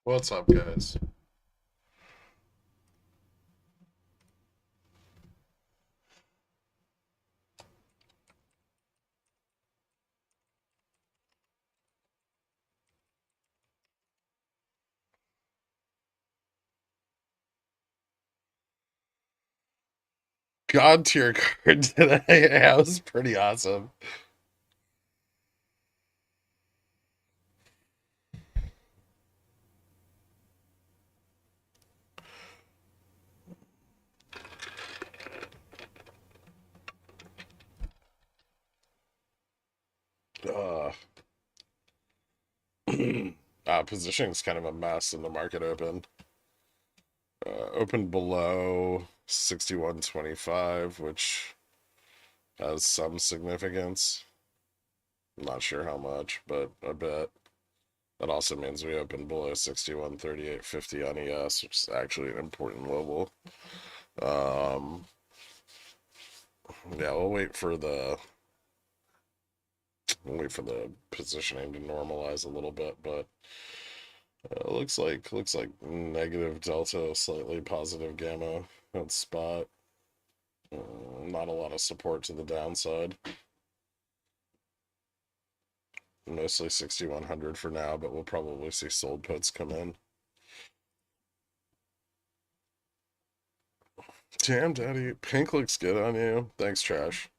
What's up, guys? God tier card today. That was pretty awesome. Uh, Positioning's kind of a mess in the market open. Opened below 61.25, which has some significance. I'm not sure how much, but a bit. That also means we opened below 61.38.50 on ES, which is actually an important level. Um, yeah, we'll wait for the positioning to normalize a little bit, but looks like negative delta, slightly positive gamma at spot. Not a lot of support to the downside. Mostly 6100 for now, but we'll probably see sold puts come in. Damn, daddy, pink looks good on you. Thanks, trash.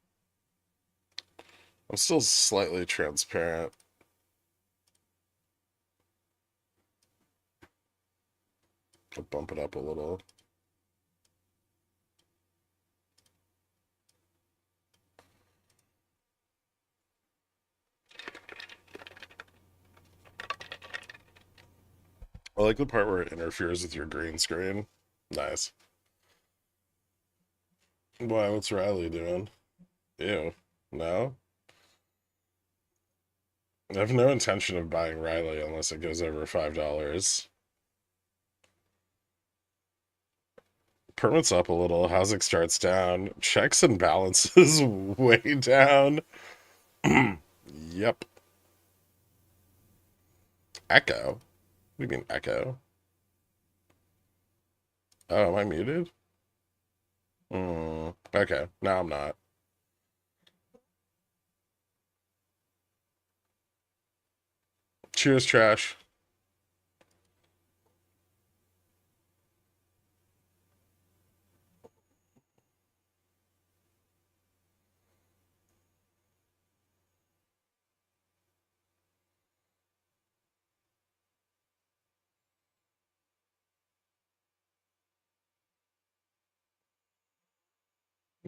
I'm still slightly transparent. I'll bump it up a little. I like the part where it interferes with your green screen. Nice. Why? What's Riley doing? Ew. No? I have no intention of buying Riley unless it goes over $5. Permits up a little. Housing starts down. Checks and balances way down. Yep. Echo? What do you mean echo? Oh, am I muted? Okay. No, I'm not. Cheers, trash.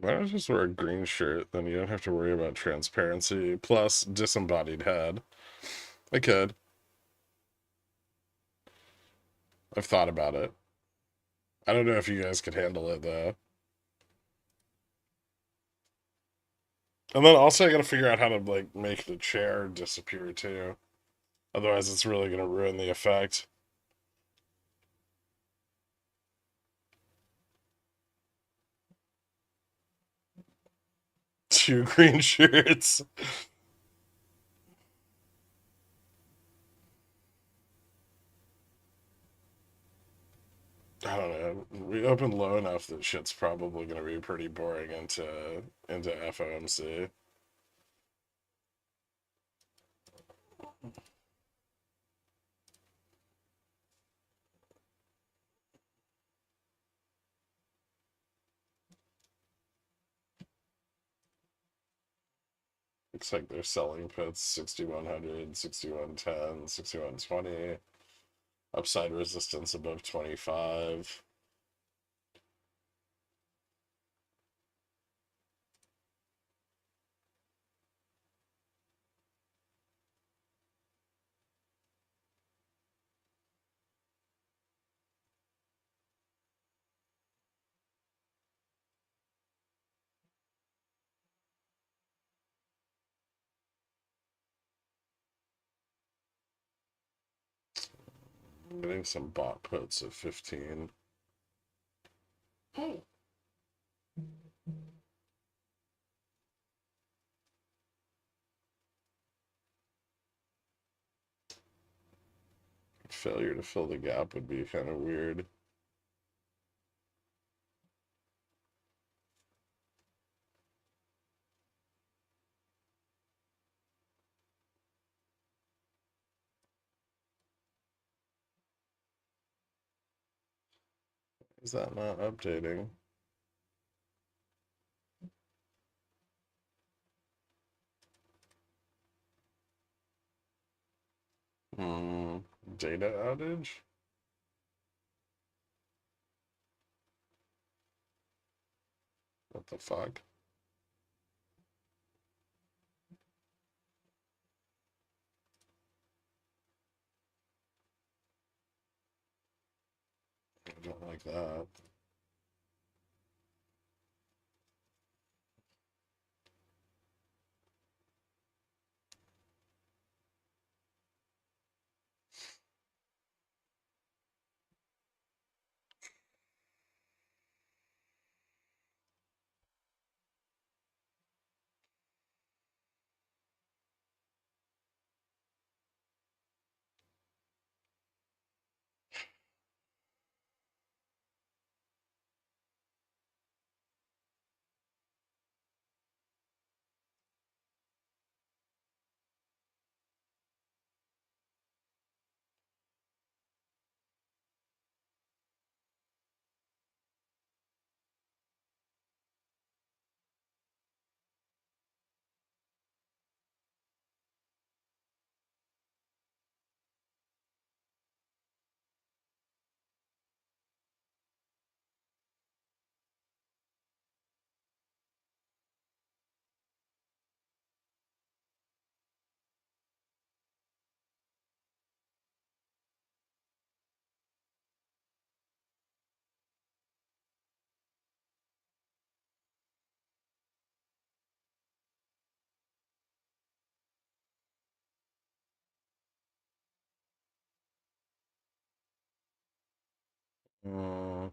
Why don't I just wear a green shirt? Then you don't have to worry about transparency. Plus, disembodied head. I could. I've thought about it. I don't know if you guys could handle it, though. And then also, I gotta figure out how to, like, make the chair disappear, too. Otherwise, it's really gonna ruin the effect. Two green shirts. I don't know. We opened low enough that shit's probably gonna be pretty boring into FOMC. Looks like they're selling puts 6100, 6110, 6120. Upside resistance above 25. I'm getting some bot puts of 15. Hey, failure to fill the gap would be kind of weird. Is that not updating? Data outage? What the fuck? I don't like that. Mm.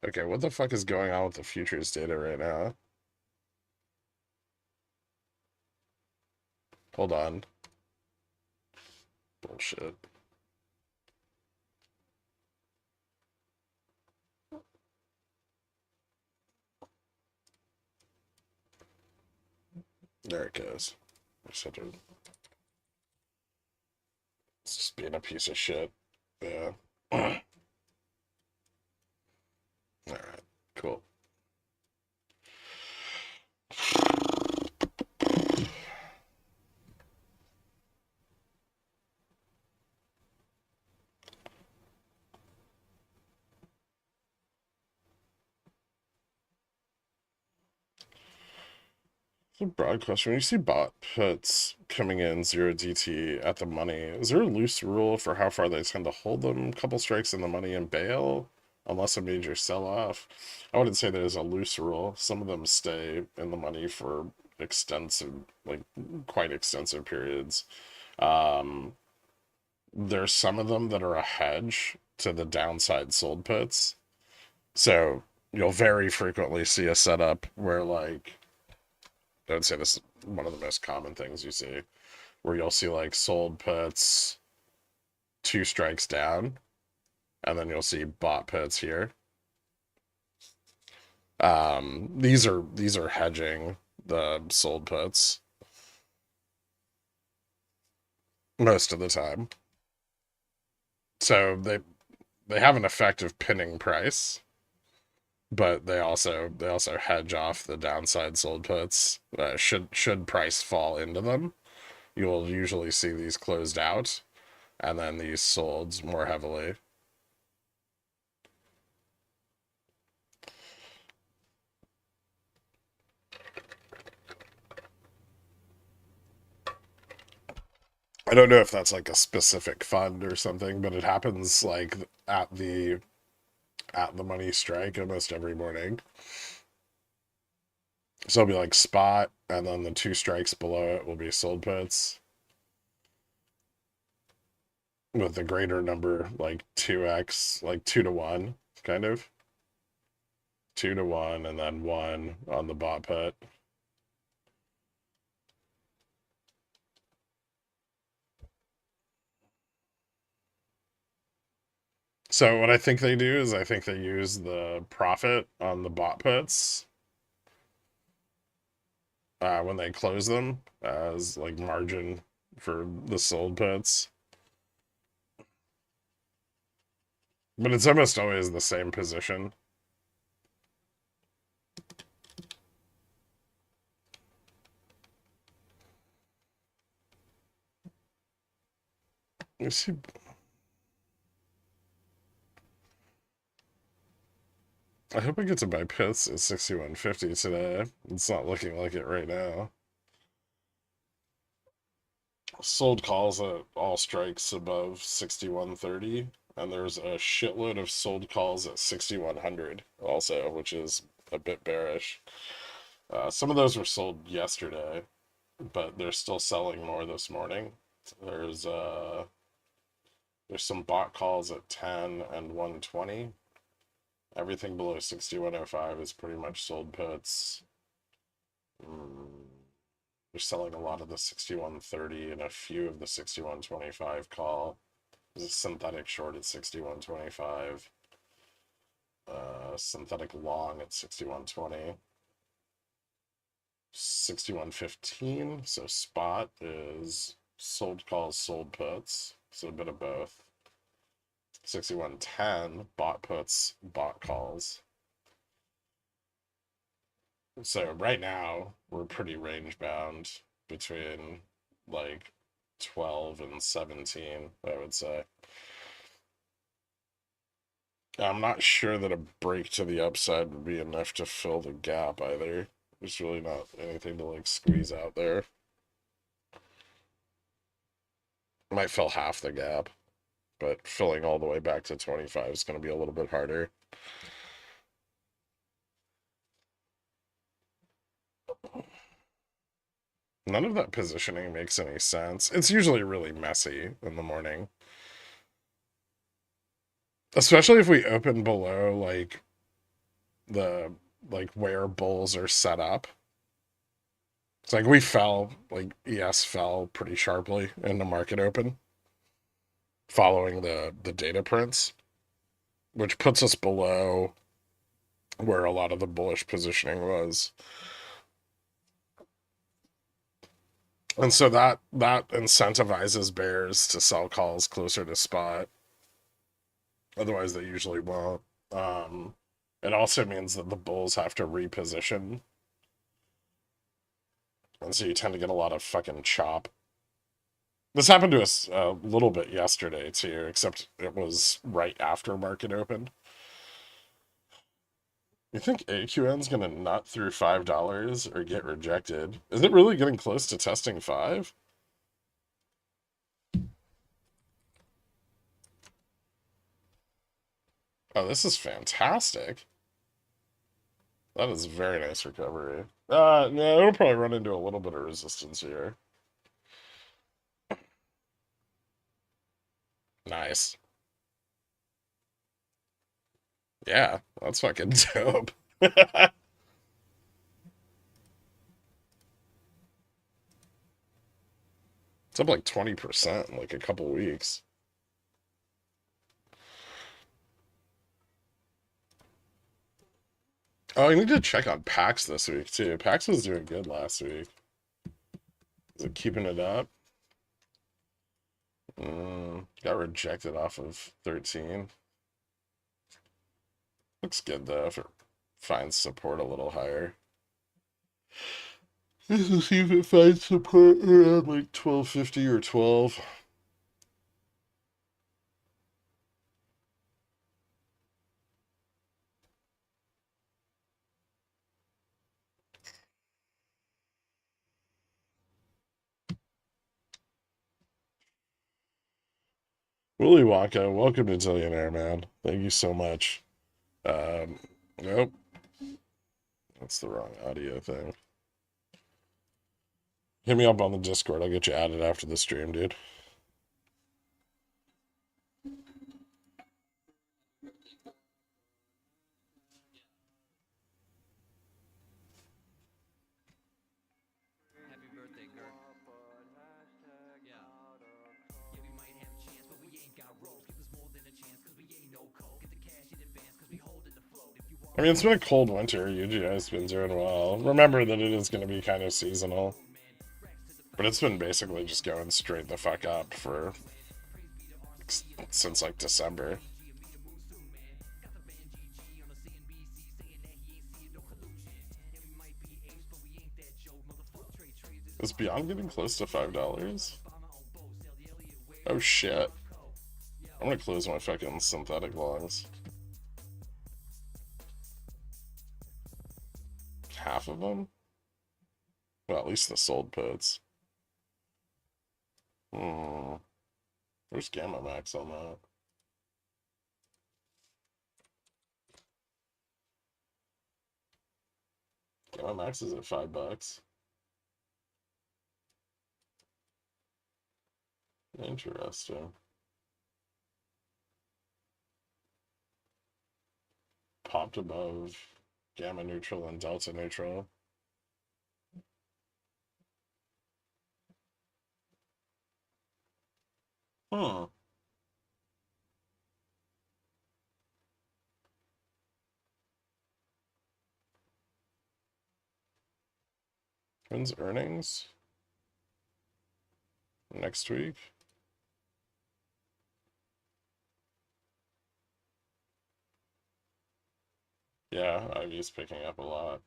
Okay, what the fuck is going on with the futures data right now? Hold on. Bullshit. There it goes. It's just being a piece of shit. Yeah. Alright, cool. It's a broad question. When you see bot puts coming in 0 DT at the money, is there a loose rule for how far they tend to hold them? Couple strikes in the money and bail, unless a major sell-off. I wouldn't say there's a loose rule. Some of them stay in the money for extensive, like quite extensive periods. Um, there's some of them that are a hedge to the downside sold puts. So you'll very frequently see a setup where, like, I would say this is one of the most common things you see, where you'll see like sold puts 2 strikes down, and then you'll see bought puts here. These are hedging the sold puts. most of the time. So they have an effective pinning price, but they also hedge off the downside sold puts. Should price fall into them, you'll usually see these closed out, and then these sold more heavily. I don't know if that's like a specific fund or something, but it happens like at the money strike almost every morning. So it'll be like spot, and then the two strikes below it will be sold puts with the greater number, like 2x, like 2 to 1, kind of 2 to 1, and then 1 on the bot put. So what I think they do is I think they use the profit on the bot puts when they close them as like margin for the sold puts. But it's almost always the same position. You see, I hope I get to buy puts at 61.50 today. It's not looking like it right now. Sold calls at all strikes above 61.30, and there's a shitload of sold calls at 6100 also, which is a bit bearish. Some of those were sold yesterday, but they're still selling more this morning. There's some bot calls at 10 and 120. Everything below 6105 is pretty much sold puts. They're selling a lot of the 6130 and a few of the 6125 call. There's a synthetic short at 6125. Synthetic long at 6120. 6115. So spot is sold calls, sold puts. So a bit of both. 6110, bot puts, bot calls. So right now we're pretty range bound between like 12 and 17, I would say. I'm not sure that a break to the upside would be enough to fill the gap either. There's really not anything to like squeeze out there. Might fill half the gap, but filling all the way back to 25 is going to be a little bit harder. None of that positioning makes any sense. It's usually really messy in the morning. Especially if we open below like the like where bulls are set up. It's like we fell, like ES fell pretty sharply in the market open following the data prints, which puts us below where a lot of the bullish positioning was. And so that incentivizes bears to sell calls closer to spot. Otherwise they usually won't. It also means that the bulls have to reposition. And so you tend to get a lot of fucking chop. This happened to us a little bit yesterday too, except it was right after market opened. You think AQN's gonna nut through $5 or get rejected? Is it really getting close to testing 5? Oh, this is fantastic. That is a very nice recovery. No, it'll probably run into a little bit of resistance here. Nice. Yeah, that's fucking dope. It's up like 20% in like a couple weeks. Oh, I need to check on PAX this week too. PAX was doing good last week. Is it keeping it up? Got rejected off of 13. Looks good though if it finds support a little higher. Let's see if it finds support around like 1250 or 12. Willy Wonka, welcome to Zillionaire, man. Thank you so much. Nope. That's the wrong audio thing. Hit me up on the Discord. I'll get you added after the stream, dude. Happy birthday, Gherkin. Yeah. Yeah, we might have a chance, but we ain't got ropes. Give us more than a chance, cause we ain't no coke. Get the cash in advance, cause we hold in the float. If you I mean, it's been a cold winter. UGI's been doing well. Remember that it is going to be kind of seasonal. But it's been basically just going straight the fuck up for since like December. Is Beyond getting close to $5? Oh shit. I'm gonna close my fucking synthetic longs. Half of them? Well, at least the sold puts. There's Gamma Max on that. Gamma Max is at $5. Interesting. Popped above Gamma neutral and Delta neutral. Huh. When's earnings? Next week? Yeah, IV's picking up a lot.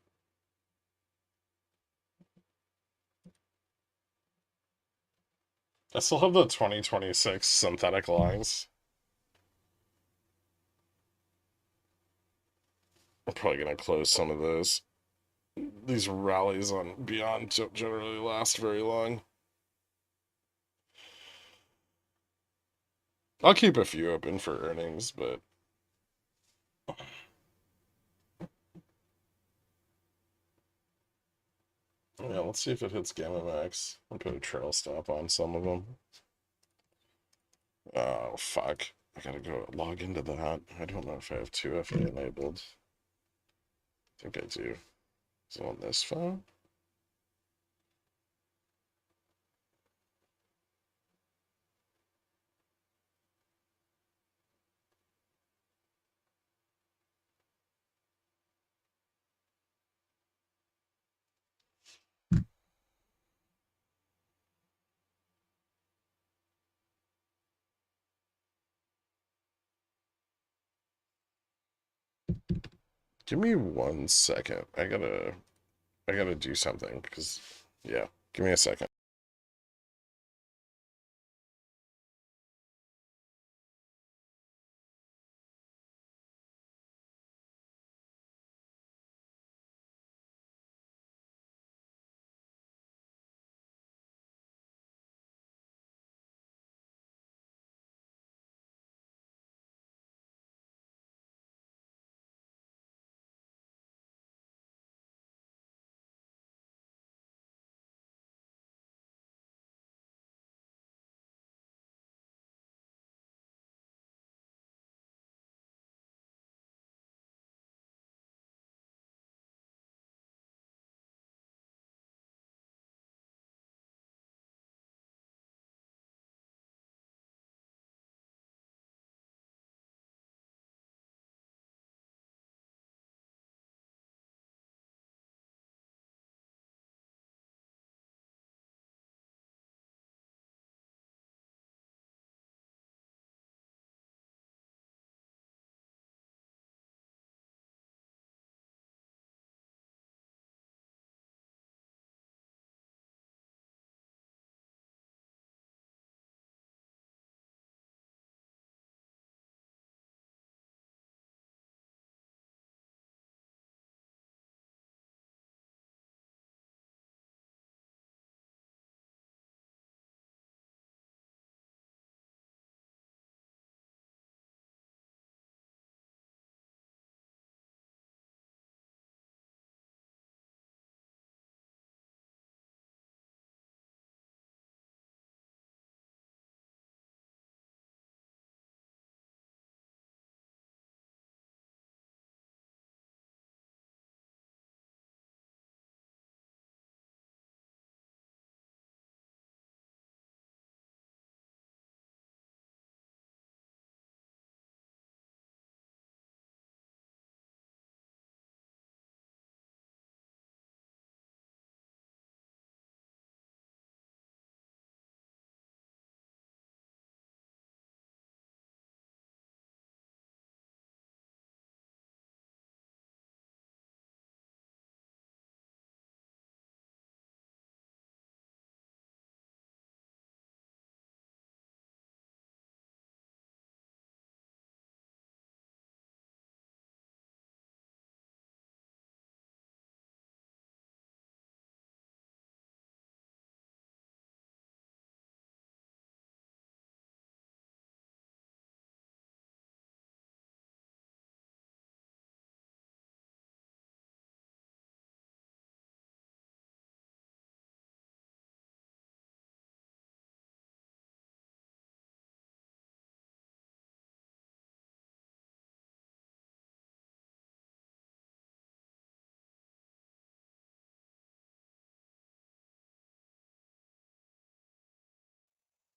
I still have the 2026 synthetic lines. I'm probably gonna close some of those. These rallies on Beyond don't generally last very long. I'll keep a few open for earnings, but yeah, let's see if it hits Gamma Max. I'll put a trail stop on some of them. Oh, fuck. I gotta go log into that. I don't know if I have 2FA enabled. I think I do. Is it on this phone? Give me 1 second. I gotta do something because yeah, give me a second.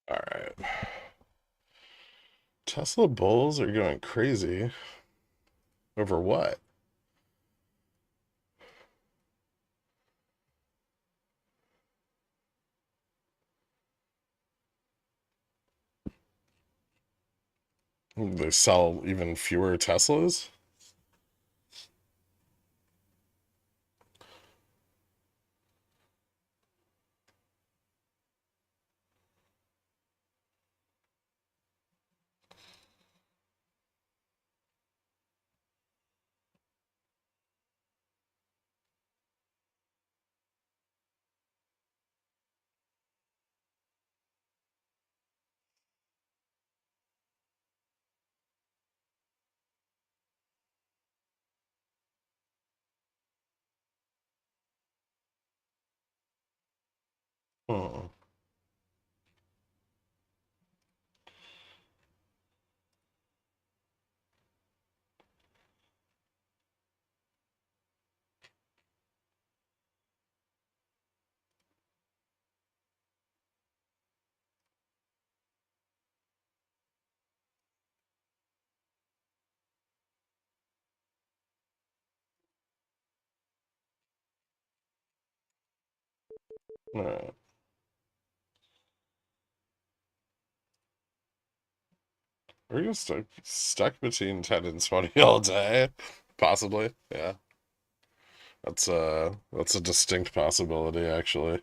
All right. Tesla bulls are going crazy. Over what? They sell even fewer Teslas? Hmm. All right. We're just stuck between 10 and 20 all day. Possibly. Yeah. That's a distinct possibility actually.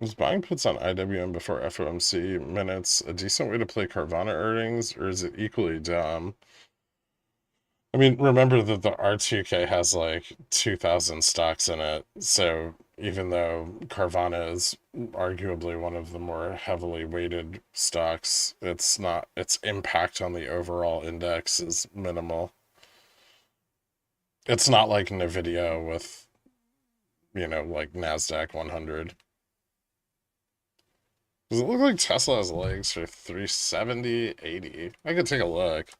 Is buying puts on IWM before FOMC minutes a decent way to play Carvana earnings, or is it equally dumb? I mean, remember that the R2K has like 2,000 stocks in it, so even though Carvana is arguably one of the more heavily weighted stocks, it's not, its impact on the overall index is minimal. It's not like Nvidia with, like NASDAQ 100. Does it look like Tesla has legs for 370, 80? I could take a look.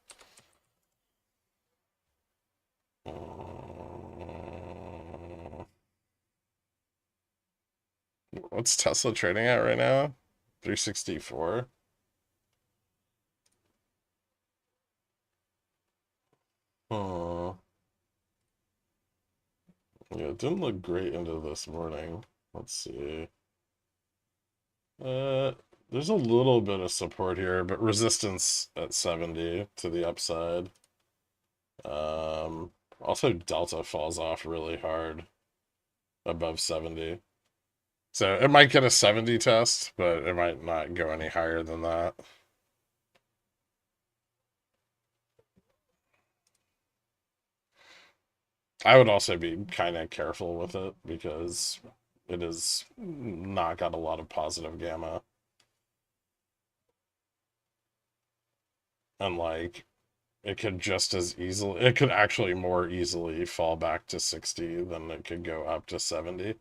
What's Tesla trading at right now? 364? Oh, yeah, it didn't look great into this morning. Let's see. Uh, there's a little bit of support here, but resistance at 70 to the upside. Um, Also Delta falls off really hard above 70. So it might get a 70 test, but it might not go any higher than that. I would also be kind of careful with it because it has not got a lot of positive gamma. And like it could just as easily, it could actually more easily fall back to 60 than it could go up to 70.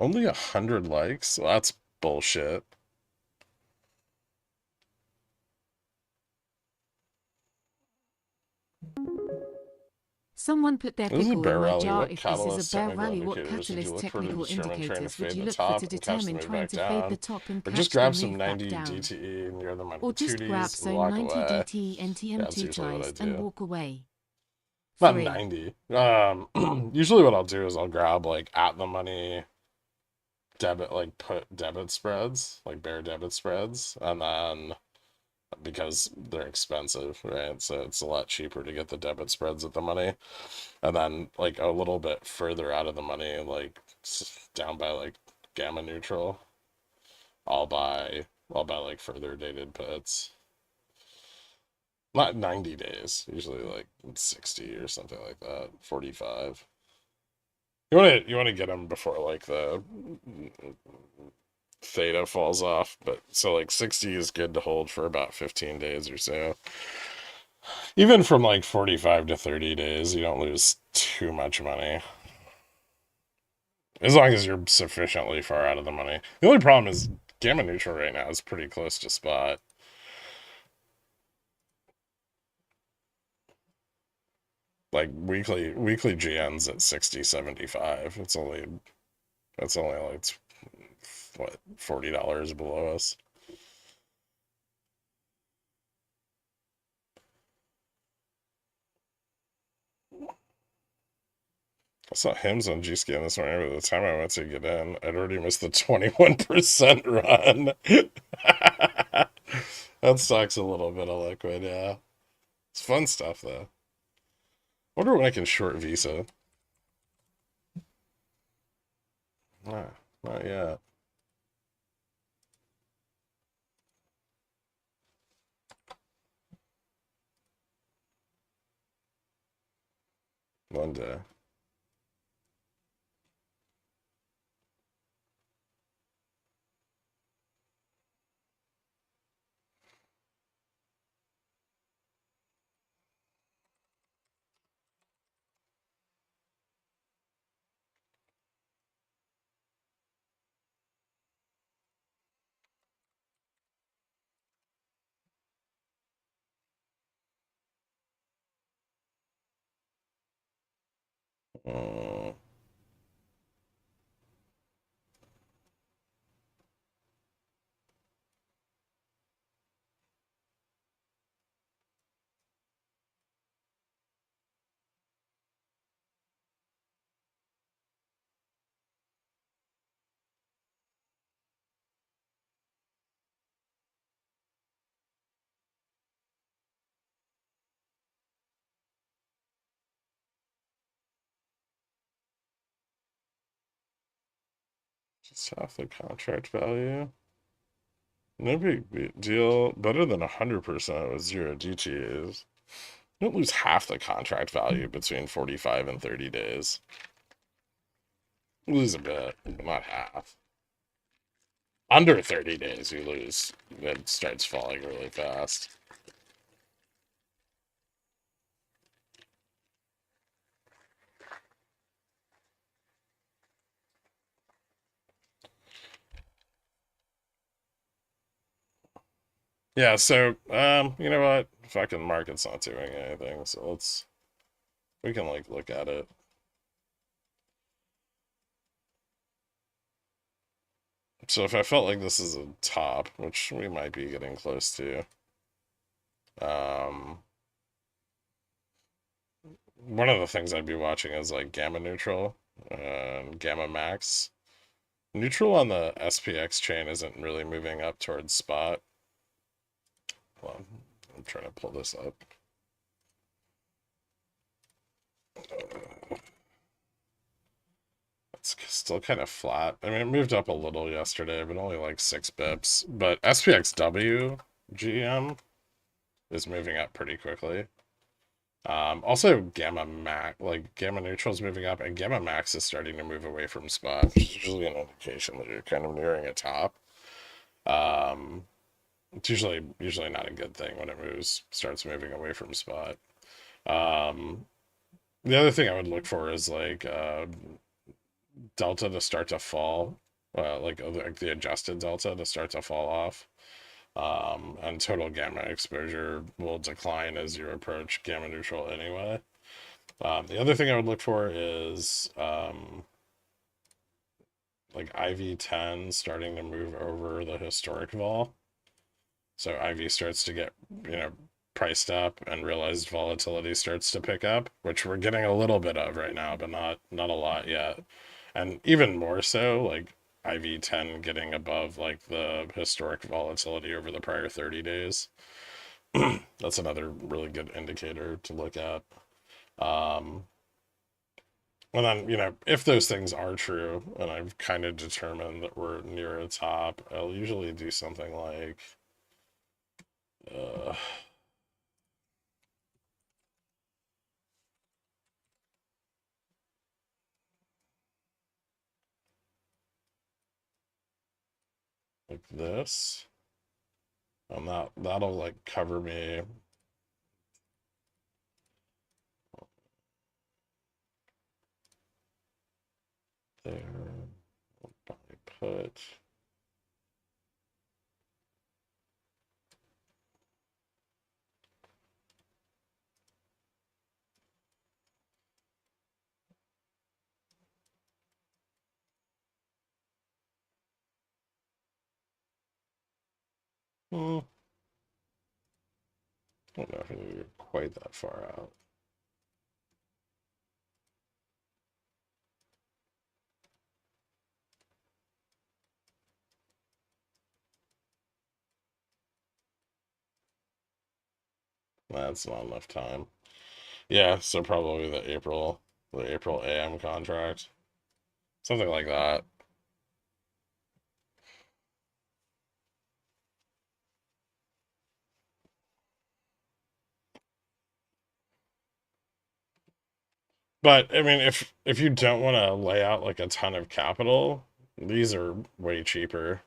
Only 100 likes? Well, that's bullshit. Someone put their This is a pickle bear in my rally. jar. What If this is a catalyst bear technical rally, what indicators did you catalyst look for to technical determine trade the indicators would fade you the look for top to and catch the determine move trying back to fade the down? top and Or just catch the grab some move back 90 down? DTE near the Or just grab 2Ds and some walk 90 away? DT Yeah, NTM that's two usually what I ties and do. walk away? About 3. 90. Usually what I'll do is I'll grab like at the money debit, like put debit spreads, like bear debit spreads, and then because they're expensive, right? So it's a lot cheaper to get the debit spreads at the money. And then like a little bit further out of the money, like down by like gamma neutral, I'll buy like further dated puts. Not 90 days, usually like 60 or something like that, 45. You want to get them before like the theta falls off, but so like 60 is good to hold for about 15 days or so. Even from like 45 to 30 days, you don't lose too much money. As long as you're sufficiently far out of the money. The only problem is gamma neutral right now is pretty close to spot. Like weekly GN's at 60.75. It's only like what, $40 below us. I saw hymns on G-Scan this morning, but by the time I went to get in, I'd already missed the 21% run. That sucks a little bit of liquid, yeah. It's fun stuff, though. I wonder when I can short Visa. Nah, not yet. One day. Uh, just half the contract value. No big deal. Better than 100% with zero DTAs. You don't lose half the contract value between 45 and 30 days. You lose a bit, but not half. Under 30 days, you lose. It starts falling really fast. Yeah, so, you know what? Fucking market's not doing anything, so we can, like, look at it. So if I felt like this is a top, which we might be getting close to, um, one of the things I'd be watching is, like, gamma neutral and gamma max. Neutral on the SPX chain isn't really moving up towards spot. Hold on, I'm trying to pull this up. It's still kind of flat. I mean, it moved up a little yesterday, but only like 6 bips. But SPXW GM is moving up pretty quickly. Also, Gamma Max, like Gamma Neutral is moving up, and Gamma Max is starting to move away from spot, which is usually an indication that you're kind of nearing a top. It's usually not a good thing when it starts moving away from spot. Um, the other thing I would look for is like delta to start to fall, like the adjusted delta to start to fall off. And total gamma exposure will decline as you approach gamma neutral anyway. The other thing I would look for is like IV10 starting to move over the historic vol. So IV starts to get, priced up and realized volatility starts to pick up, which we're getting a little bit of right now, but not a lot yet. And even more so, like IV10 getting above like the historic volatility over the prior 30 days. That's another really good indicator to look at. Um, and then, if those things are true, and I've kind of determined that we're near a top, I'll usually do something like, uh, like this. And that'll like cover me. There. Buy put. I don't know if you're quite that far out. That's not enough time. Yeah, so probably the April AM contract. Something like that. But I mean, if you don't want to lay out like a ton of capital, these are way cheaper.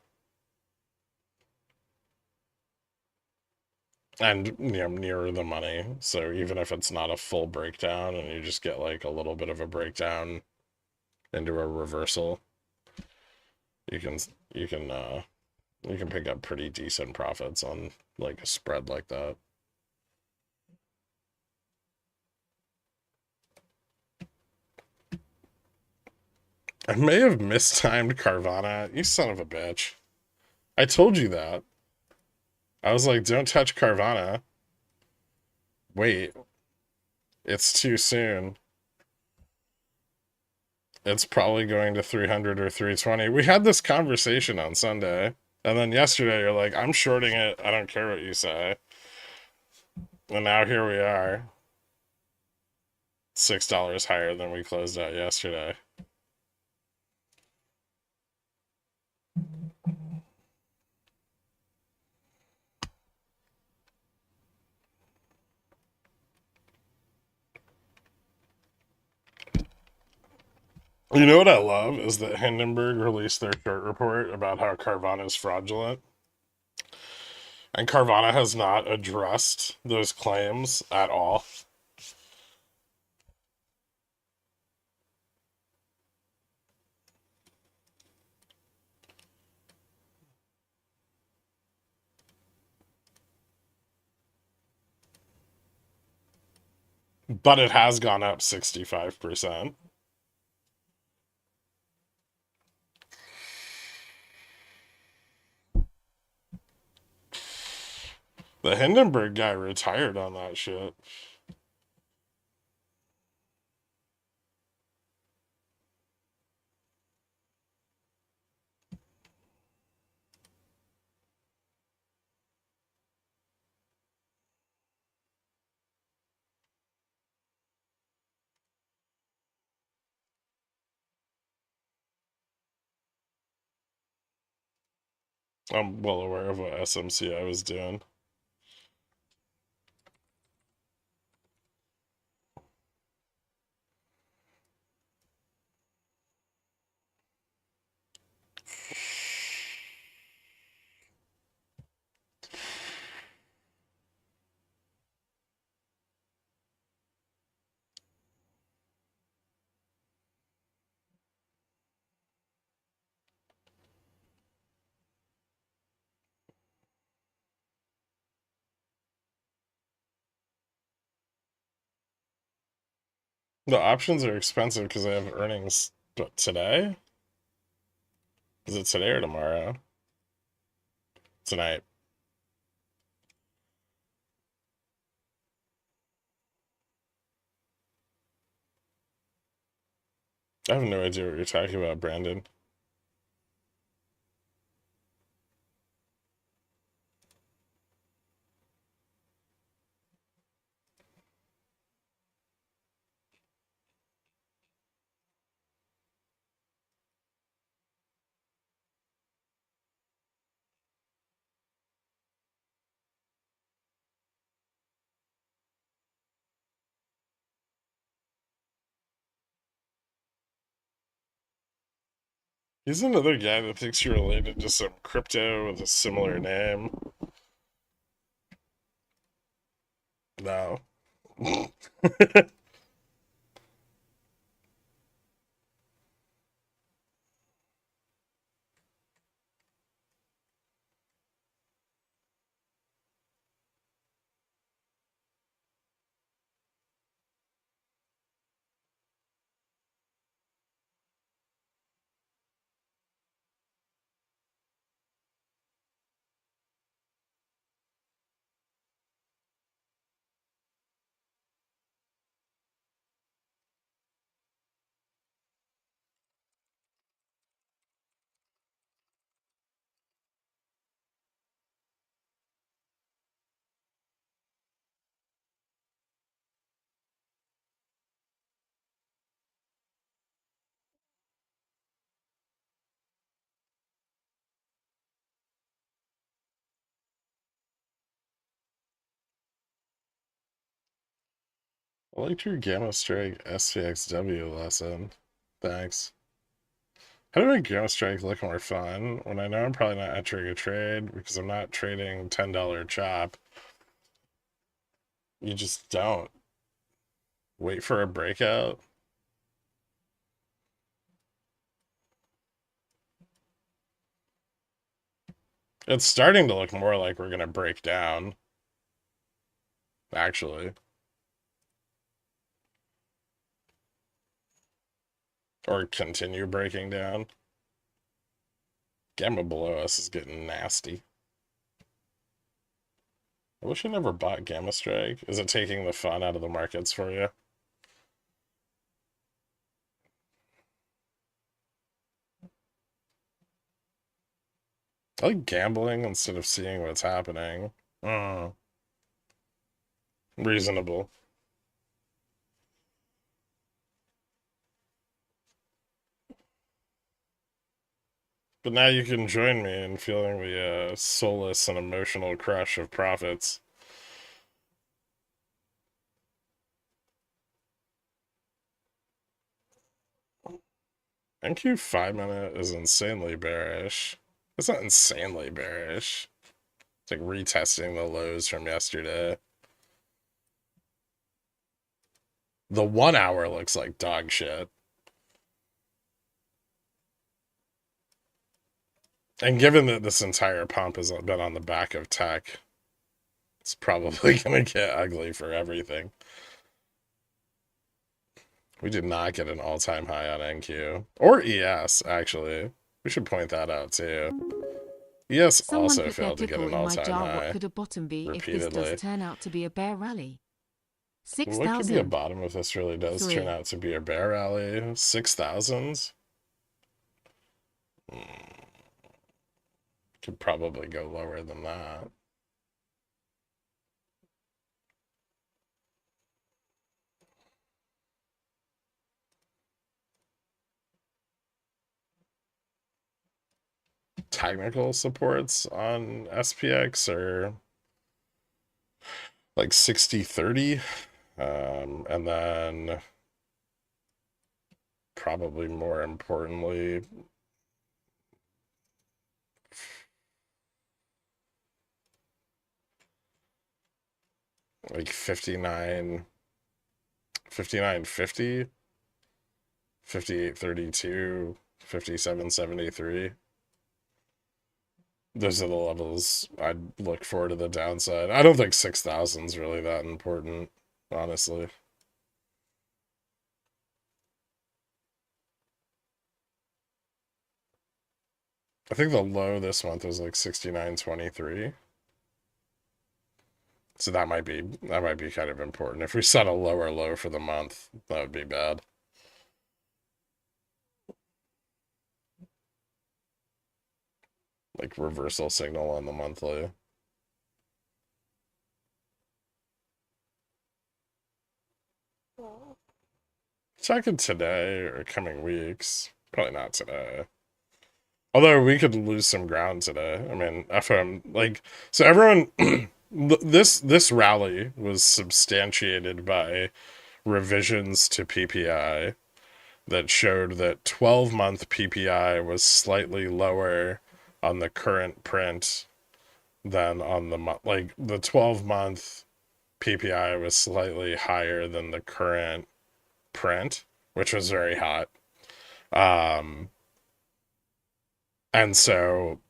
And nearer the money. So even if it's not a full breakdown and you just get like a little bit of a breakdown into a reversal, you can you can uh you can pick up pretty decent profits on like a spread like that. I may have mistimed Carvana. You son of a bitch. I told you that. I was like, don't touch Carvana. Wait, it's too soon. It's probably going to 300 or 320. We had this conversation on Sunday. And then yesterday, you're like, I'm shorting it. I don't care what you say. And now here we are. $6 higher than we closed out yesterday. You know what I love is that Hindenburg released their short report about how Carvana is fraudulent. And Carvana has not addressed those claims at all. But it has gone up 65%. The Hindenburg guy retired on that shit. I'm well aware of what SMCI was doing. The options are expensive because they have earnings. But today? Is it today or tomorrow? Tonight. I have no idea what you're talking about, Brandon. He's another guy that thinks you're related to some crypto with a similar name. No. I liked your Gamma Strike SPXW lesson. Thanks. How do I make Gamma Strike look more fun when I know I'm probably not entering a trade because I'm not trading $10 chop? You just don't. Wait for a breakout. It's starting to look more like we're going to break down, actually. Or continue breaking down. Gamma below us is getting nasty. I wish I never bought Gamma Strike. Is it taking the fun out of the markets for you? I like gambling instead of seeing what's happening. Reasonable. But now you can join me in feeling the soulless and emotional crush of profits. NQ 5-minute is insanely bearish. It's not insanely bearish. It's like retesting the lows from yesterday. The 1 hour looks like dog shit. And given that this entire pump has been on the back of tech, it's probably going to get ugly for everything. We did not get an all-time high on NQ. Or ES, actually. We should point that out, too. ES also failed to get an all-time high. What could a bottom be repeatedly. If this does turn out to be a bear rally? 6,000. What could be a bottom if this really does turn out to be a bear rally? 6,000s? Could probably go lower than that. Technical supports on SPX are like 60-30. And then probably more importantly, like 59, 59.50, 58.32, 57.73. Those are the levels I'd look for to the downside. I don't think 6,000 is really that important, honestly. I think the low this month was like 69.23. So that might be kind of important. If we set a lower low for the month, that would be bad. Like reversal signal on the monthly. Check it today or coming weeks. Probably not today. Although we could lose some ground today. I mean, so everyone, this rally was substantiated by revisions to PPI that showed that 12-month PPI was slightly lower on the current print than on the month. Like the 12-month PPI was slightly higher than the current print, which was very hot. Um, and so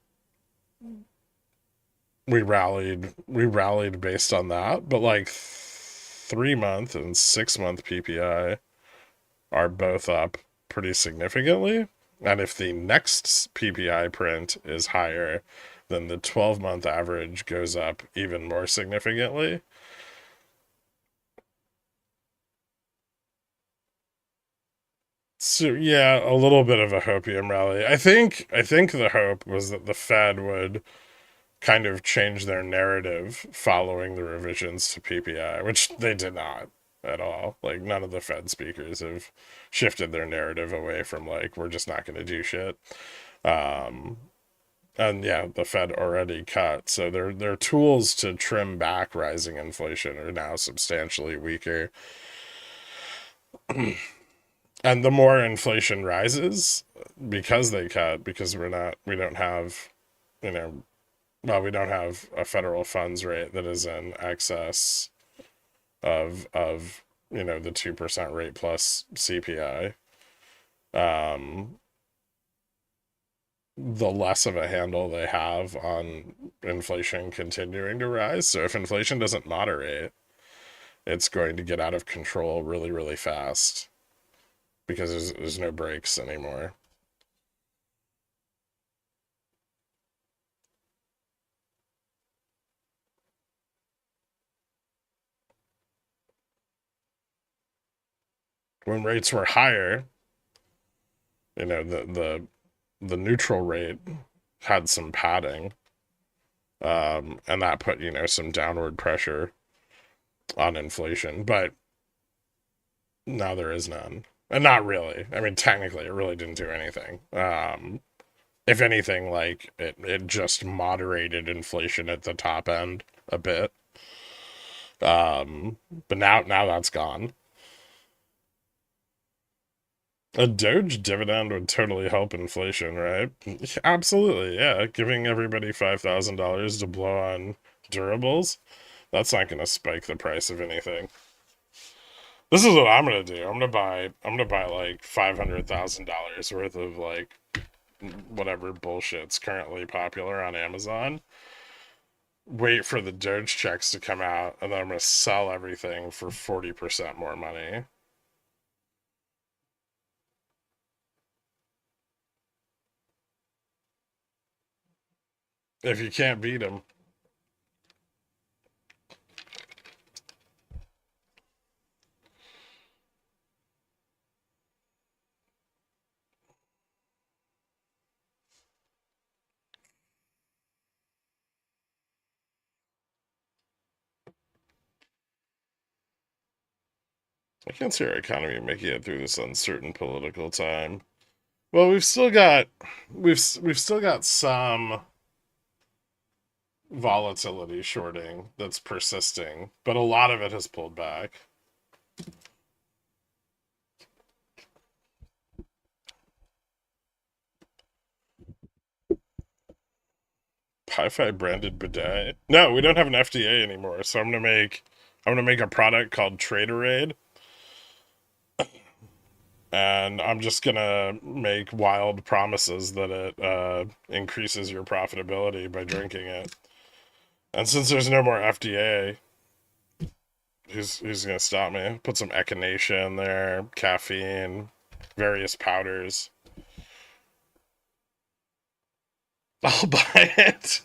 we rallied based on that, but like 3-month and 6-month PPI are both up pretty significantly. And if the next PPI print is higher, then the 12-month average goes up even more significantly. So yeah, a little bit of a hopium rally. I think the hope was that the Fed would kind of change their narrative following the revisions to PPI, which they did not at all. Like none of the Fed speakers have shifted their narrative away from like we're just not going to do shit. Um, and yeah, the Fed already cut, so their tools to trim back rising inflation are now substantially weaker. And the more inflation rises because they cut, because we don't have, you know, well, we don't have a federal funds rate that is in excess of the 2% rate plus CPI. The less of a handle they have on inflation continuing to rise. So if inflation doesn't moderate, it's going to get out of control really, really fast because there's no brakes anymore. When rates were higher, the neutral rate had some padding, and that put some downward pressure on inflation, but now there is none, and not really. I mean, technically, it really didn't do anything. If anything, like it just moderated inflation at the top end a bit. But now that's gone. A Doge dividend would totally help inflation, right? Absolutely, yeah. Giving everybody $5,000 to blow on durables, that's not going to spike the price of anything. This is what I'm gonna do. I'm gonna buy like $500,000 worth of like whatever bullshit's currently popular on Amazon. Wait for the Doge checks to come out, and then I'm gonna sell everything for 40% more money. If you can't beat them. I can't see our economy making it through this uncertain political time. Well, we've still got some volatility shorting that's persisting, but a lot of it has pulled back. Hi-Fi branded bidet. No, we don't have an FDA anymore, so I'm gonna make a product called Traderade, and I'm just gonna make wild promises that it increases your profitability by drinking it. And since there's no more FDA, who's gonna stop me? Put some echinacea in there, caffeine, various powders. I'll buy it.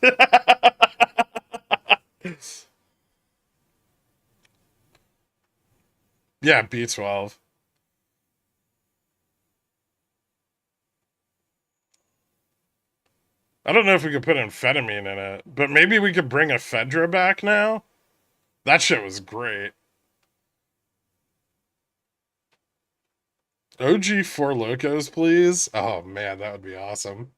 Yeah, B12. I don't know if we could put amphetamine in it, but maybe we could bring ephedra back now. That shit was great. OG Four Locos, please. Oh man, that would be awesome.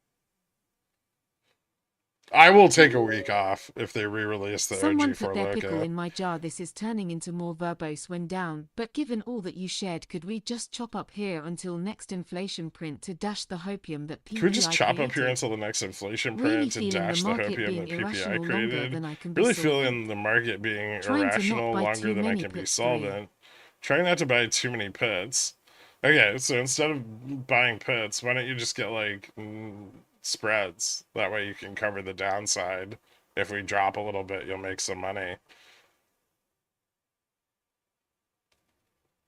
I will take a week off if they re-release the Someone OG put Four their pickle Loko. in my jar. This is turning into more verbose when down, but given all that you shared, could we just chop up here until next inflation print to dash the hopium that Can we just PPI chop up here created? until the next inflation Really print to feeling the dash the market hopium being that PPI irrational longer created? than I can be Really solvent. feeling the market being Trying to not irrational buy longer too than I many can be puts 3. solvent. Trying not to buy too many puts. Okay, so instead of buying puts, why don't you just get like spreads? That way you can cover the downside. If we drop a little bit, you'll make some money.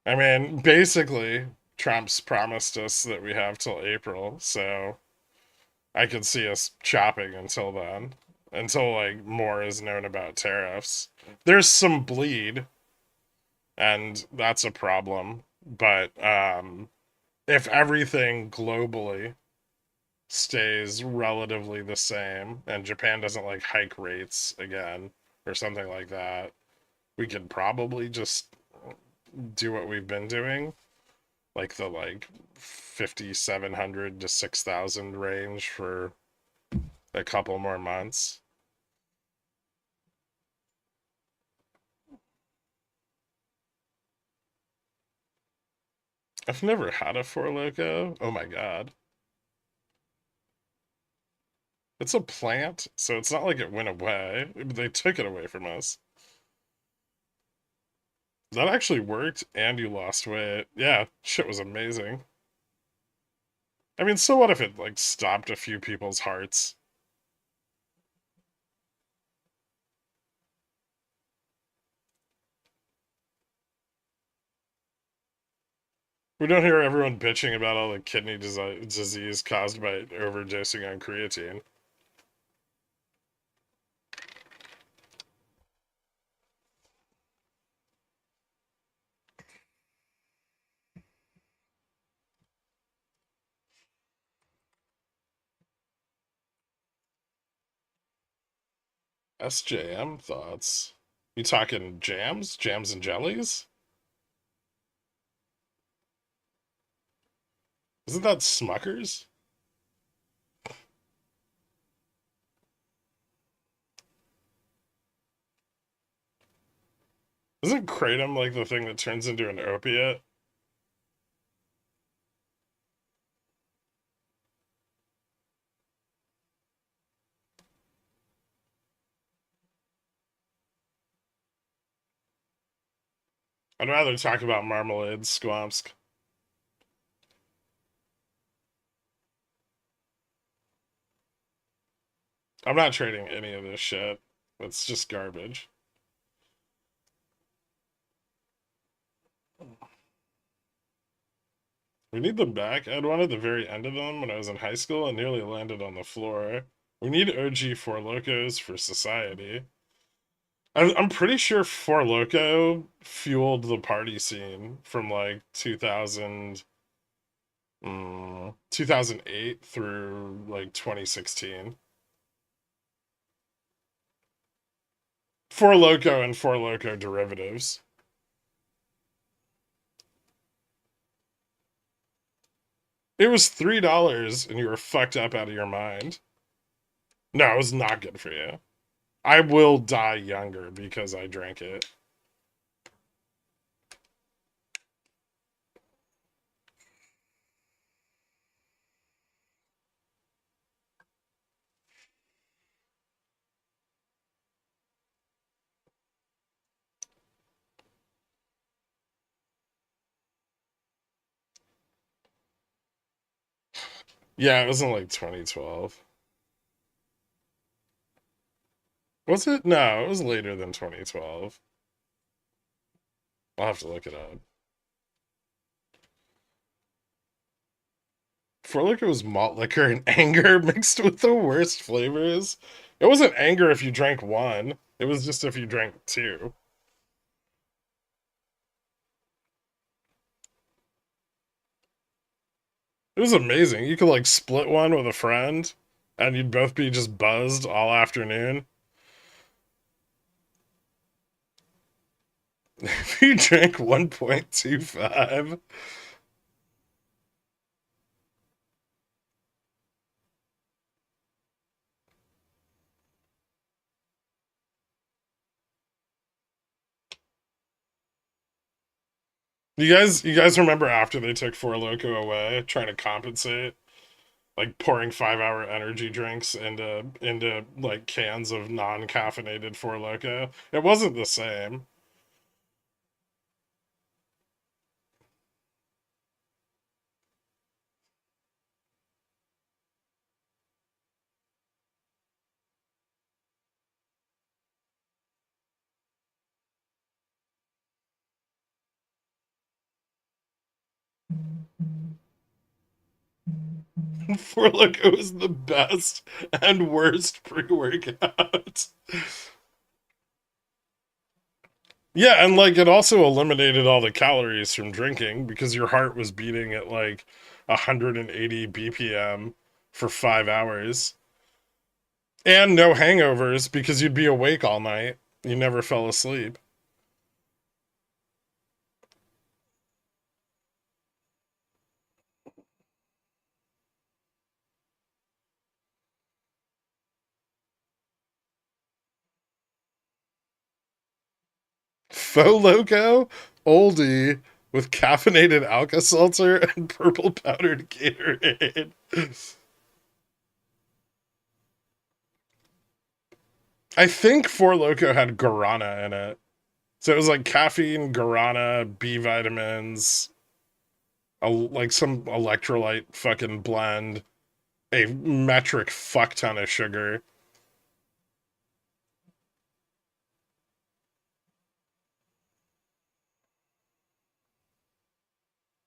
I mean, basically, Trump's promised us that we have till April, so I could see us chopping until then, until like more is known about tariffs. There's some bleed, and that's a problem. But if everything globally stays relatively the same, and Japan doesn't like hike rates again or something like that, we could probably just do what we've been doing, like the 5,700 to 6,000 range for a couple more months. I've never had a Four Loko. Oh my god. It's a plant, so it's not like it went away. They took it away from us. That actually worked, and you lost weight. Yeah, shit was amazing. I mean, so what if it, like, stopped a few people's hearts? We don't hear everyone bitching about all the kidney disease caused by overdosing on creatine. SJM thoughts? You talking jams? Jams and jellies? Isn't that Smuckers? Isn't kratom like the thing that turns into an opiate? I'd rather talk about marmalade, Squamsk. I'm not trading any of this shit. It's just garbage. We need them back. I had one at the very end of them when I was in high school and nearly landed on the floor. We need OG Four Locos for society. I'm pretty sure Four Loco fueled the party scene from like 2008 through like 2016. Four Loco and Four Loco derivatives. It was $3 and you were fucked up out of your mind. No, it was not good for you. I will die younger because I drank it. Yeah, it was in like 2012. Was it? No, it was later than 2012. I'll have to look it up. Four Loko was malt liquor and anger mixed with the worst flavors. It wasn't anger if you drank one. It was just if you drank two. It was amazing. You could like split one with a friend and you'd both be just buzzed all afternoon. If you drank 1.25. You guys remember after they took Four Loko away, trying to compensate, like pouring 5-hour energy drinks into like cans of non-caffeinated Four Loko? It wasn't the same. Four Loko is the best and worst pre-workout. Yeah, and like it also eliminated all the calories from drinking because your heart was beating at like 180 BPM for 5 hours. And no hangovers because you'd be awake all night. You never fell asleep. Faux Loco, oldie with caffeinated Alka Seltzer and purple powdered Gatorade. I think Four Loco had guarana in it. So it was like caffeine, guarana, B vitamins, like some electrolyte fucking blend, a metric fuck ton of sugar.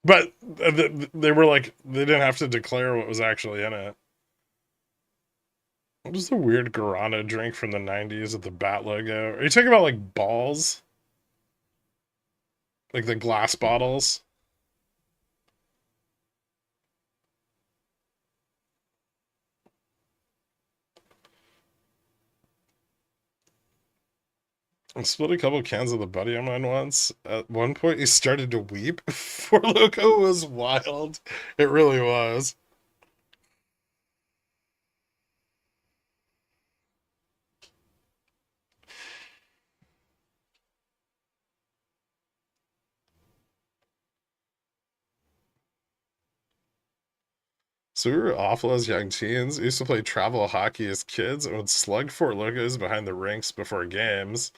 But they were like, they didn't have to declare what was actually in it. What is the weird guarana drink from the 90s with the bat logo? Are you talking about like balls? Like the glass bottles? I split a couple cans with a buddy of mine once. At one point, he started to weep. Four Loco was wild. It really was. So we were awful as young teens. We used to play travel hockey as kids and would slug Four Locos behind the rinks before games.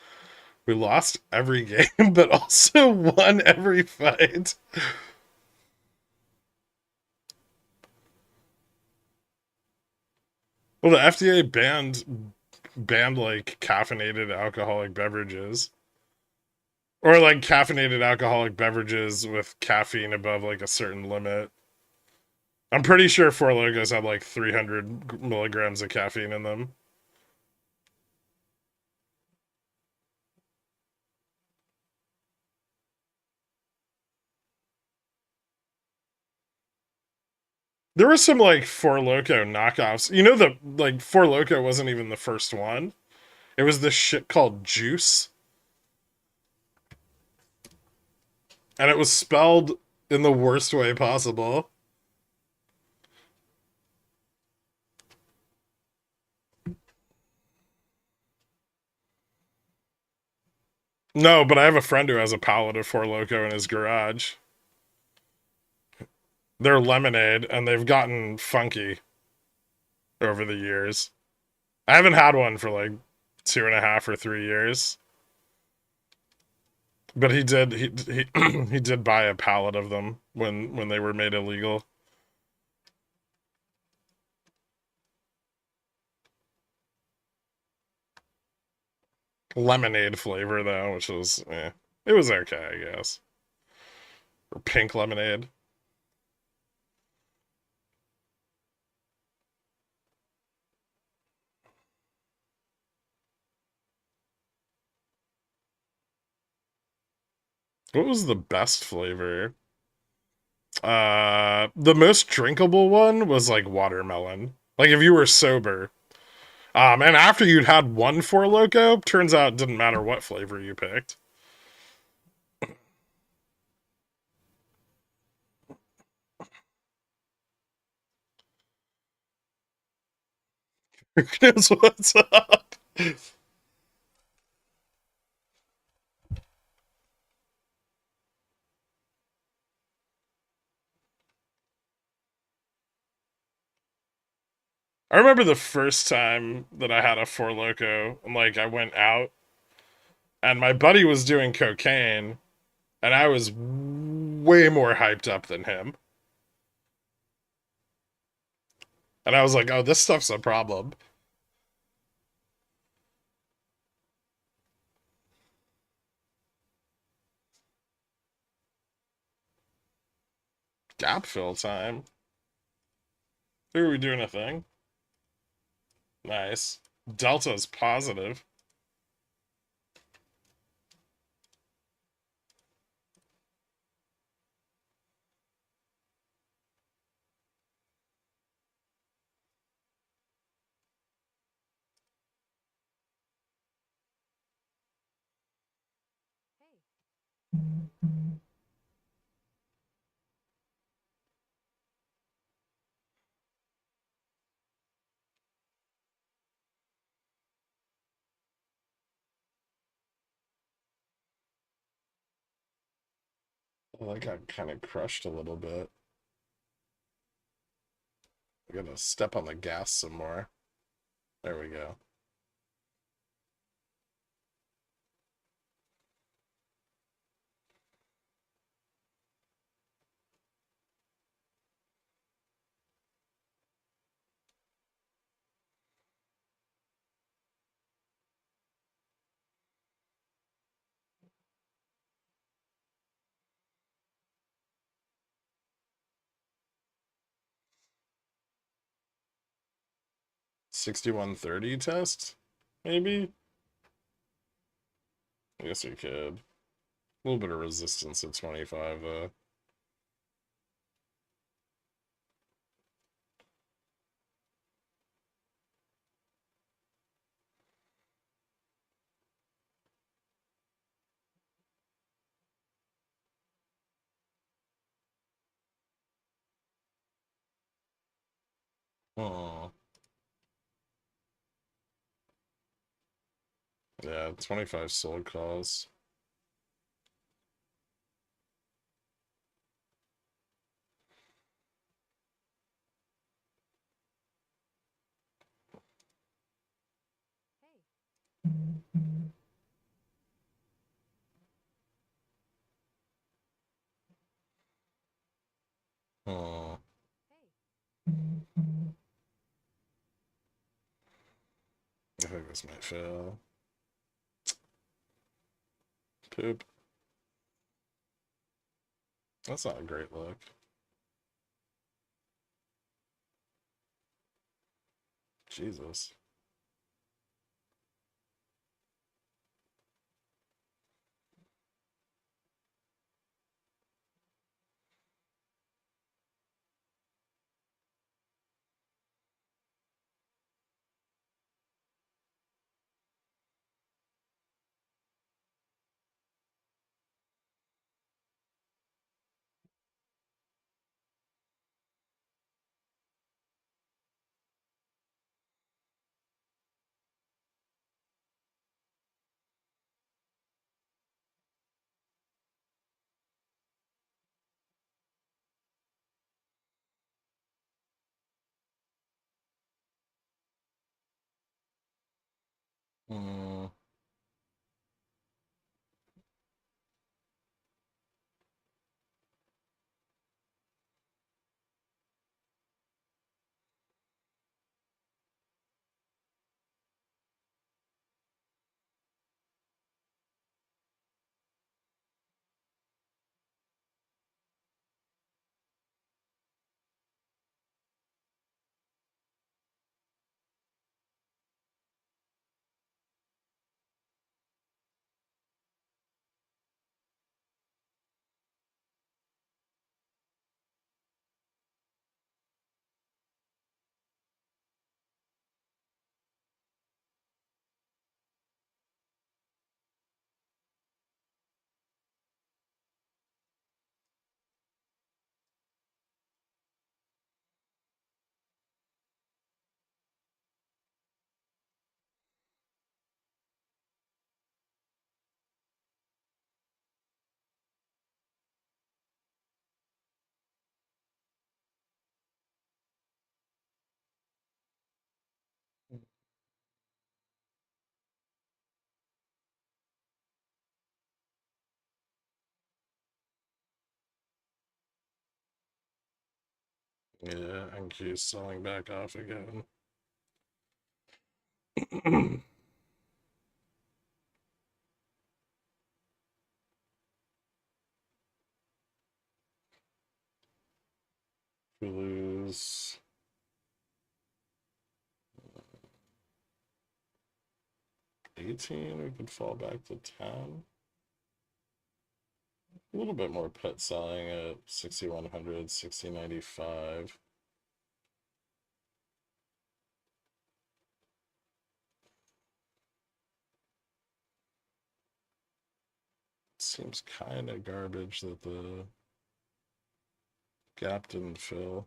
We lost every game, but also won every fight. Well, the FDA banned like caffeinated alcoholic beverages. Or like caffeinated alcoholic beverages with caffeine above like a certain limit. I'm pretty sure Four Logos had like 300 milligrams of caffeine in them. There were some like Four Loco knockoffs. You know, the like Four Loco wasn't even the first one. It was this shit called Juice, and it was spelled in the worst way possible. No, but I have a friend who has a pallet of Four Loco in his garage. They're lemonade, and they've gotten funky over the years. I haven't had one for like 2.5 or 3 years. But he did buy a pallet of them when they were made illegal. Lemonade flavor though, which was it was okay, I guess. Or pink lemonade. What was the best flavor? The most drinkable one was like watermelon. Like if you were sober. And after you'd had one Four Loco, turns out it didn't matter what flavor you picked. Here's what's up. I remember the first time that I had a Four Loko, and like I went out, and my buddy was doing cocaine, and I was way more hyped up than him. And I was like, oh, this stuff's a problem. Gap fill time. Are we doing a thing? Nice. Delta's positive. Well, I got kind of crushed a little bit. I gotta step on the gas some more. There we go. $61.30 test? Maybe? I guess we could. A little bit of resistance at 25, though. Oh. Yeah, 25 sold calls. Oh. I think this might fail. Poop. That's not a great look. Jesus. Hmm. Yeah, NQ's selling back off again. We lose 18, we could fall back to 10. A little bit more put selling at 6,100, 6,095. Seems kind of garbage that the gap didn't fill.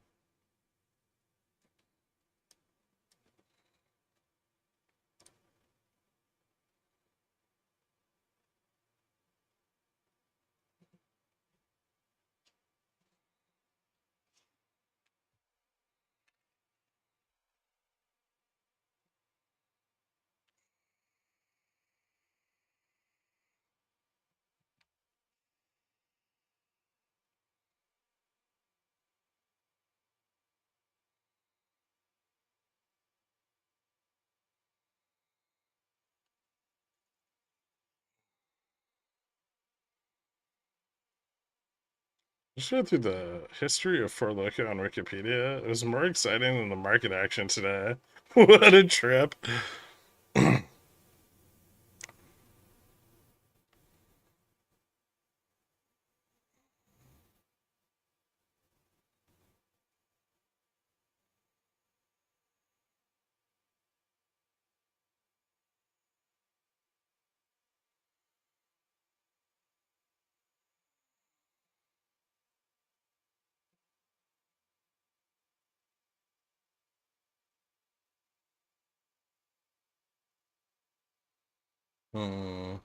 Just go through the history of For Loco on Wikipedia. It was more exciting than the market action today. What a trip. Hmm.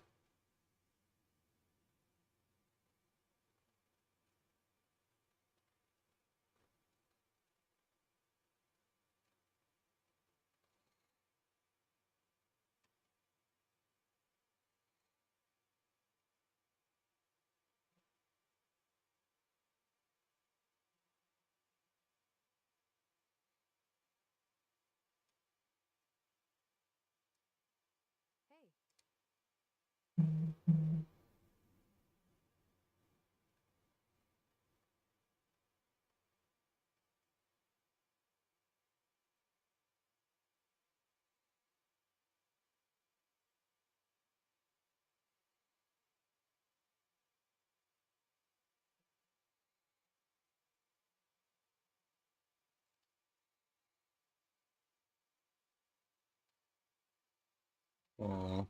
Hmm.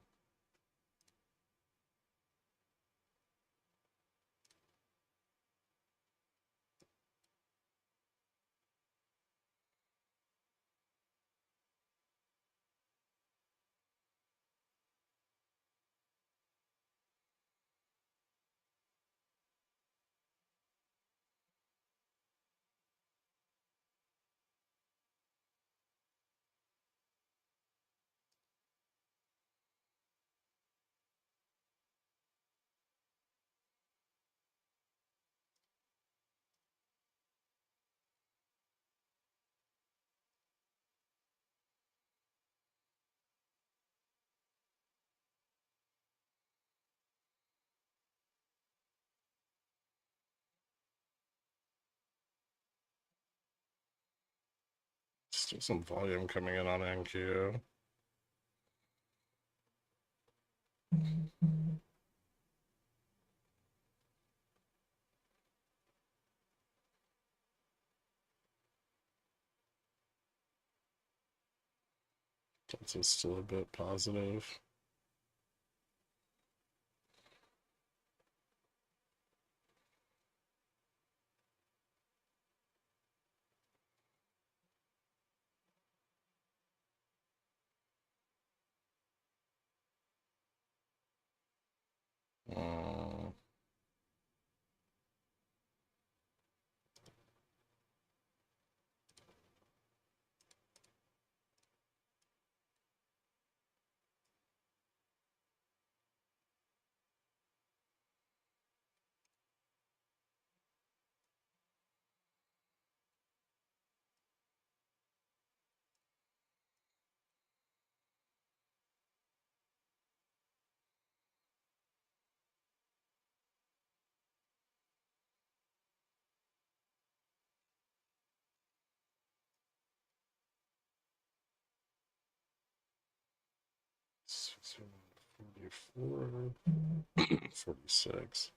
Still some volume coming in on NQ. That's still a bit positive. Uh, 44, 46.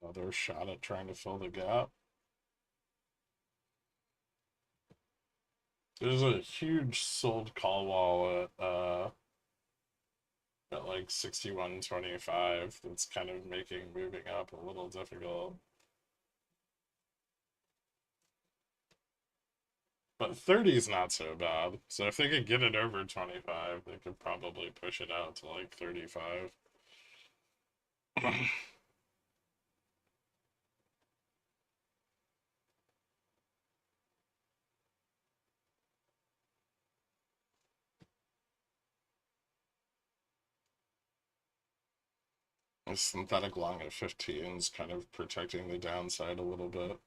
Another shot at trying to fill the gap. There's a huge sold call wall at like 61.25 that's kind of making moving up a little difficult. But 30 is not so bad. So if they could get it over 25, they could probably push it out to like 35. A synthetic long at 15 is kind of protecting the downside a little bit.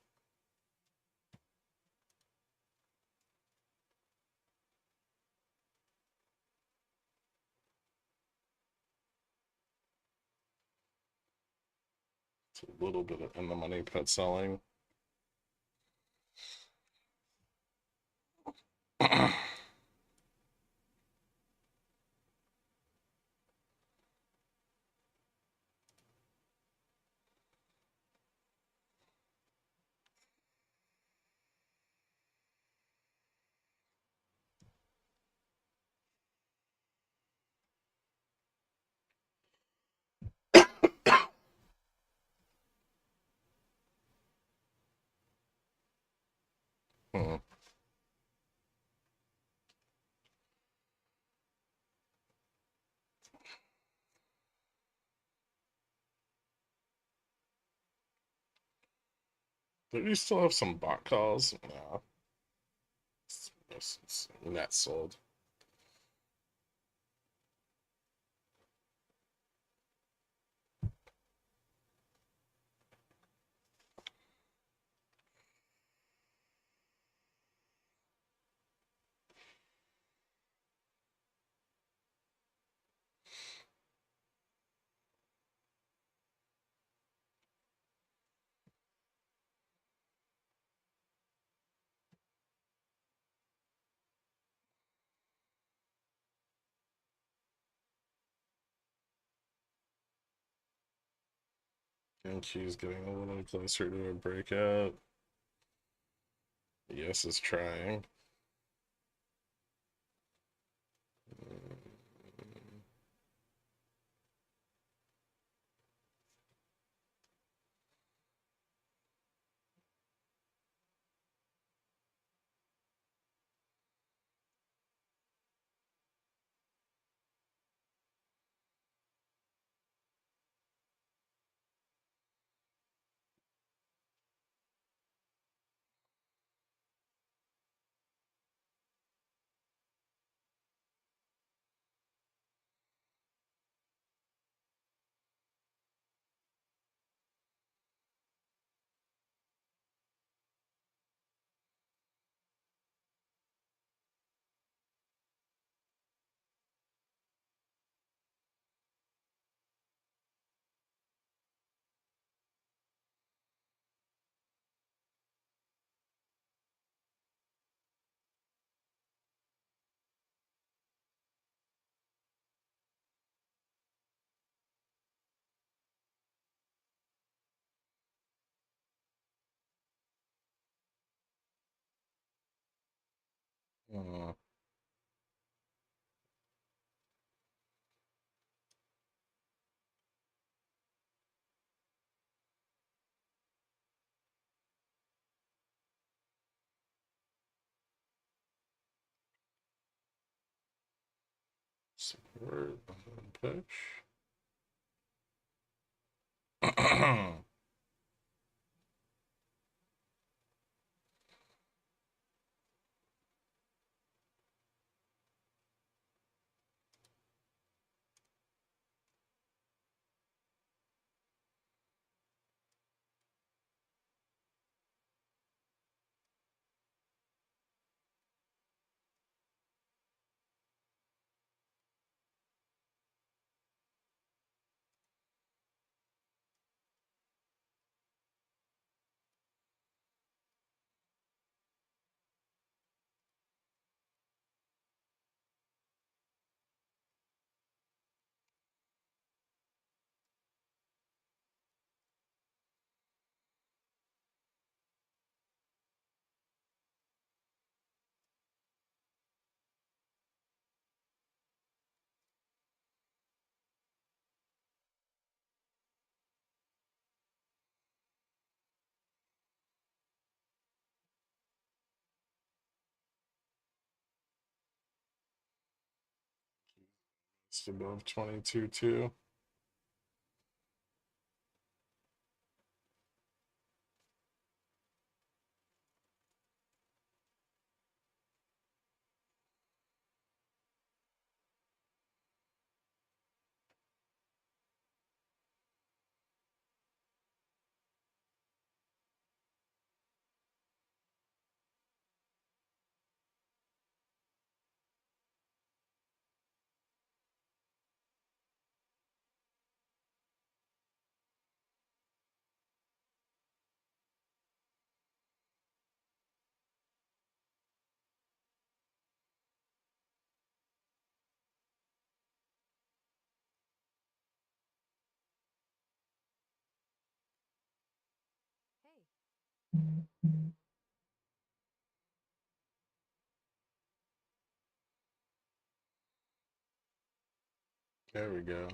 It's a little bit of in the money put selling. Hmm. But you still have some bot calls. Yeah. It's net sold. And Q's getting a little closer to a breakout. Yes is trying. Uh, support and push. Just above 22.2. There we go.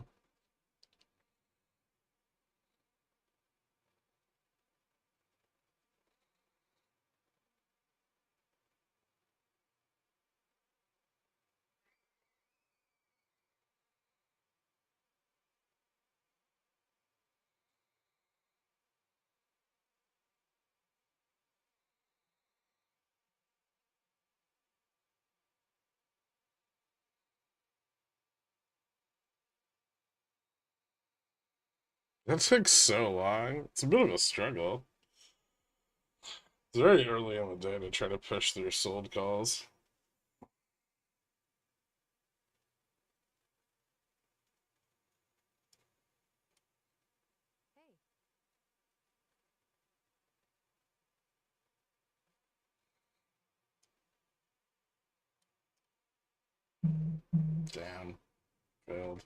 That takes so long. It's a bit of a struggle. It's very early in the day to try to push through sold calls. Damn. Failed.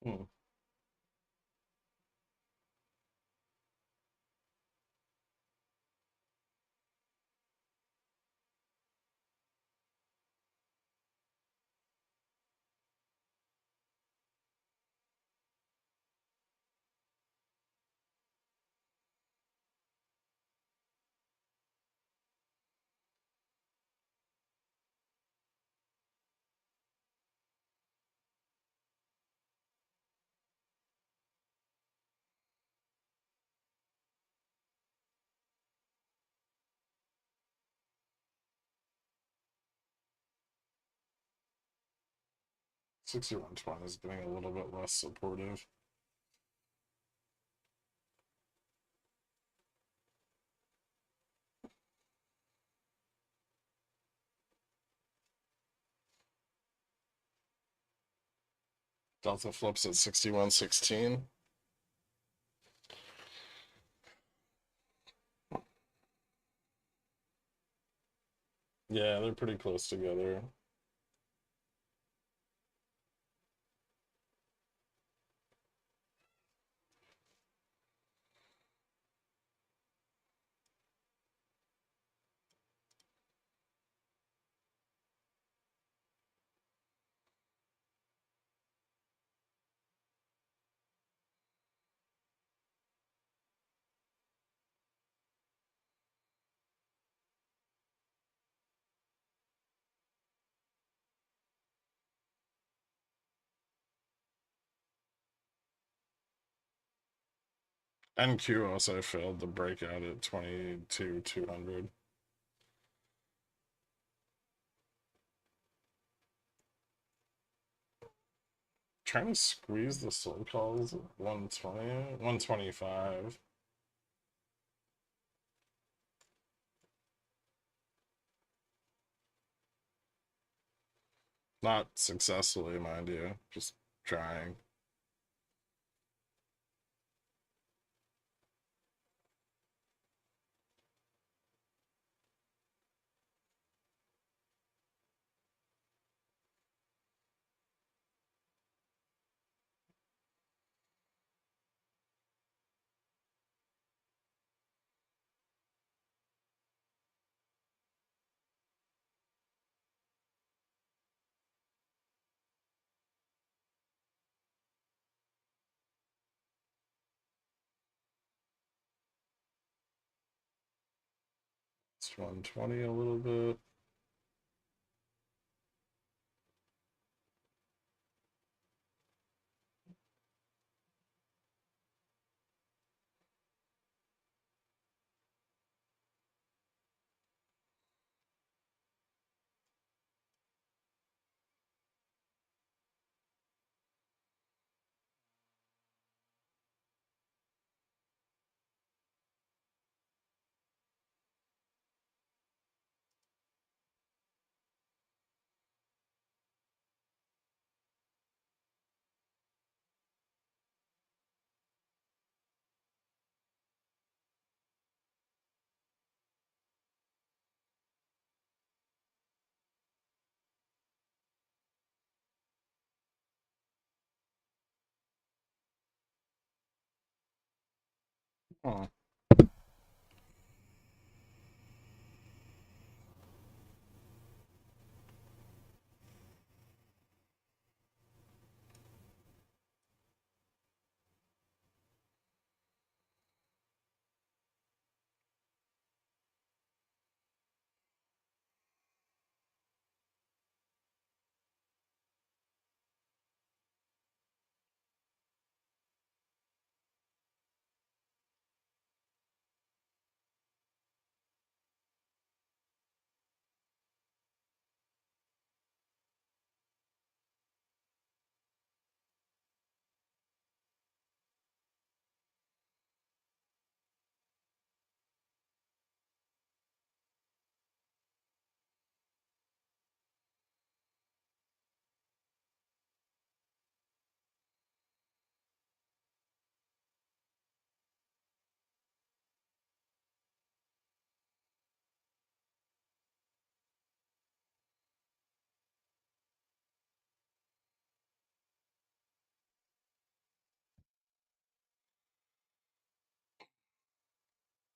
Hmm. 6120 is getting a little bit less supportive. Delta flips at 6116. Yeah, they're pretty close together. NQ also failed to break out at 22,200. Trying to squeeze the sold calls at 120, 125. Not successfully, mind you, just trying. It's 120 a little bit. Huh.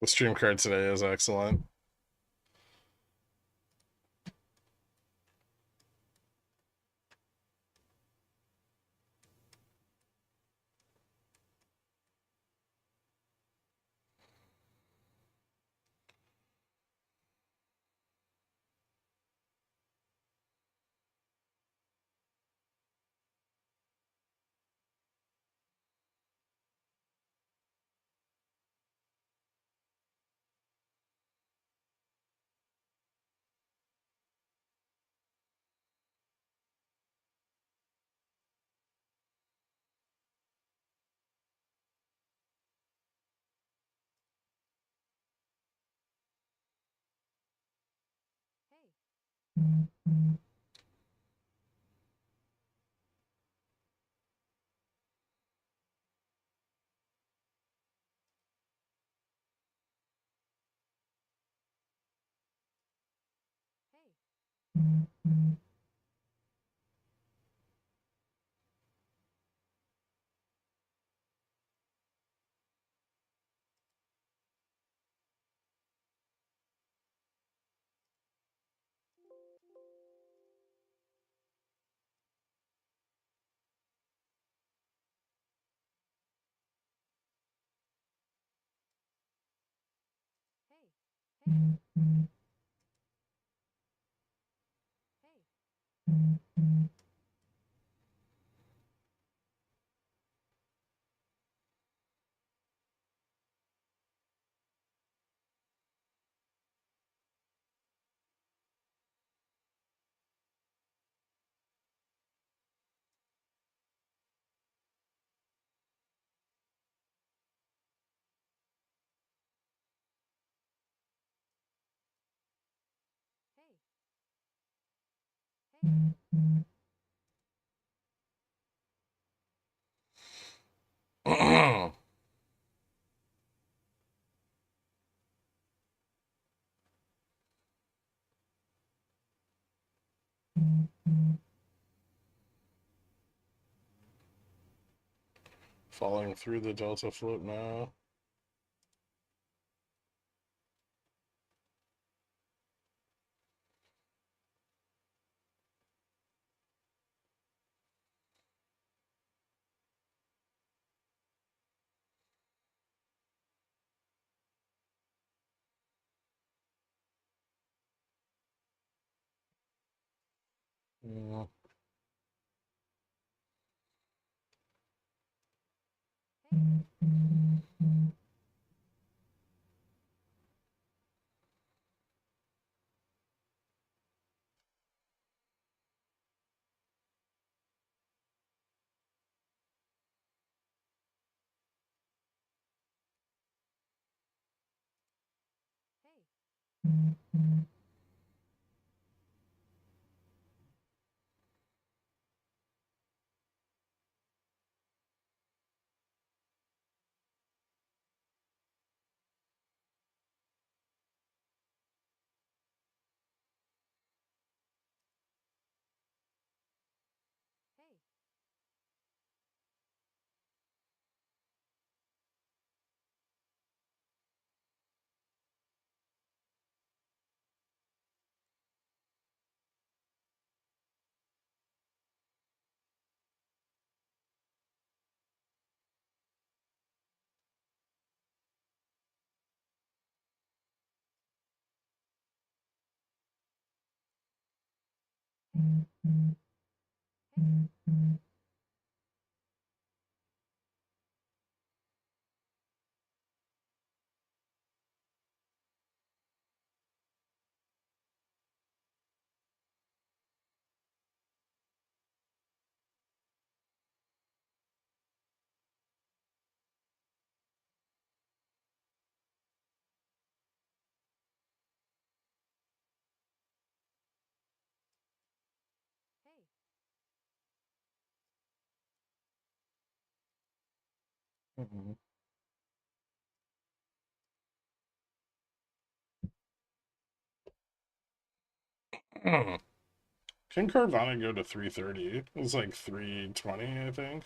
The stream card today is excellent. Falling through the delta float now. Yeah. Mhm. Can Carvana go to 330? It's like 320, I think.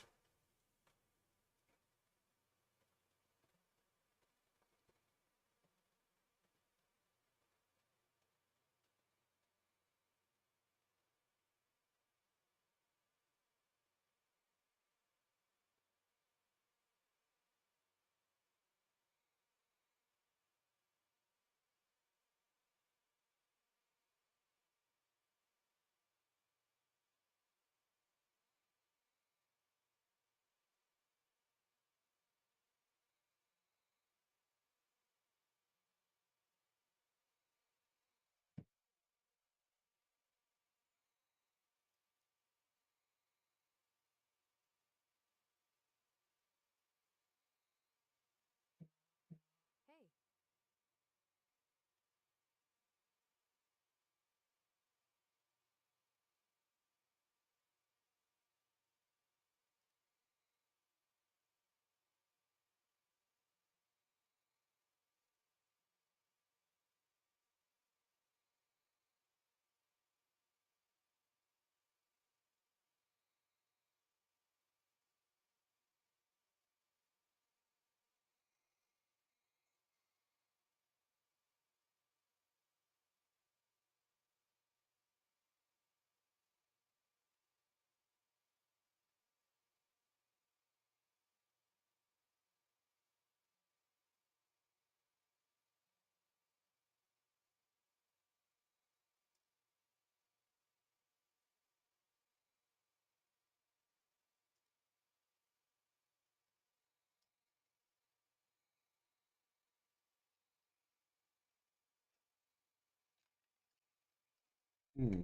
Hmm.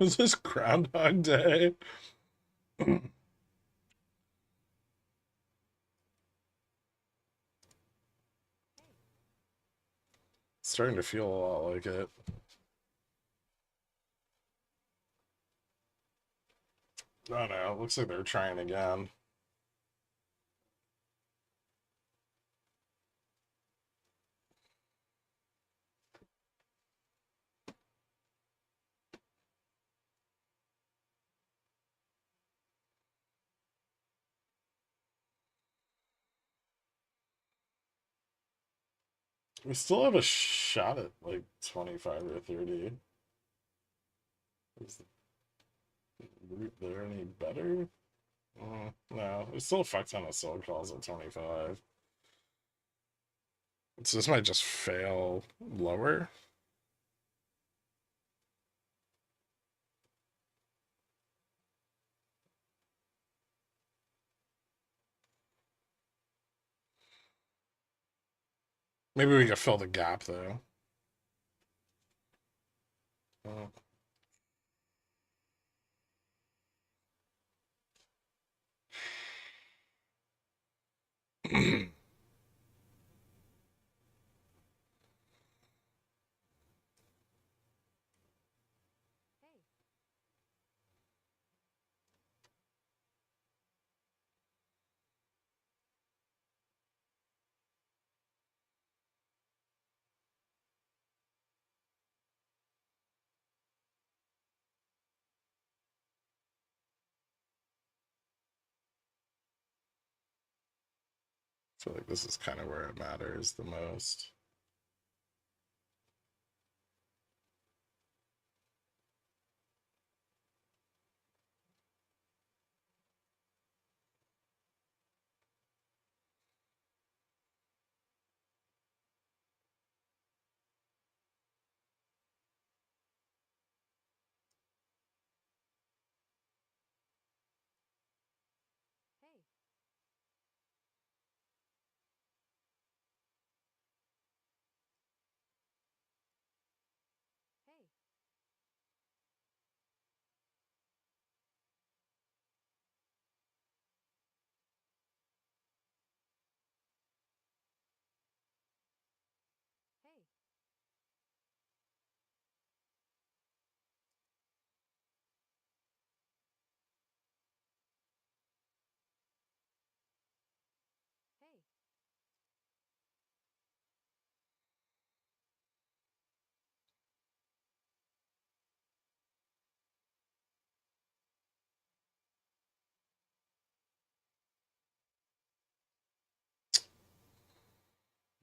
Is this Groundhog Day? Starting to feel a lot like it. don't know. It looks like they're trying again. We still have a shot at like 25 or 30. Is the root there any better? No, there's still a fuck ton of sold calls at 25. So this might just fail lower. Maybe we can fill the gap though. I feel like this is kind of where it matters the most.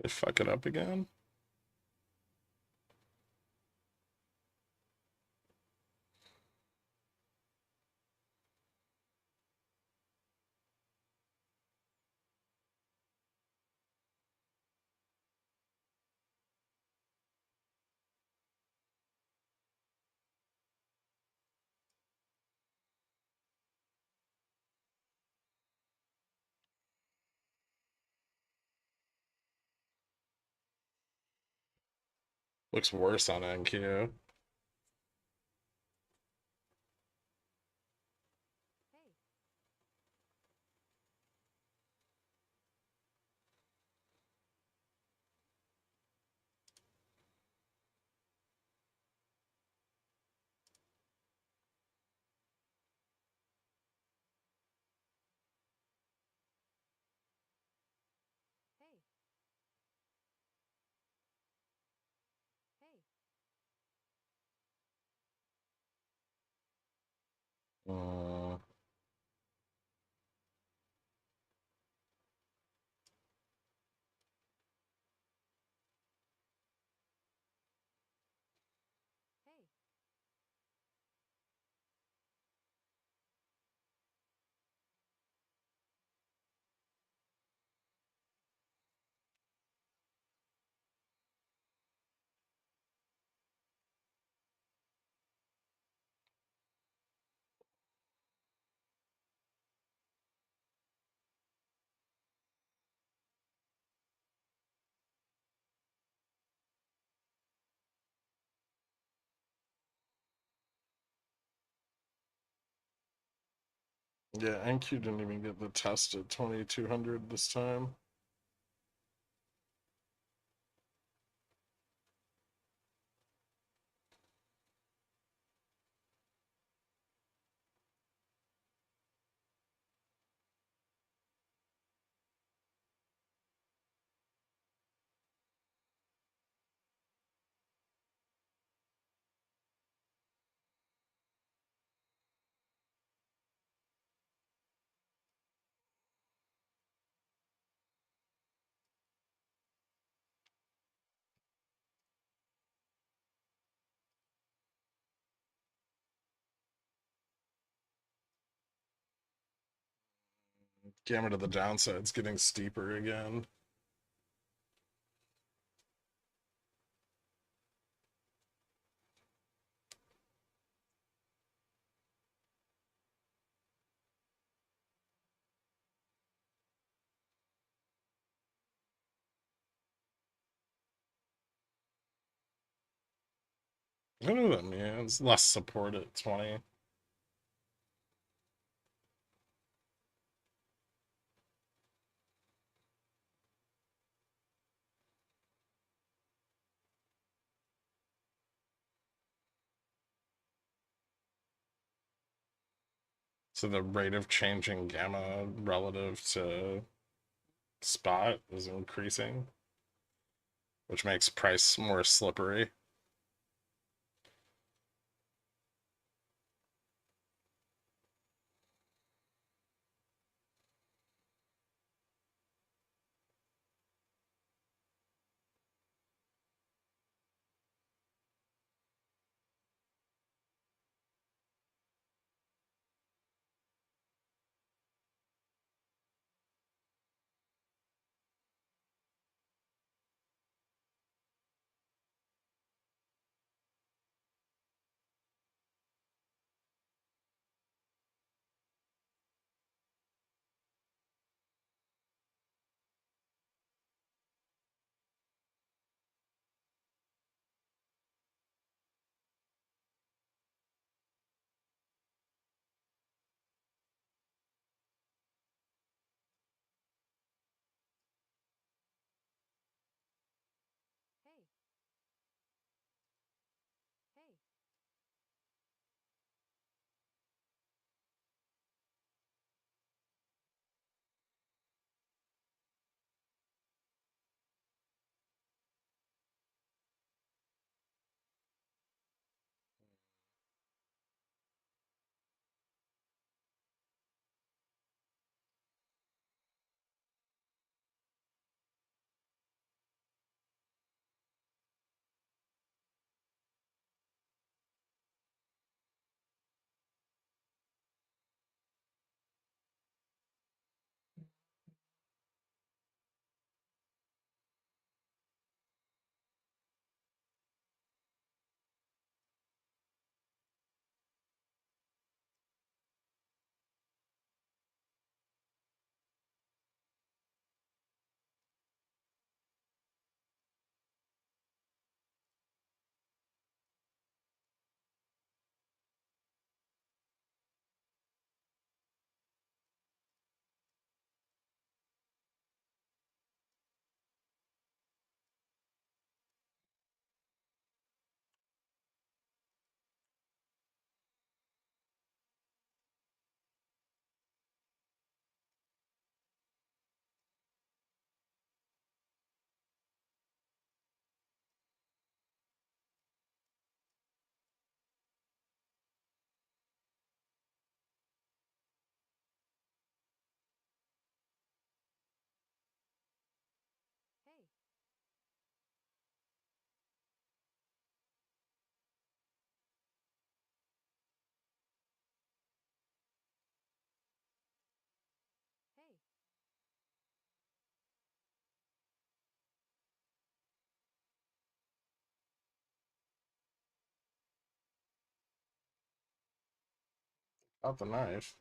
They fuck it up again. Looks worse on NQ. Uh, yeah, NQ didn't even get the test at 2200 this time. Gamma to the downside's getting steeper again. I don't know what that means. Less support at 20. So the rate of changing gamma relative to spot is increasing, which makes price more slippery. Hey. Hey. Hey. Hey. Out the knife.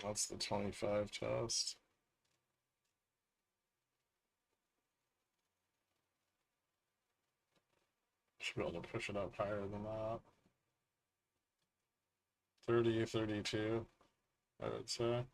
That's the 25 test. Should be able to push it up higher than that. 30, 32, I would say.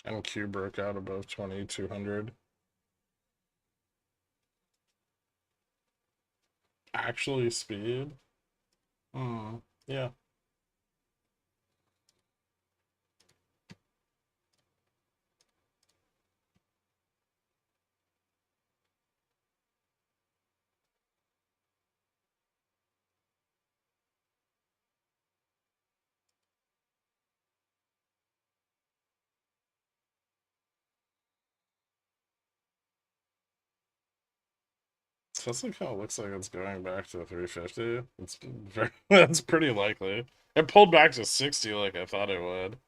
NQ broke out above 2200. Actually, speed. Yeah. Tesla kind of looks like it's going back to 350. It's very, that's pretty likely. It pulled back to 60 like I thought it would.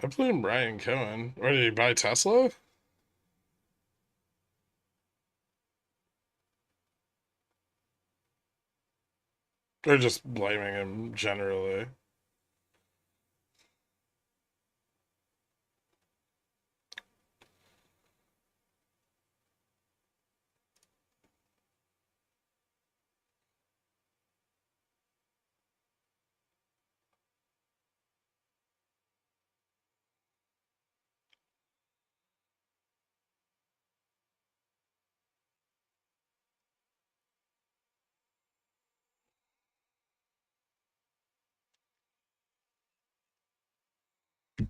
I blame Ryan Cohen. Or did he buy Tesla? Or just blaming him generally? Hey.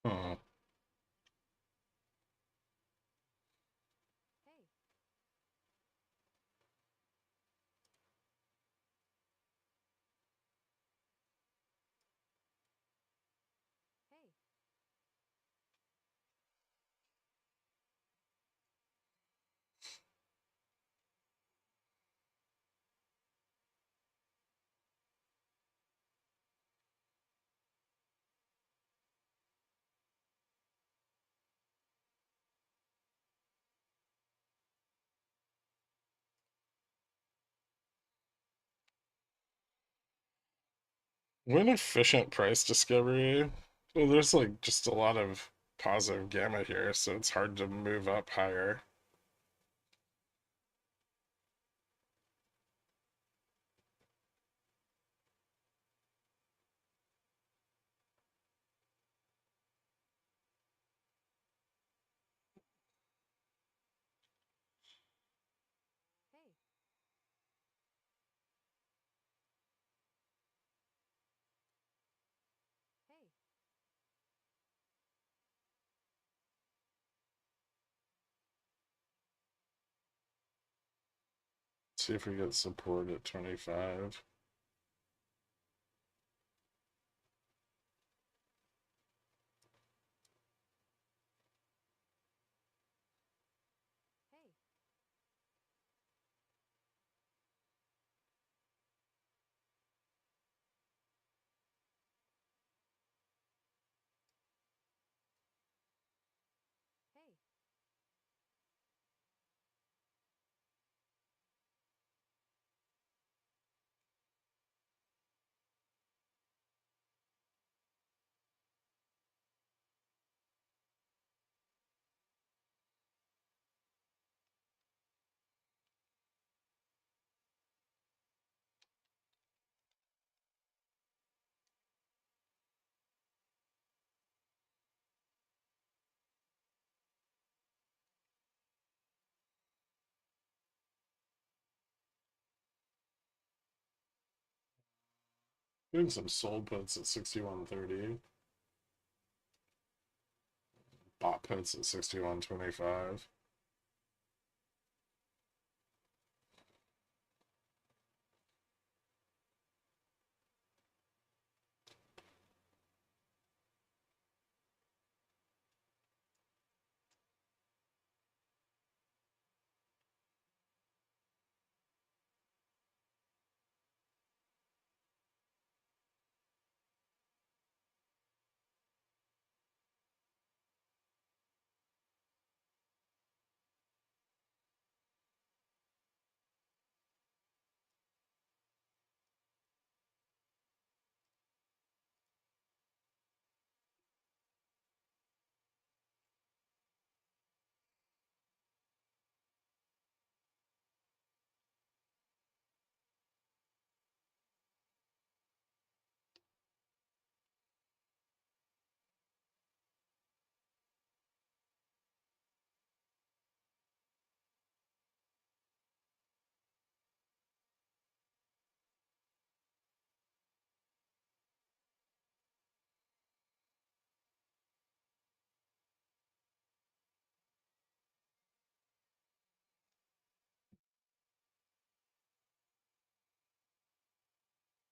Hmm. Hey. Hey. When efficient price discovery, well, there's like just a lot of positive gamma here, so it's hard to move up higher. Hey. Hey. See if we get support at 25. Hey. Hey. Doing some sold puts at 61.30. Bought puts at 61.25.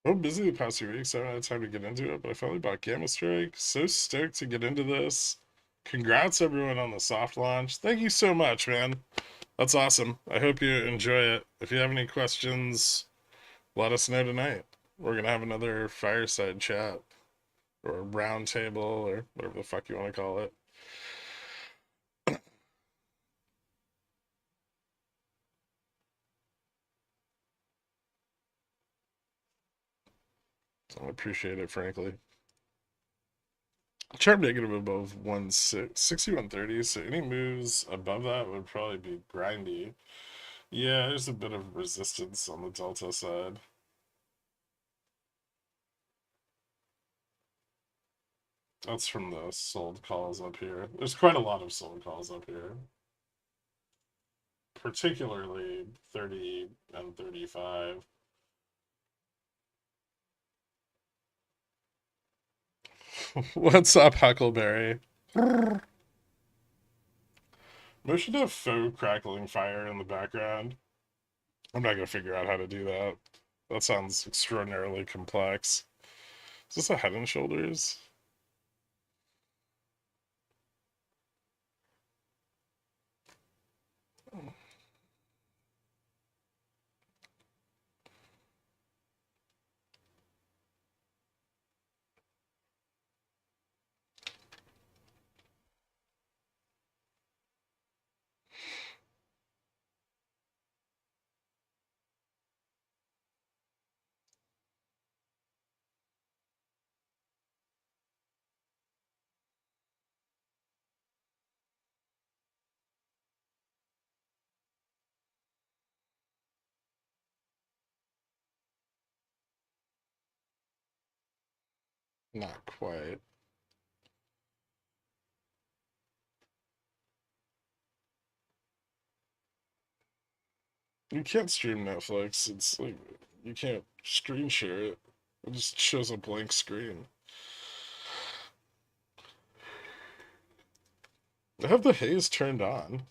I'm busy the past few weeks. I haven't had time to get into it, but I finally bought Gamma Strike. So stoked to get into this. Congrats, everyone, on the soft launch. Thank you so much, man. That's awesome. I hope you enjoy it. If you have any questions, let us know tonight. We're going to have another fireside chat or round table or whatever the fuck you want to call it. I appreciate it, frankly. Sharp negative above 61.30, so any moves above that would probably be grindy. Yeah, there's a bit of resistance on the delta side. That's from the sold calls up here. There's quite a lot of sold calls up here. Particularly 30 and 35. What's up, Huckleberry? Motion to faux crackling fire in the background. I'm not gonna figure out how to do that. That sounds extraordinarily complex. Is this a Head and Shoulders? Not quite. You can't stream Netflix. It's like you can't screen share it. It just shows a blank screen. I have the haze turned on.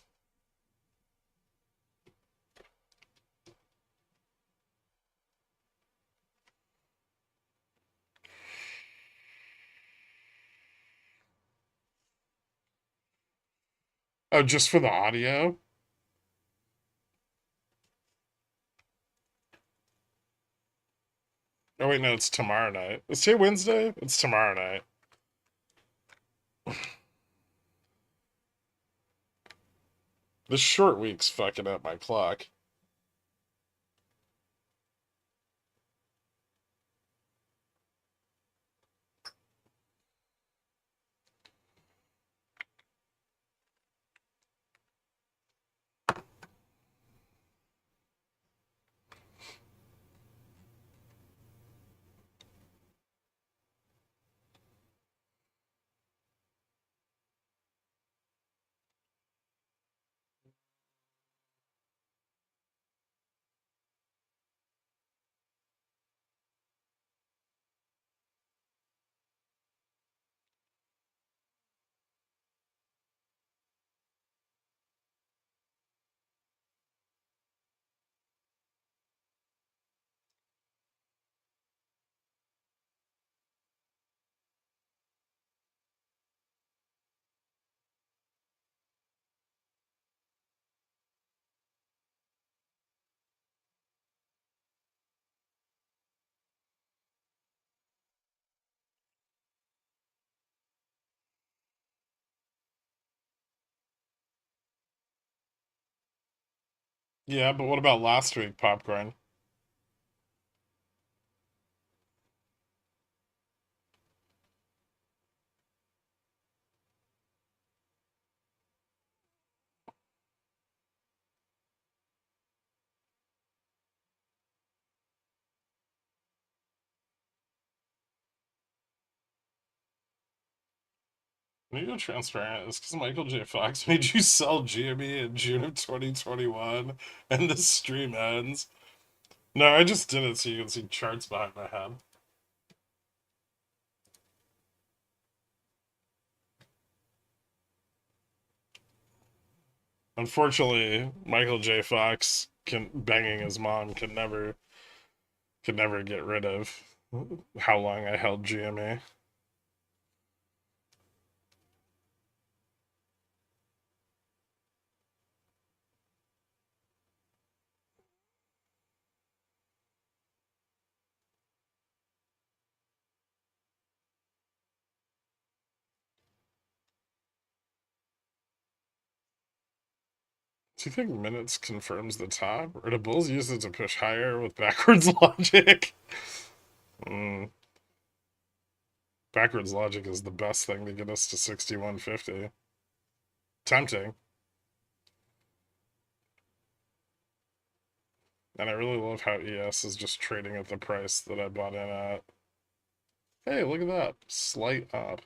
Oh, just for the audio? Oh wait, no, it's tomorrow night. Is today Wednesday? It's tomorrow night. This short week's fucking up my clock. Yeah, but what about last week, Popcorn? When you go transparent, it's because Michael J. Fox made you sell GME in June of 2021, and this stream ends. No, I just did it so you can see charts behind my head. Unfortunately, Michael J. Fox can banging his mom can never get rid of how long I held GME. Do you think minutes confirms the top, or do bulls use it to push higher with backwards logic? Mm, backwards logic is the best thing to get us to 6150. Tempting. And I really love how ES is just trading at the price that I bought in at. Hey, look at that. Slight up.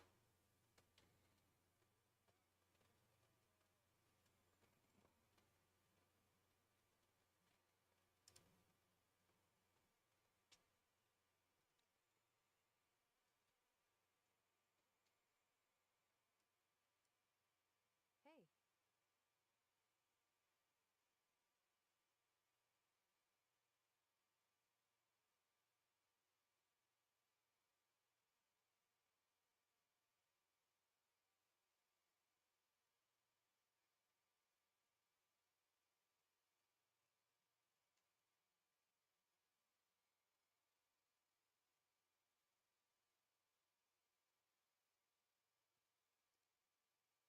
Hey.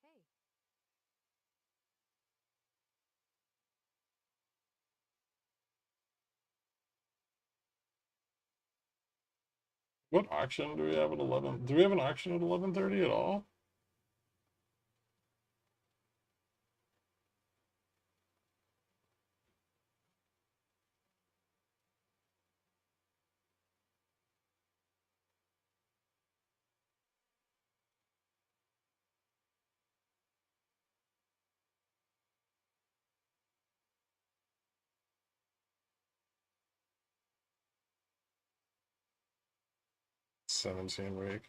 Hey. What auction do we have at 11? Do we have an auction at 11:30 at all? $17 week.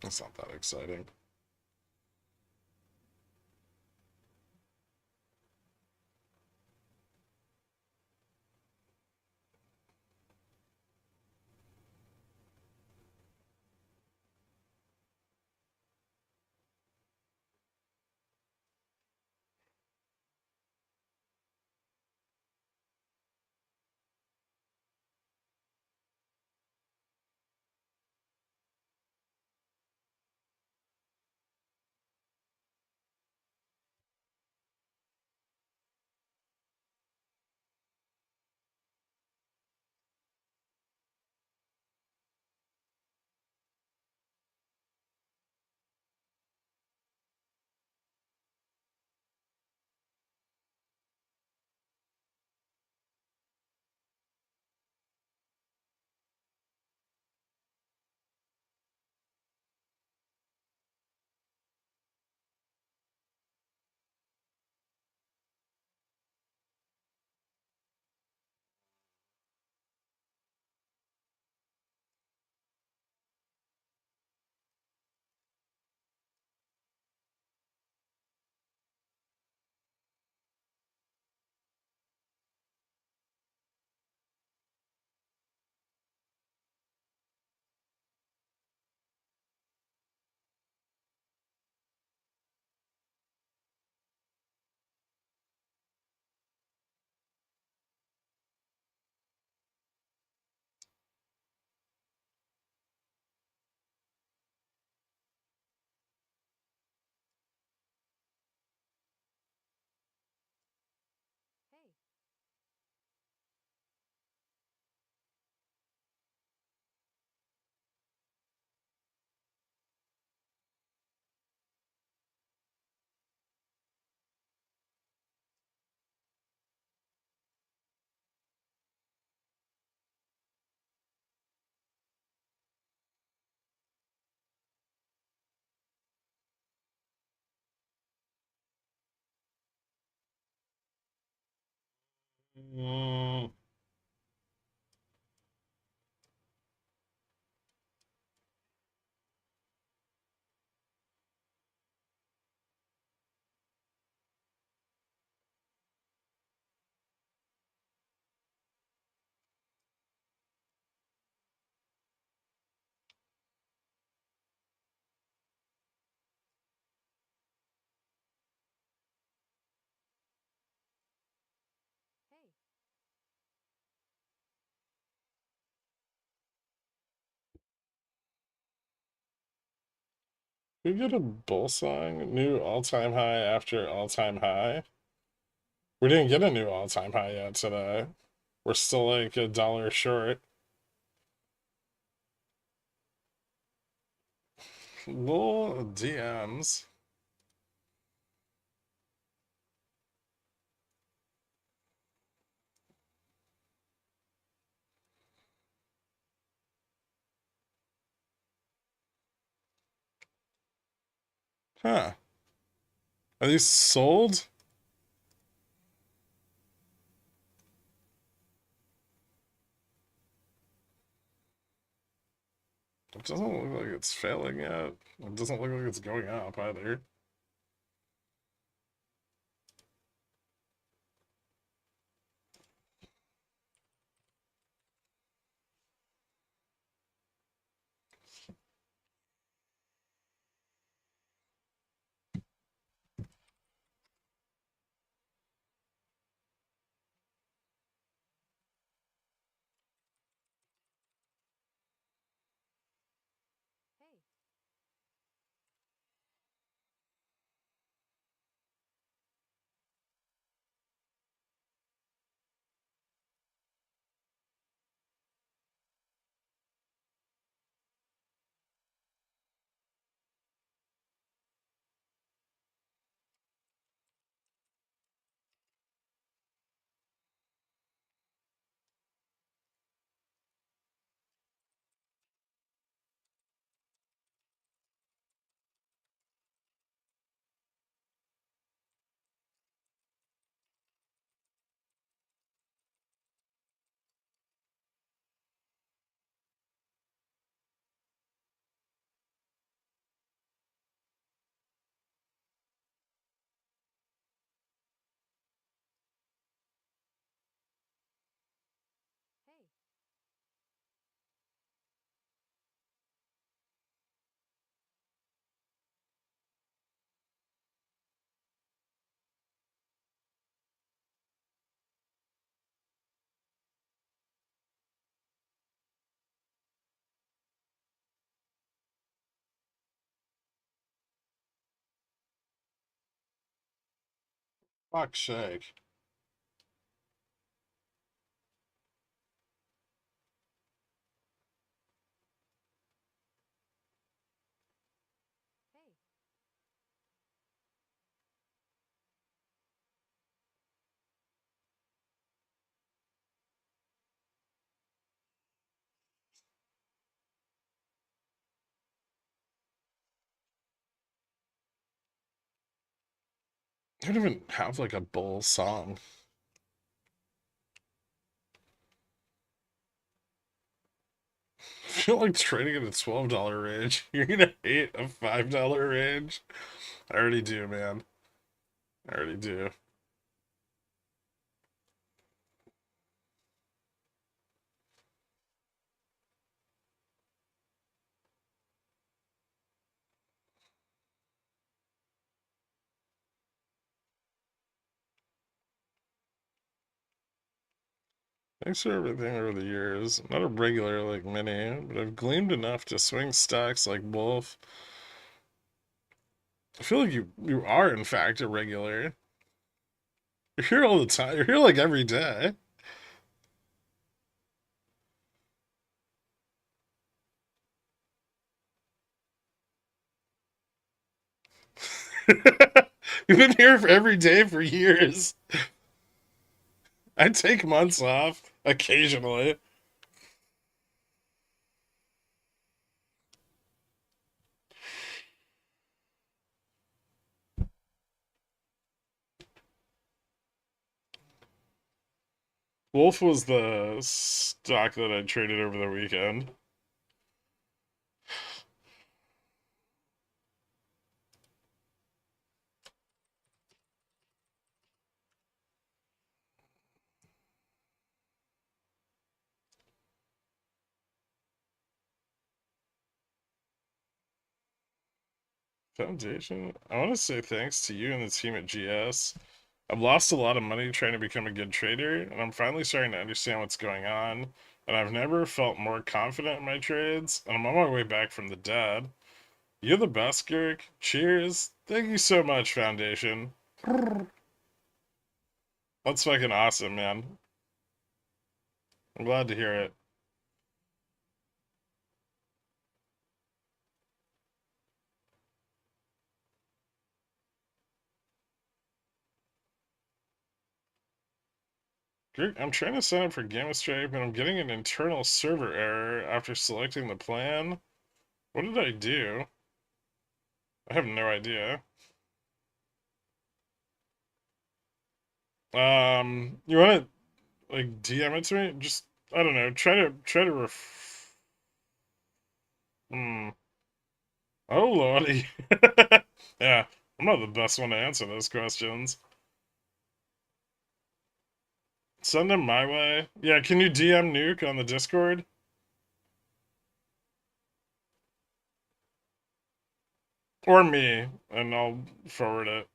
That's not that exciting. Mm, Hey. we get a bull song, new all-time high after all-time high. We didn't get a new all-time high yet today. We're still like $1 short. Little DMs. Huh. Are these sold? It doesn't look like it's failing yet. It doesn't look like it's going up either. Hey. Hey. Fuck's sake. Hey. I don't even have like a bull song. I feel like trading in a $12 range. You're gonna hate a $5 range. I already do, man. I already do. Thanks for everything over the years. I'm not a regular like many, but I've gleamed enough to swing stocks like Wolf. I feel like you are in fact a regular. You're here all the time. You're here like every day. You've been here for every day for years. I take months off occasionally. Wolf was the stock that I traded over the weekend. Foundation? I want to say thanks to you and the team at GS. I've lost a lot of money trying to become a good trader, and I'm finally starting to understand what's going on. And I've never felt more confident in my trades, and I'm on my way back from the dead. You're the best, Gherk. Cheers. Thank you so much, Foundation. That's fucking awesome, man. I'm glad to hear it. Gherk, I'm trying to sign up for Gamma Stripe, and I'm getting an internal server error after selecting the plan. What did I do? I have no idea. You want to like DM it to me? Just I don't know. Try to. Hmm. Oh lordy. Yeah, I'm not the best one to answer those questions. Send them my way. Yeah, can you DM Nuke on the Discord? Or me, and I'll forward it.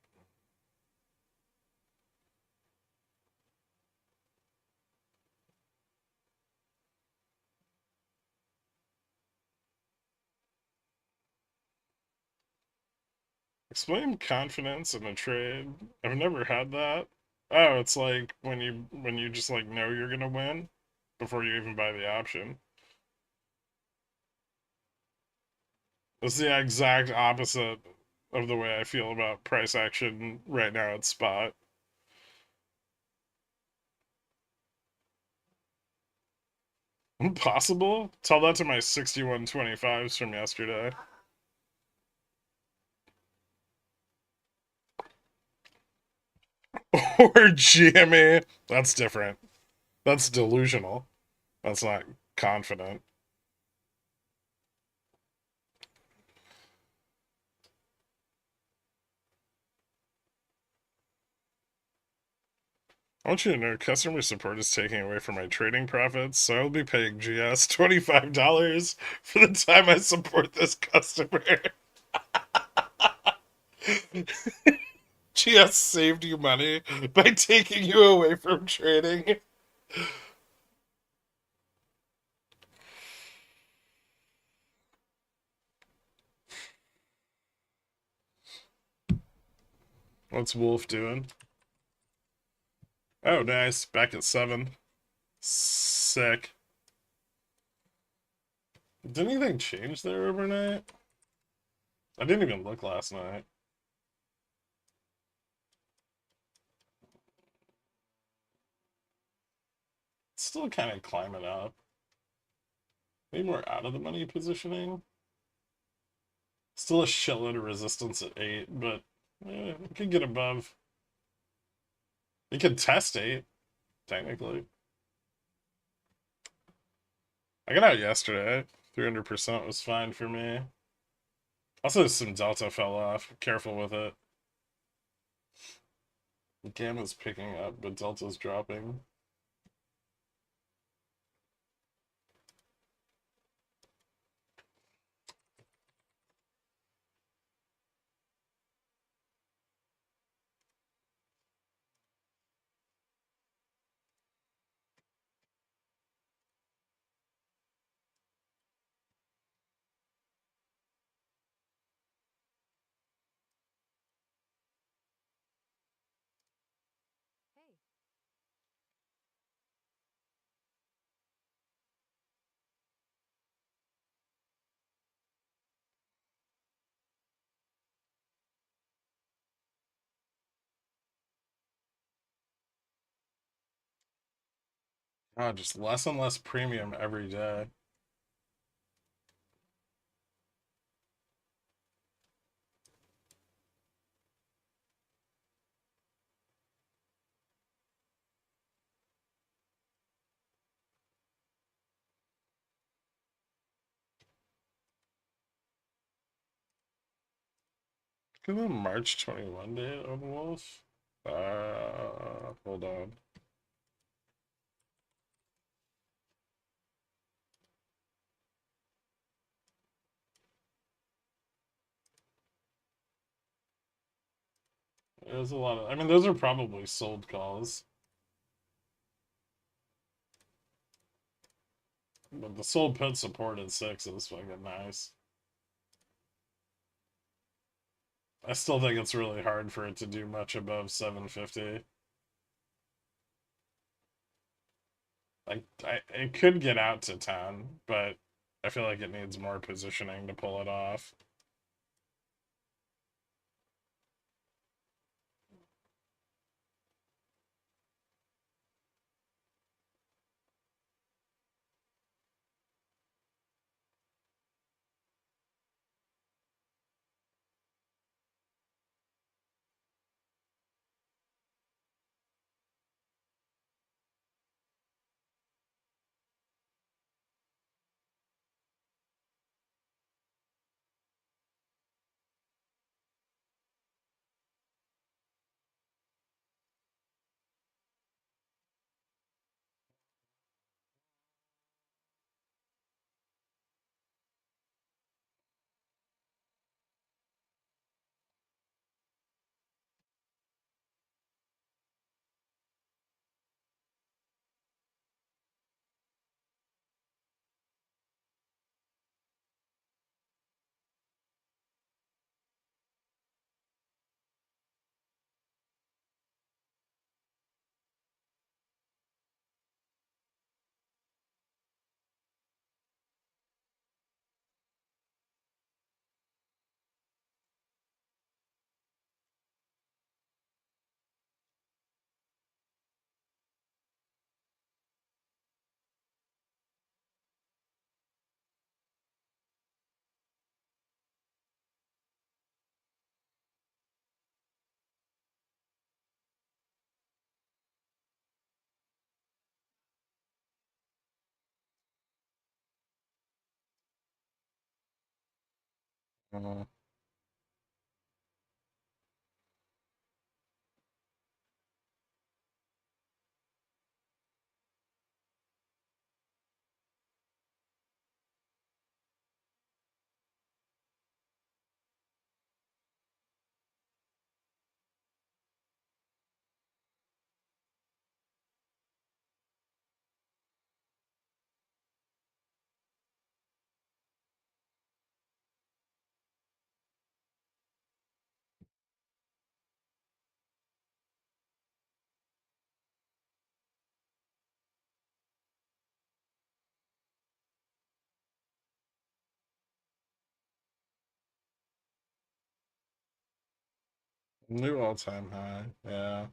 Explain confidence in a trade. I've never had that. Oh, it's like when you just like know you're gonna win before you even buy the option. It's the exact opposite of the way I feel about price action right now at spot. Possible? Tell that to my 61.25s from yesterday. Or Jimmy. That's different. That's delusional. That's not confident. I want you to know customer support is taking away from my trading profits, so I'll be paying GS $25 for the time I support this customer. GS saved you money by taking you away from trading. What's Wolf doing? Oh, nice. Back at 7. Sick. Did anything change there overnight? I didn't even look last night. It's still kind of climbing up. Maybe more out of the money positioning. Still a shitload of resistance at 8, but it could get above. It could test 8, technically. I got out yesterday. 300% was fine for me. Also, some Delta fell off. Careful with it. Gamma's picking up, but Delta's dropping. Hey. God, just less and less premium every day. Look at the March 21 date on Wolf. Hold on. There's a lot of, I mean, those are probably sold calls. But the sold put support at 6 is fucking nice. I still think it's really hard for it to do much above 750. Like, it could get out to 10, but I feel like it needs more positioning to pull it off. Uh, New all-time high, yeah.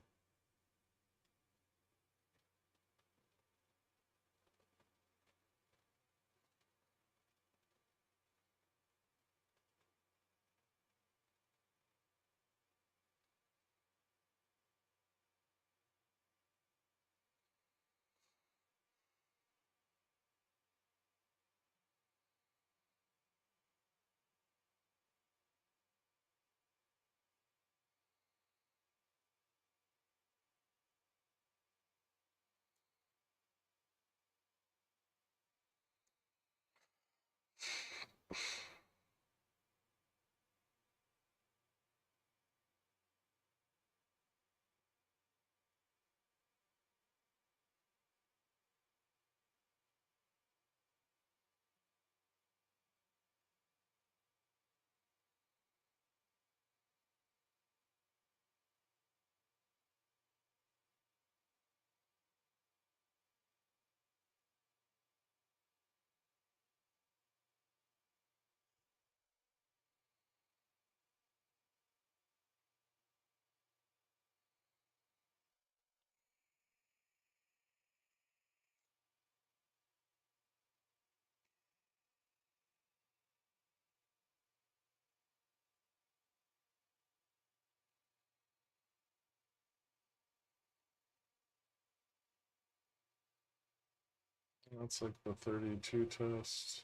That's like the 32 test.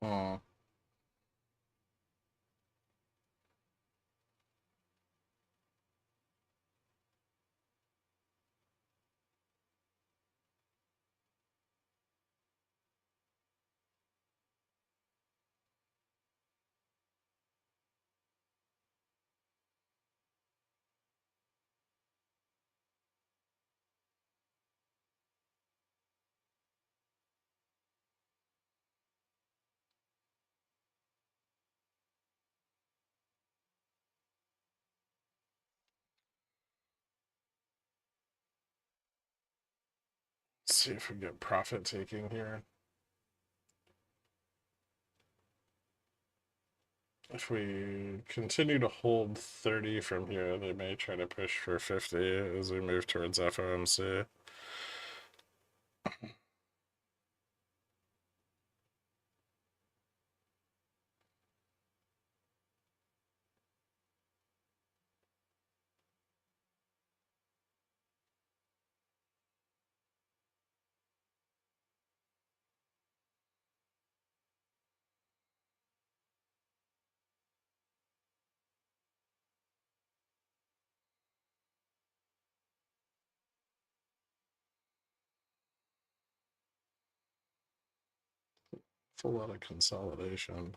Mm. Let's see if we get profit taking here. If we continue to hold 30 from here, they may try to push for 50 as we move towards FOMC. It's a lot of consolidation.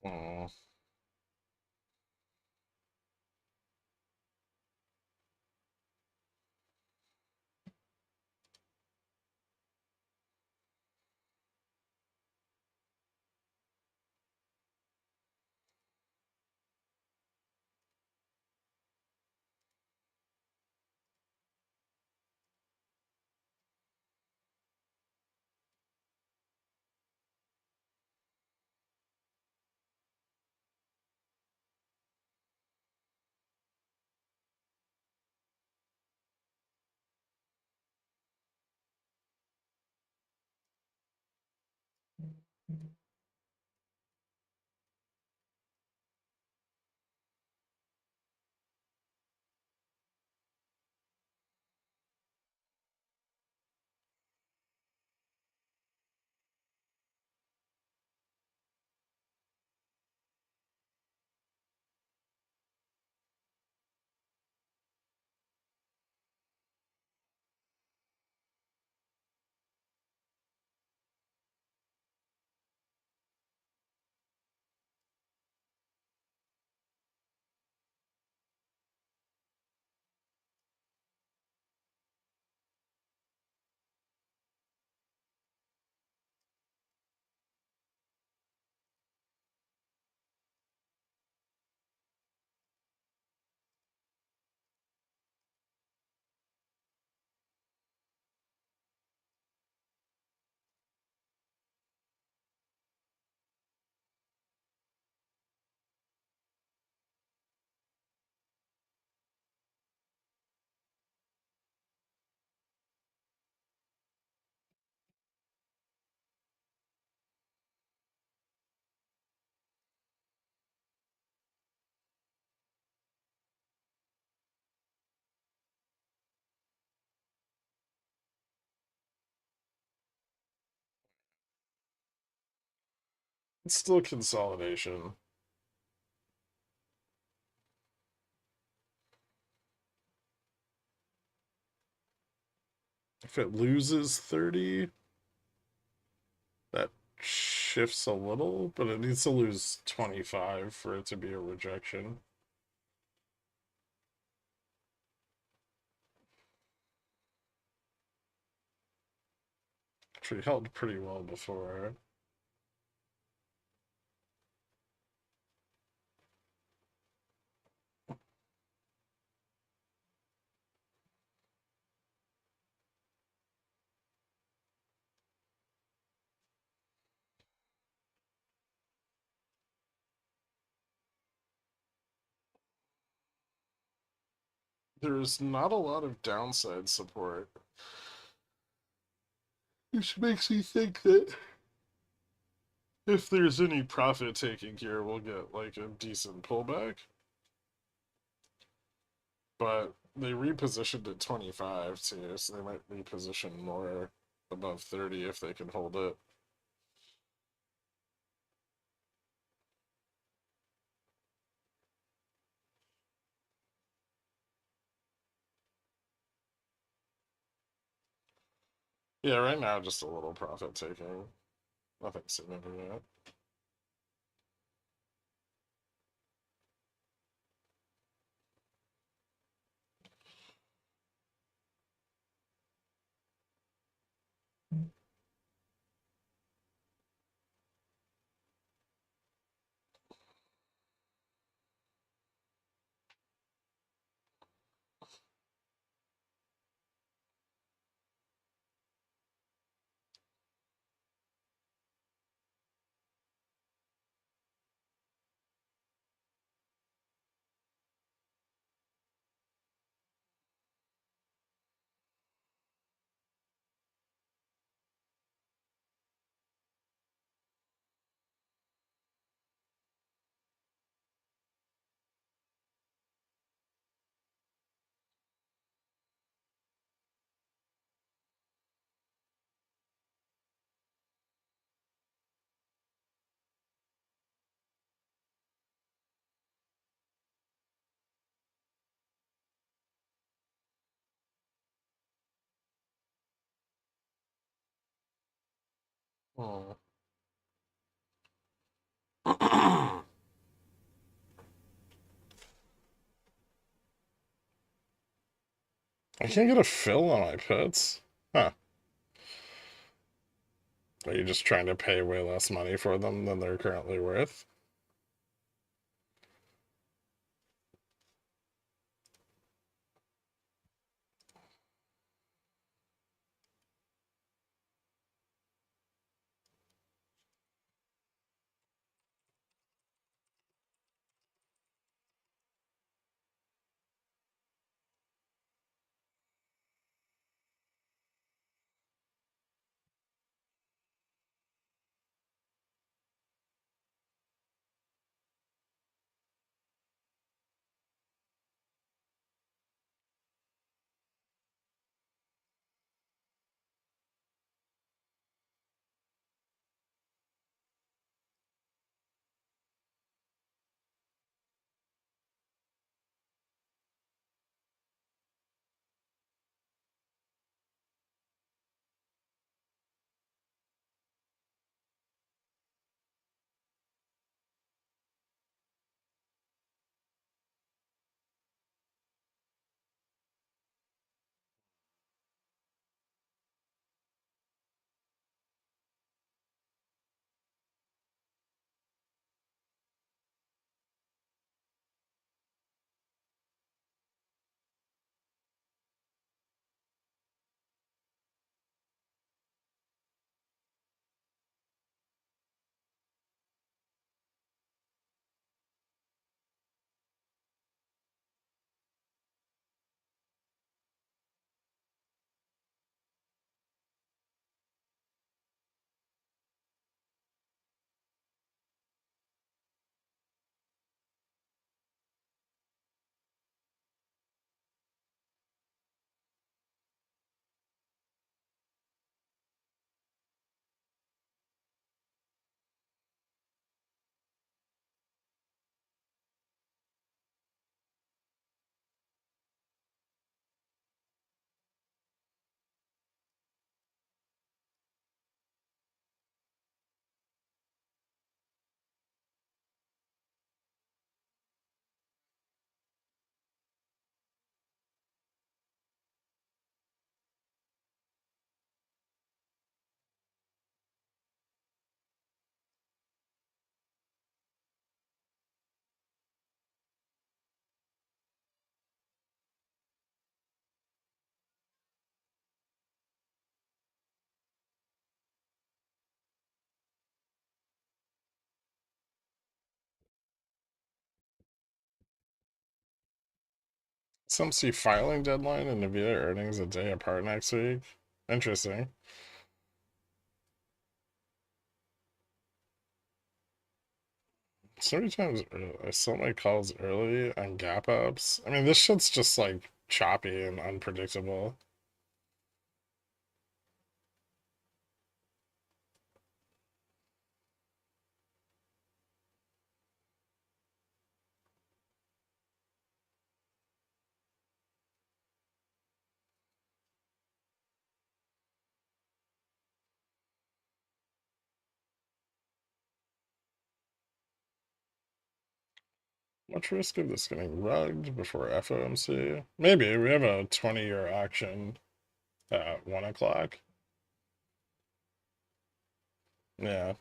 Mm. It's still consolidation. If it loses 30, that shifts a little, but it needs to lose 25 for it to be a rejection. Which we held pretty well before. There's not a lot of downside support, which makes me think that if there's any profit taking here, we'll get like a decent pullback. But they repositioned at 25 too, so they might reposition more above 30 if they can hold it. Yeah, right now just a little profit taking. Nothing significant. Hmm. I can't get a fill on my puts. Huh. Are you just trying to pay way less money for them than they're currently worth? SMC filing deadline and Nvidia earnings a day apart next week. Interesting. So many times I sell my calls early on gap ups. I mean, this shit's just like choppy and unpredictable. Much risk of this getting rugged before FOMC? Maybe. We have a 20-year auction at 1 o'clock. Yeah.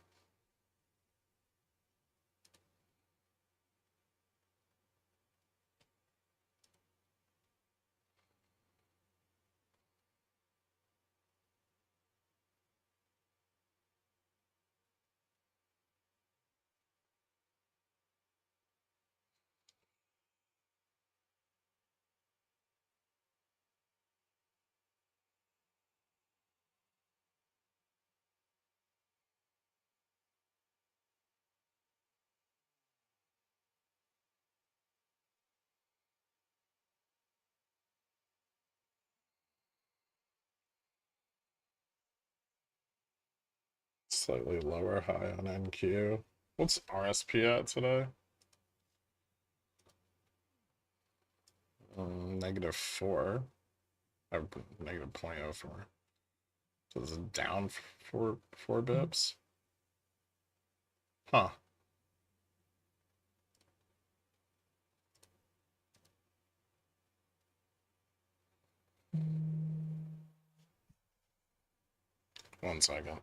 Slightly lower high on NQ. What's RSP at today? -4. Negative 0.04. So this is down four bips. Huh. One second.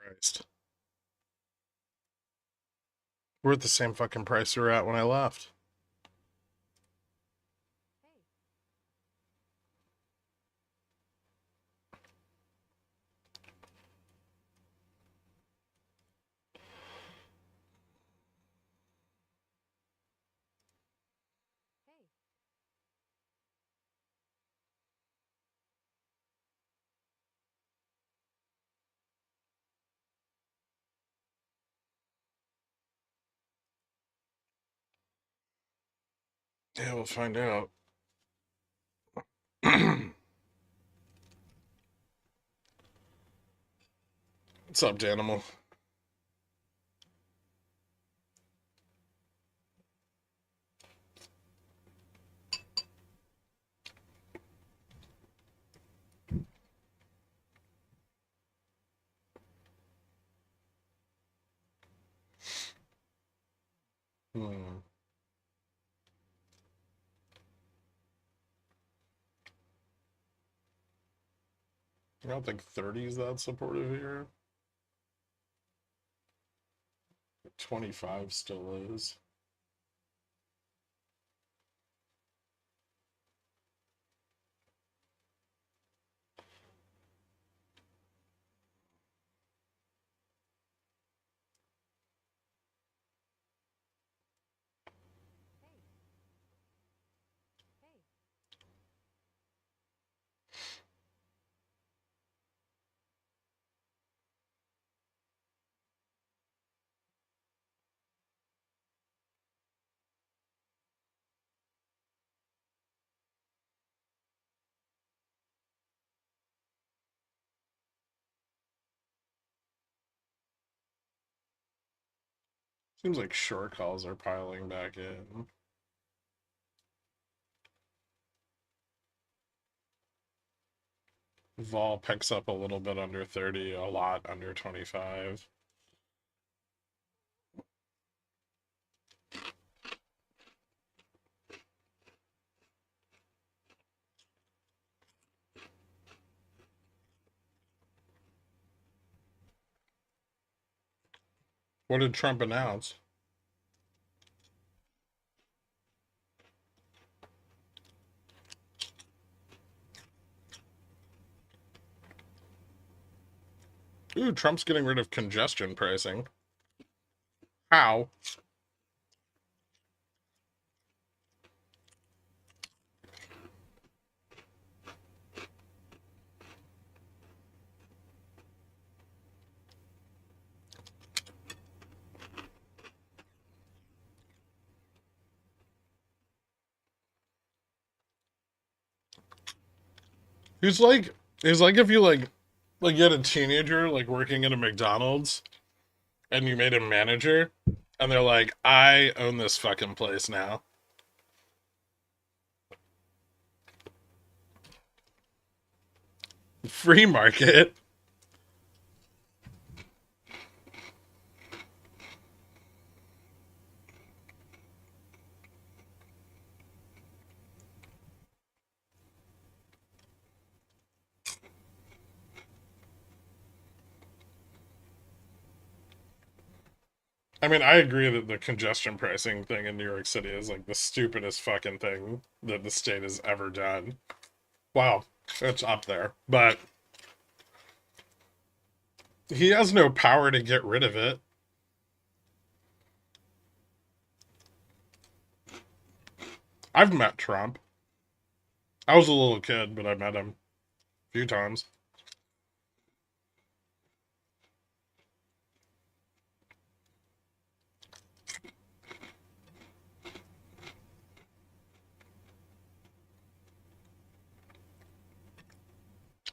Christ. We're at the same fucking price we were at when I left. Hey. Hey. Yeah, we'll find out. What's up, Danimal? Hmm. I don't think 30 is that supportive here. 25 still is. Hey. Hey. Seems like short calls are piling back in. Vol picks up a little bit under 30, a lot under 25. What did Trump announce? Ooh, Trump's getting rid of congestion pricing. How? He's like if you like you had a teenager like working at a McDonald's and you made him manager and they're like, I own this fucking place now. Free market. I mean, I agree that the congestion pricing thing in New York City is like the stupidest fucking thing that the state has ever done. Wow, it's up there. But he has no power to get rid of it. I've met Trump. I was a little kid, but I met him a few times.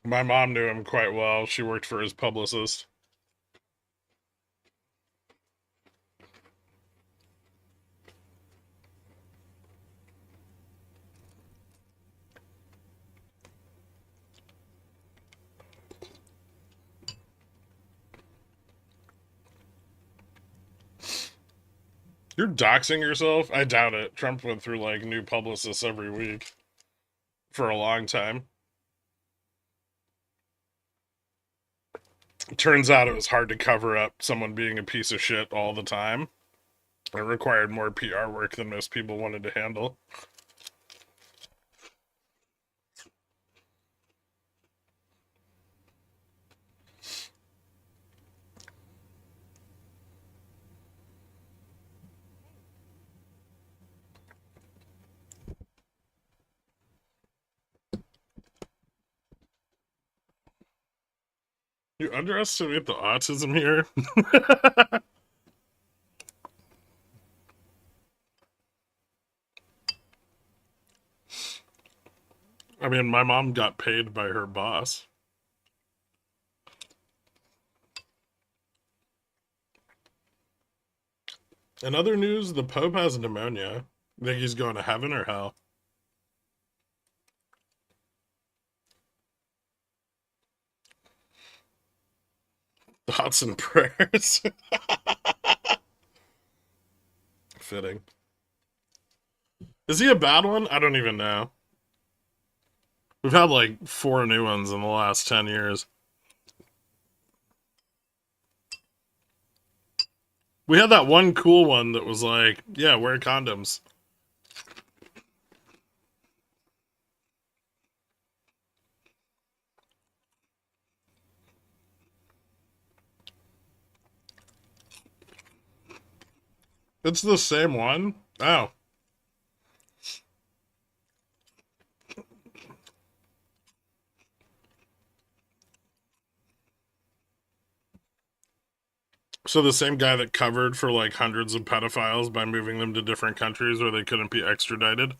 My mom knew him quite well. She worked for his publicist. You're doxing yourself? I doubt it. Trump went through like new publicists every week for a long time. Turns out it was hard to cover up someone being a piece of shit all the time. It required more PR work than most people wanted to handle. You underestimate the autism here. I mean, my mom got paid by her boss. In other news, the Pope has pneumonia. Think he's going to heaven or hell? Thoughts and prayers. Fitting. Is he a bad one? I don't even know. We've had like 4 new ones in the last 10 years. We had that one cool one that was like, yeah, wear condoms. It's the same one? Oh. So the same guy that covered for like hundreds of pedophiles by moving them to different countries where they couldn't be extradited?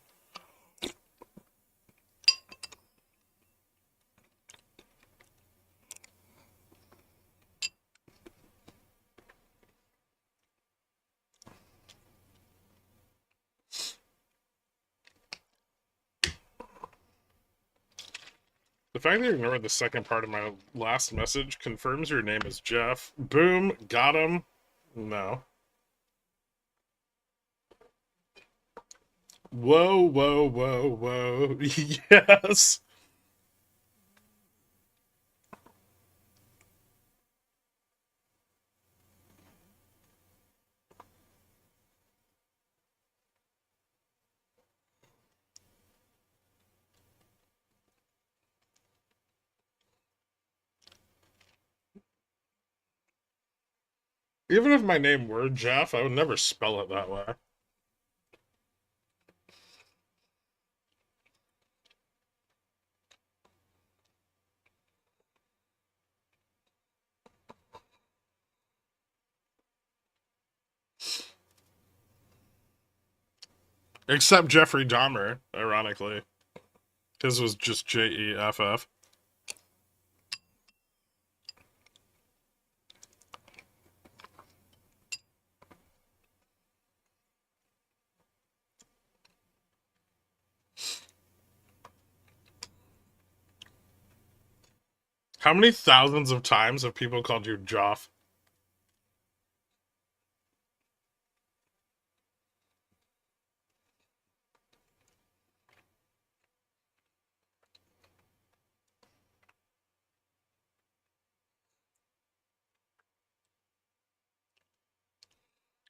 The fact that you ignored the second part of my last message confirms your name is Jeff. Boom, got him. No. Whoa, whoa, whoa, whoa. Yes. Even if my name were Jeff, I would never spell it that way. Except Jeffrey Dahmer, ironically. His was just Jeff. How many thousands of times have people called you Joff?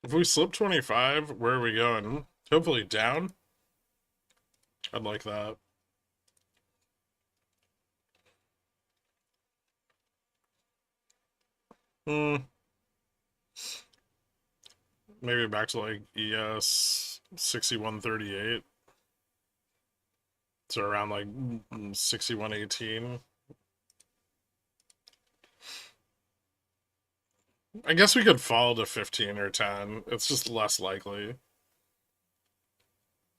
If we slip 25, where are we going? Hopefully down. I'd like that. Maybe back to like ES 6138. So around like 6118. I guess we could fall to 15 or 10. It's just less likely.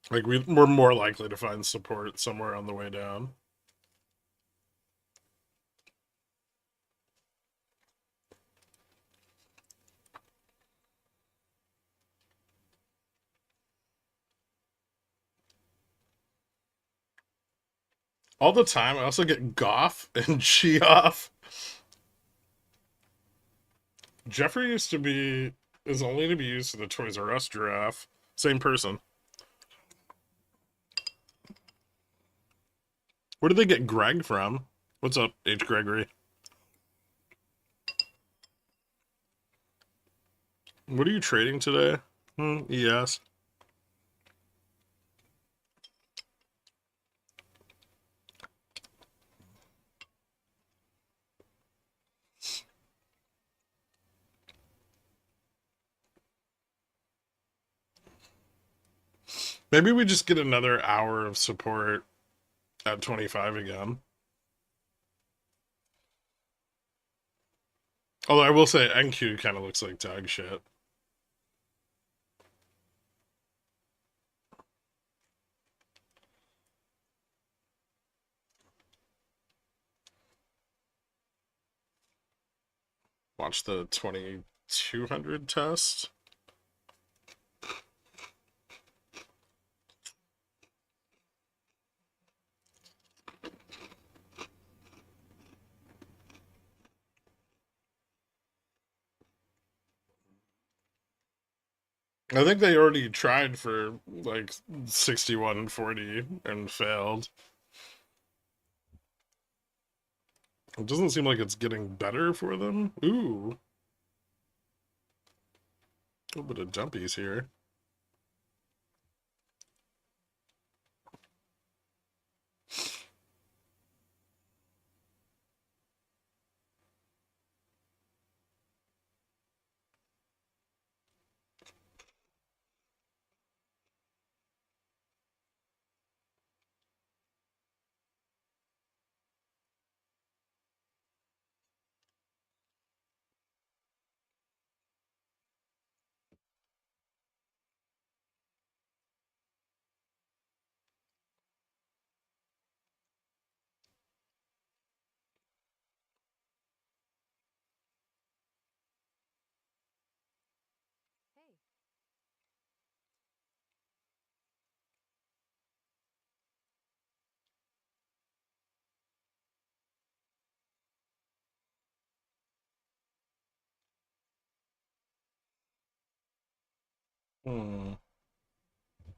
Like we're more likely to find support somewhere on the way down. All the time. I also get Goff and Geoff. Jeffrey is only to be used to the Toys R Us giraffe. Same person. Where did they get Greg from? What's up, H. Gregory? What are you trading today? Yes. Maybe we just get another hour of support at 25 again. Although I will say NQ kind of looks like dog shit. Watch the 2200 test. I think they already tried for like 6140 and failed. It doesn't seem like it's getting better for them. Ooh. A little bit of jumpies here. Hey. Hmm. Hey.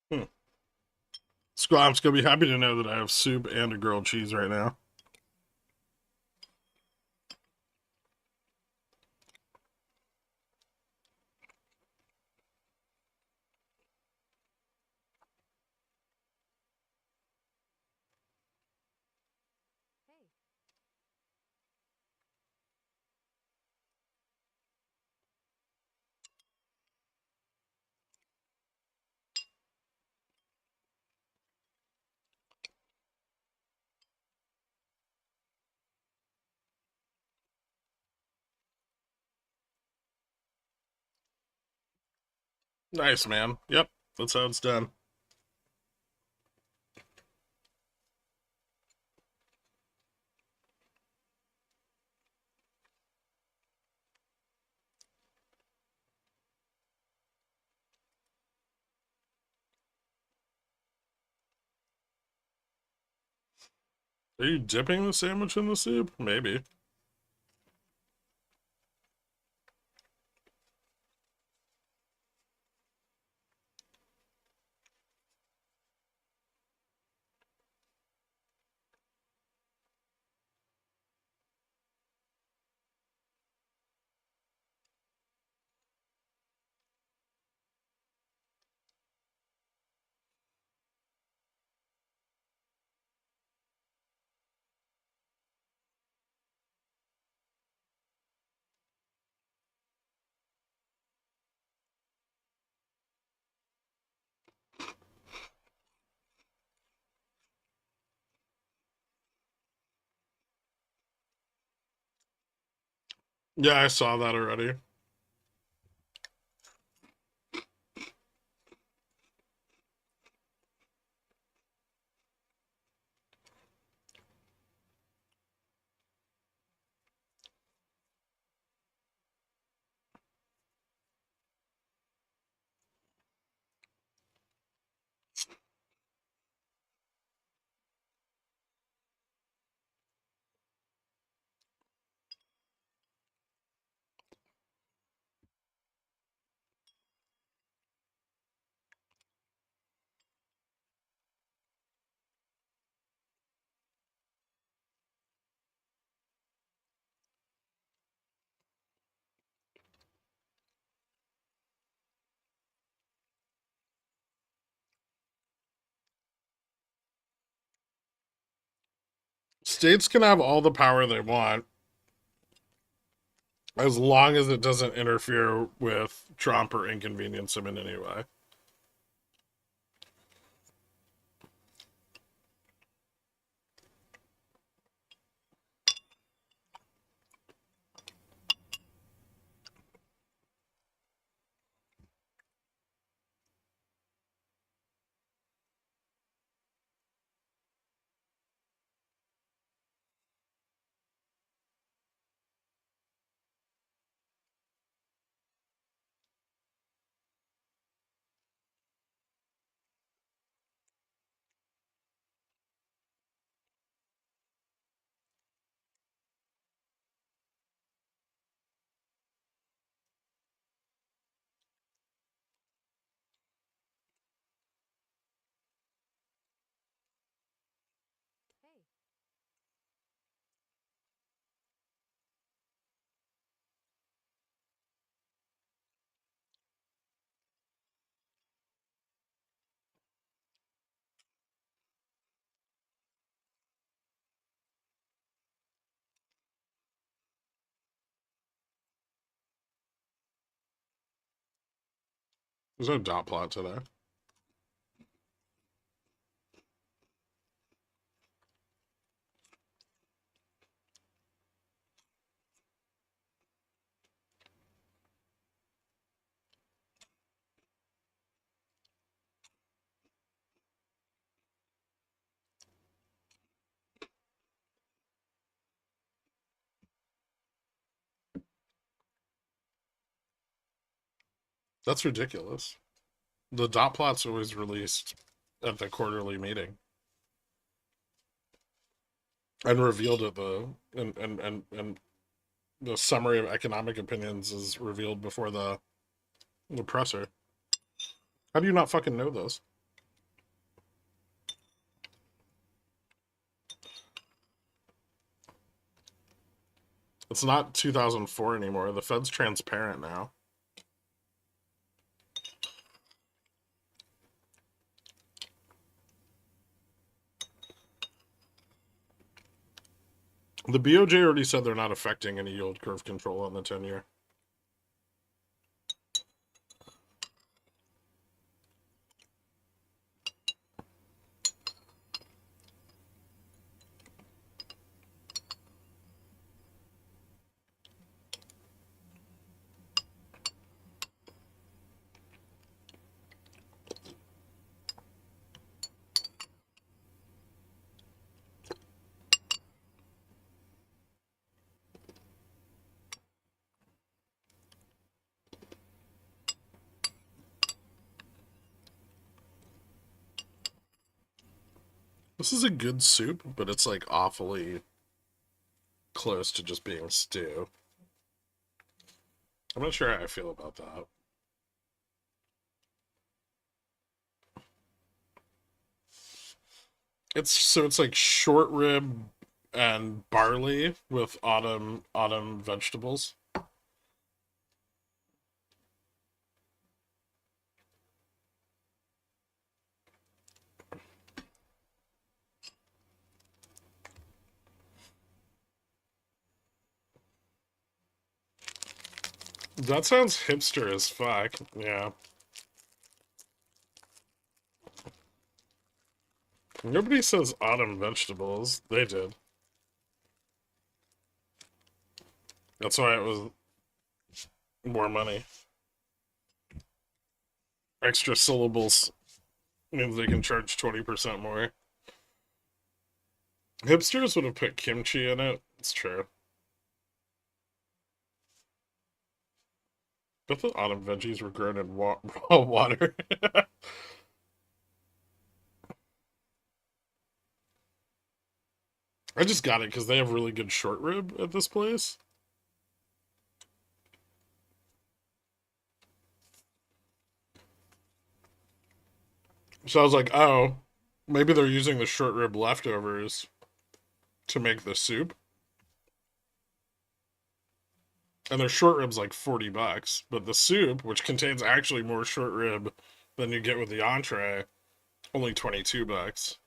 Hey. Hmm. Squam's gonna be happy to know that I have soup and a grilled cheese right now. Hey. Nice, man. Yep, that's how it's done. Are you dipping the sandwich in the soup? Maybe. Yeah, I saw that already. States can have all the power they want as long as it doesn't interfere with Trump or inconvenience him in any way. Hey. There's no dot plot today. That's ridiculous. The dot plot's always released at the quarterly meeting and revealed at the and the summary of economic opinions is revealed before the presser. How do you not fucking know this? It's not 2004 anymore. The Fed's transparent now. The BOJ already said they're not affecting any yield curve control on the 10-year. This is a good soup, but it's like awfully close to just being stew. I'm not sure how I feel about that. It's like short rib and barley with autumn vegetables. That sounds hipster as fuck. Yeah. Nobody says autumn vegetables. They did. That's why it was more money. Extra syllables means they can charge 20% more. Hipsters would have put kimchi in it. It's true. But the autumn veggies were grown in raw water. I just got it because they have really good short rib at this place. So I was like, oh, maybe they're using the short rib leftovers to make the soup. And their short rib's like $40, but the soup, which contains actually more short rib than you get with the entree, only $22.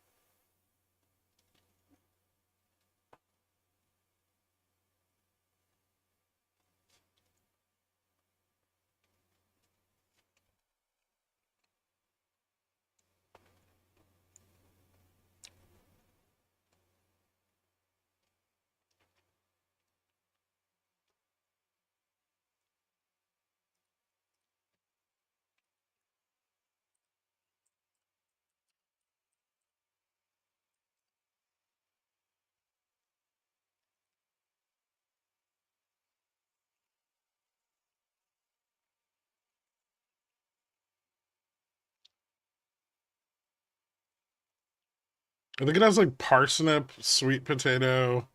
I think it has like parsnip, sweet potato,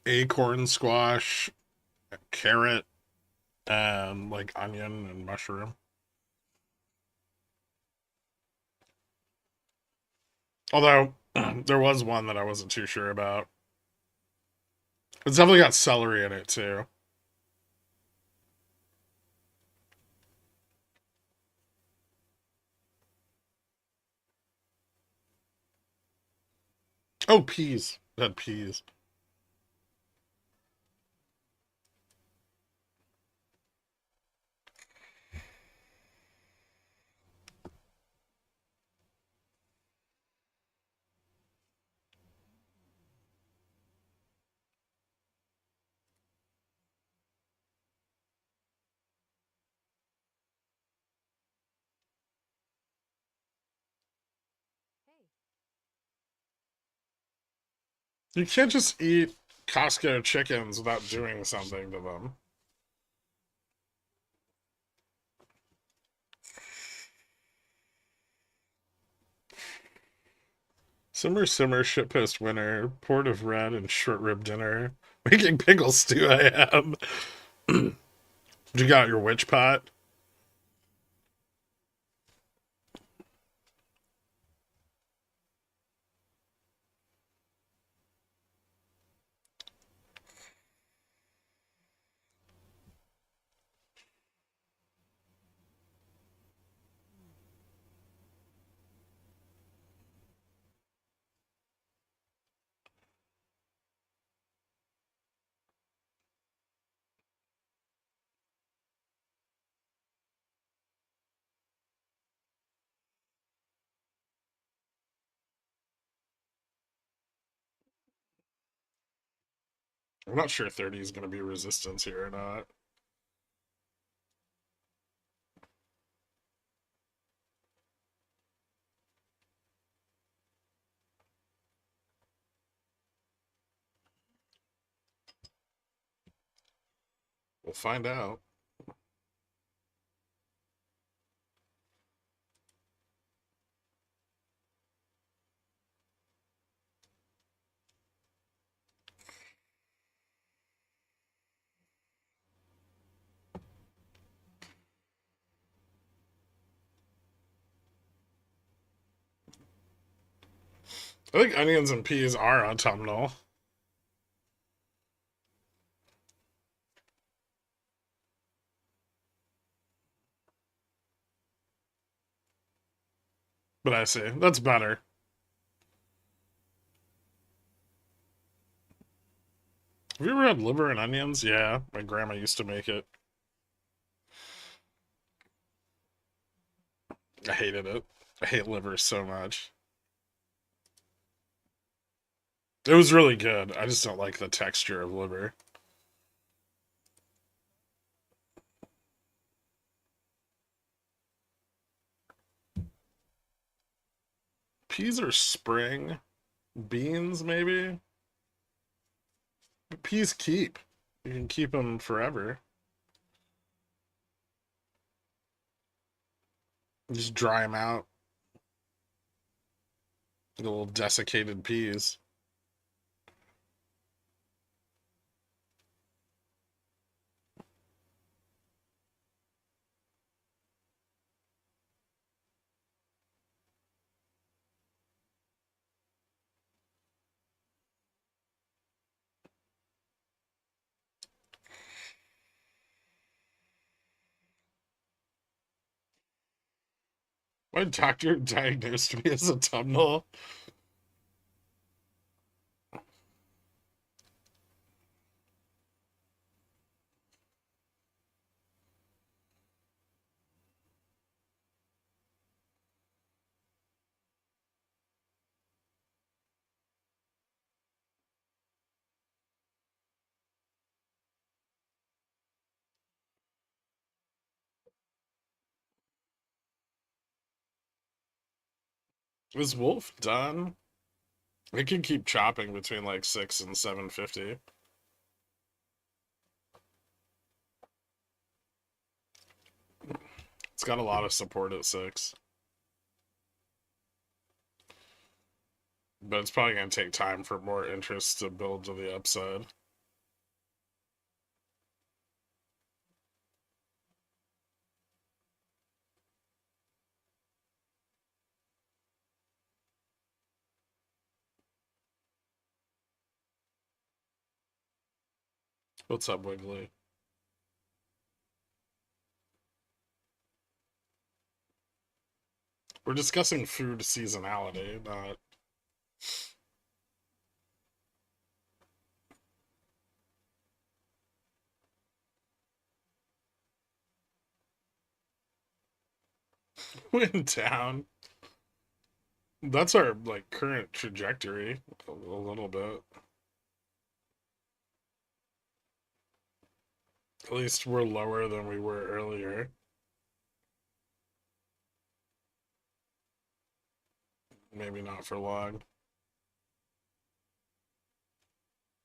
acorn squash, carrot, and like onion and mushroom. Although there was one that I wasn't too sure about. It's definitely got celery in it too. Oh, peas. It had peas. Hey. You can't just eat Costco chickens without doing something to them. Simmer, simmer, shitpost winner, port of red, and short rib dinner. Making pickle stew, I am. You got your witch pot? I'm not sure 30 is going to be resistance here or not. We'll find out. I think onions and peas are autumnal. But I see. That's better. Have you ever had liver and onions? Yeah, my grandma used to make it. I hated it. I hate liver so much. It was really good. I just don't like the texture of liver. Peas are spring. Beans, maybe? But peas keep. You can keep them forever. Just dry them out. Little desiccated peas. My doctor diagnosed me as a autumnal. Is Wolf done? It can keep chopping between like 6 and 750. It's got a lot of support at 6. But it's probably going to take time for more interest to build to the upside. What's up, Wiggly? We're discussing food seasonality, not. Went down. That's our like current trajectory a little bit. At least we're lower than we were earlier. Maybe not for long.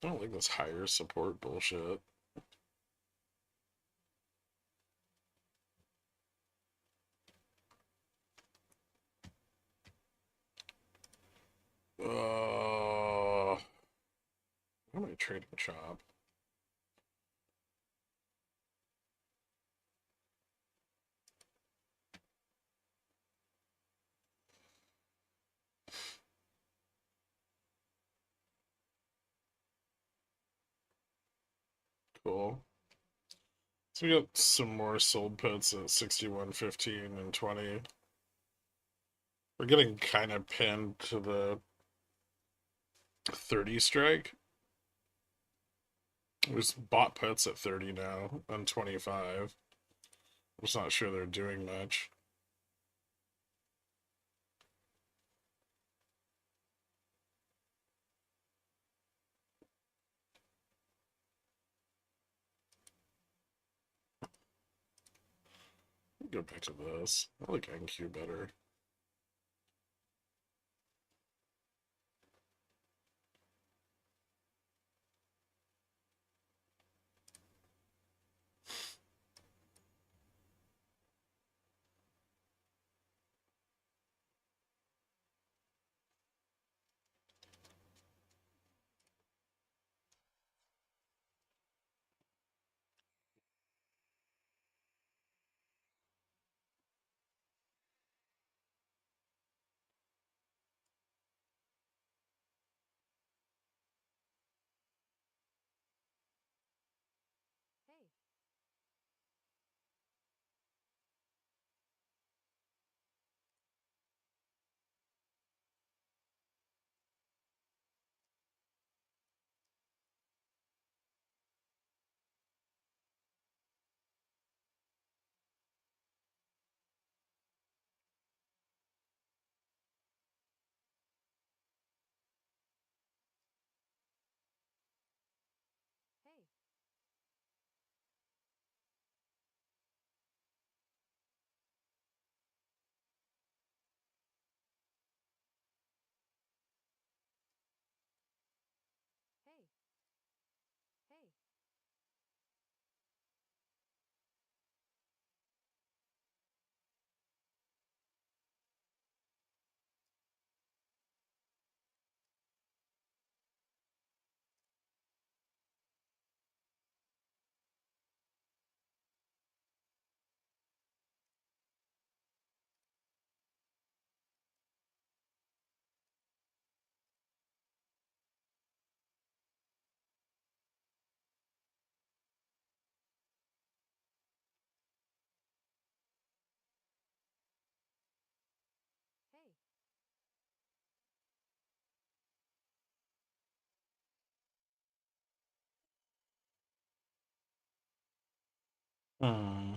I don't like this higher support bullshit. How am I trading chop? Cool. So we got some more sold puts at 61.15 and 20. We're getting kind of pinned to the 30 strike. There's bought puts at 30 now and 25. I'm just not sure they're doing much. Go back to this. I like NQ better. Hmm.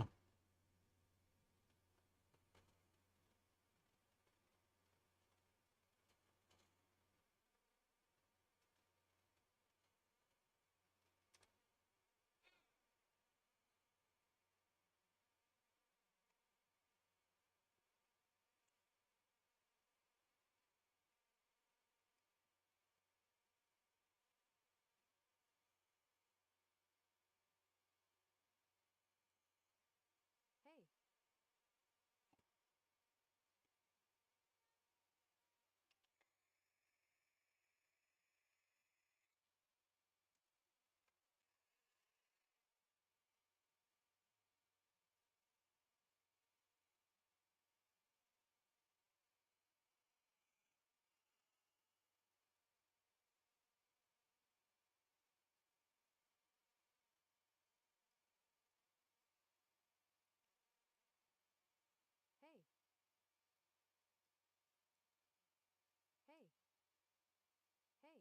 Hey. Hey. Hey.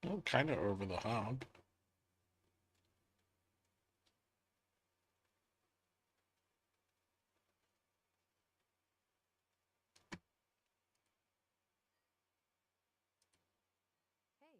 Hey. Kind of over the hump. Hey.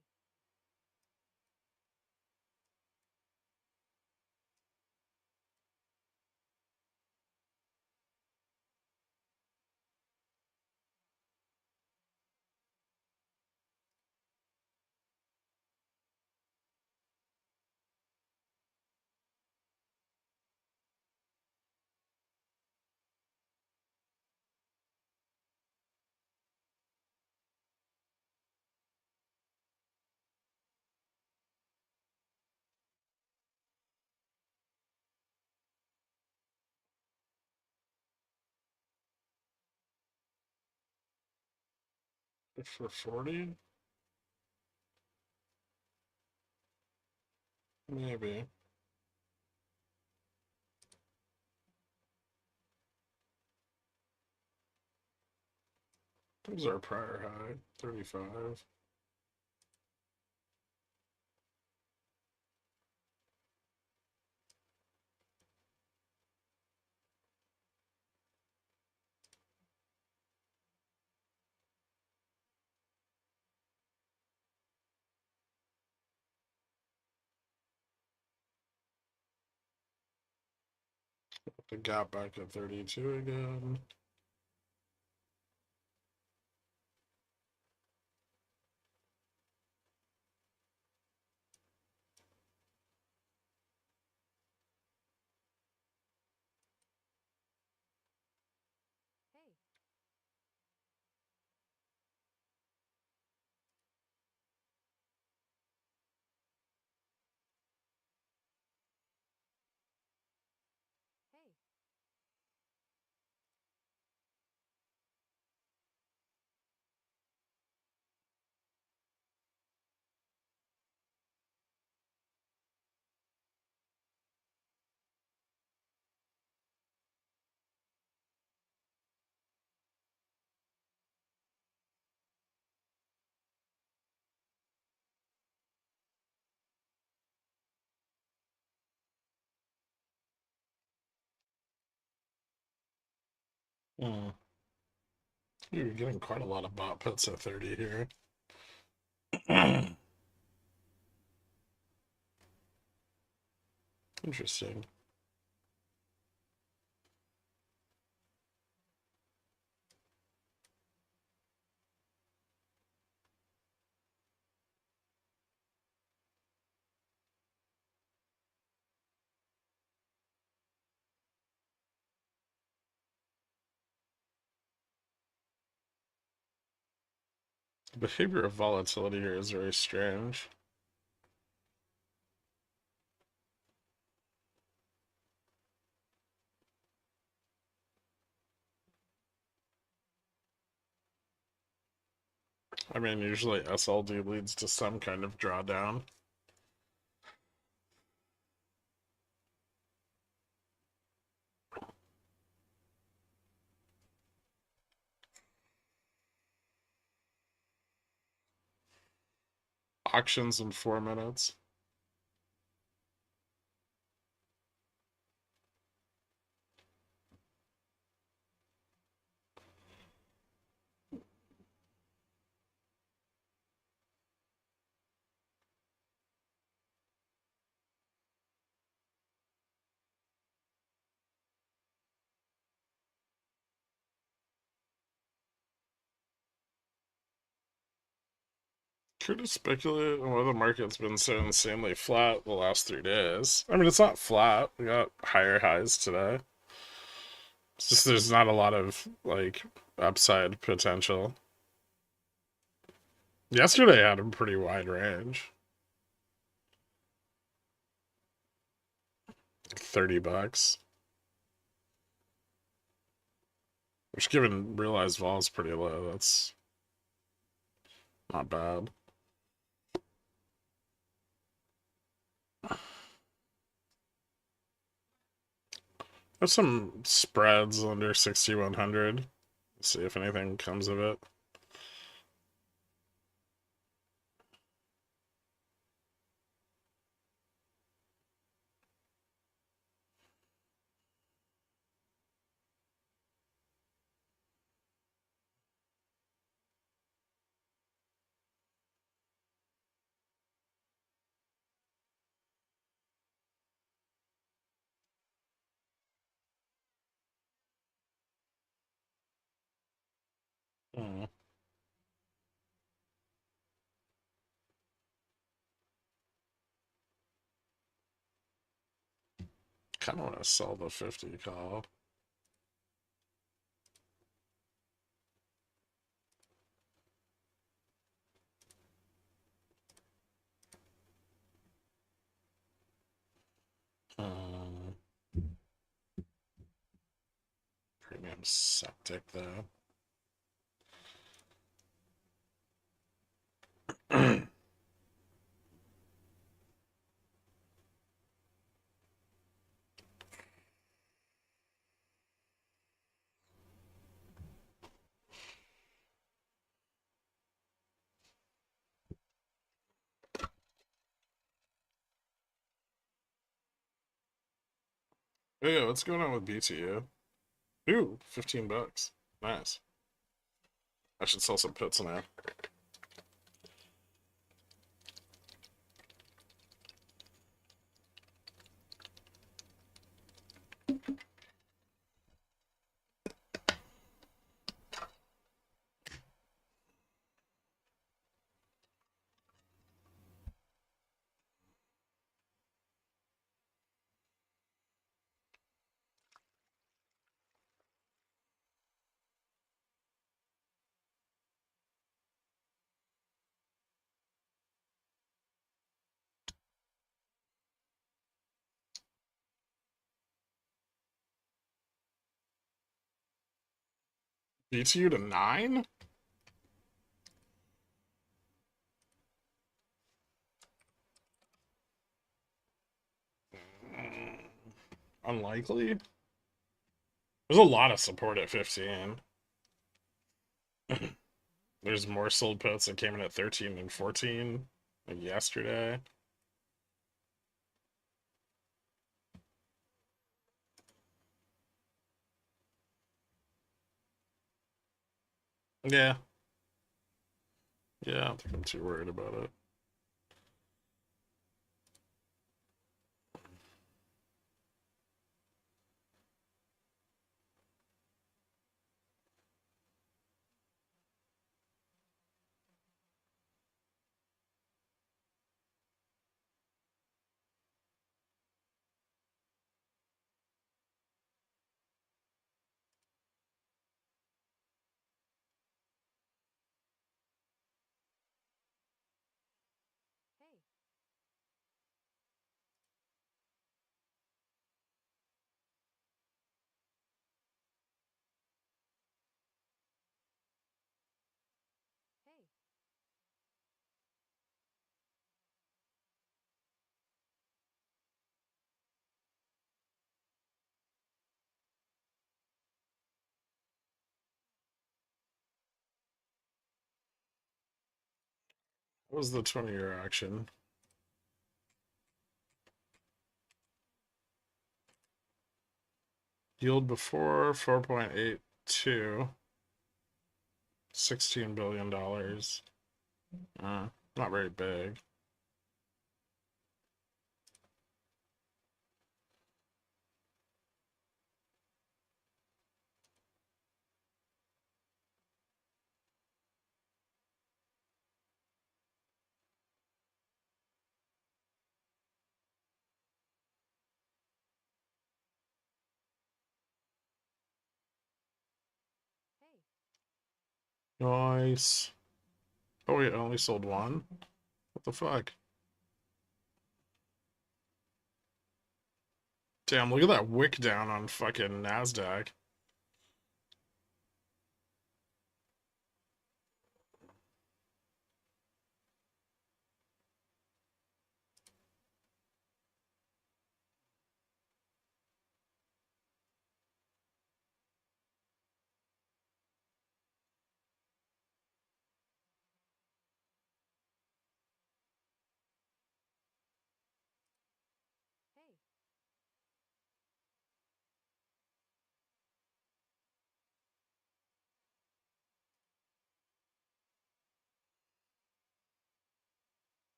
For 40? Maybe. There's our prior high, 35. The gap back at 32 again. Hey. Hey. Hmm. You're getting quite a lot of bot puts at 30 here. Interesting. The behavior of volatility here is very strange. I mean, usually SLD leads to some kind of drawdown. Auctions in 4 minutes. Care to speculate on why the market's been so insanely flat the last 3 days? I mean, it's not flat. We got higher highs today. It's just there's not a lot of, like, upside potential. Yesterday had a pretty wide range. 30 bucks. Which, given realized vol is pretty low, that's not bad. There's some spreads under 6,100. See if anything comes of it. Hmm. Kind of want to sell the 50 call. Premium septic though. Yeah, what's going on with BTU? Ooh, 15 bucks. Nice. I should sell some puts now. BTU to 9? Unlikely. There's a lot of support at 15. There's more sold puts that came in at 13 and 14 like yesterday. Yeah. Yeah, I don't think I'm too worried about it. What was the 20-year action? Yield before 4.82. $16 billion. Not very big. Hey. Nice. Oh wait, I only sold one? What the fuck? Damn, look at that wick down on fucking NASDAQ. Hey.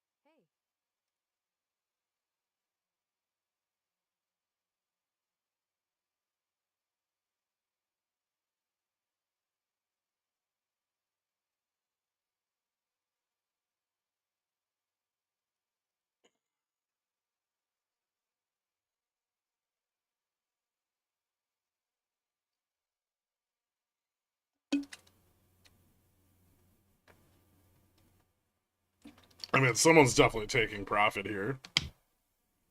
Hey. Hey. I mean, someone's definitely taking profit here.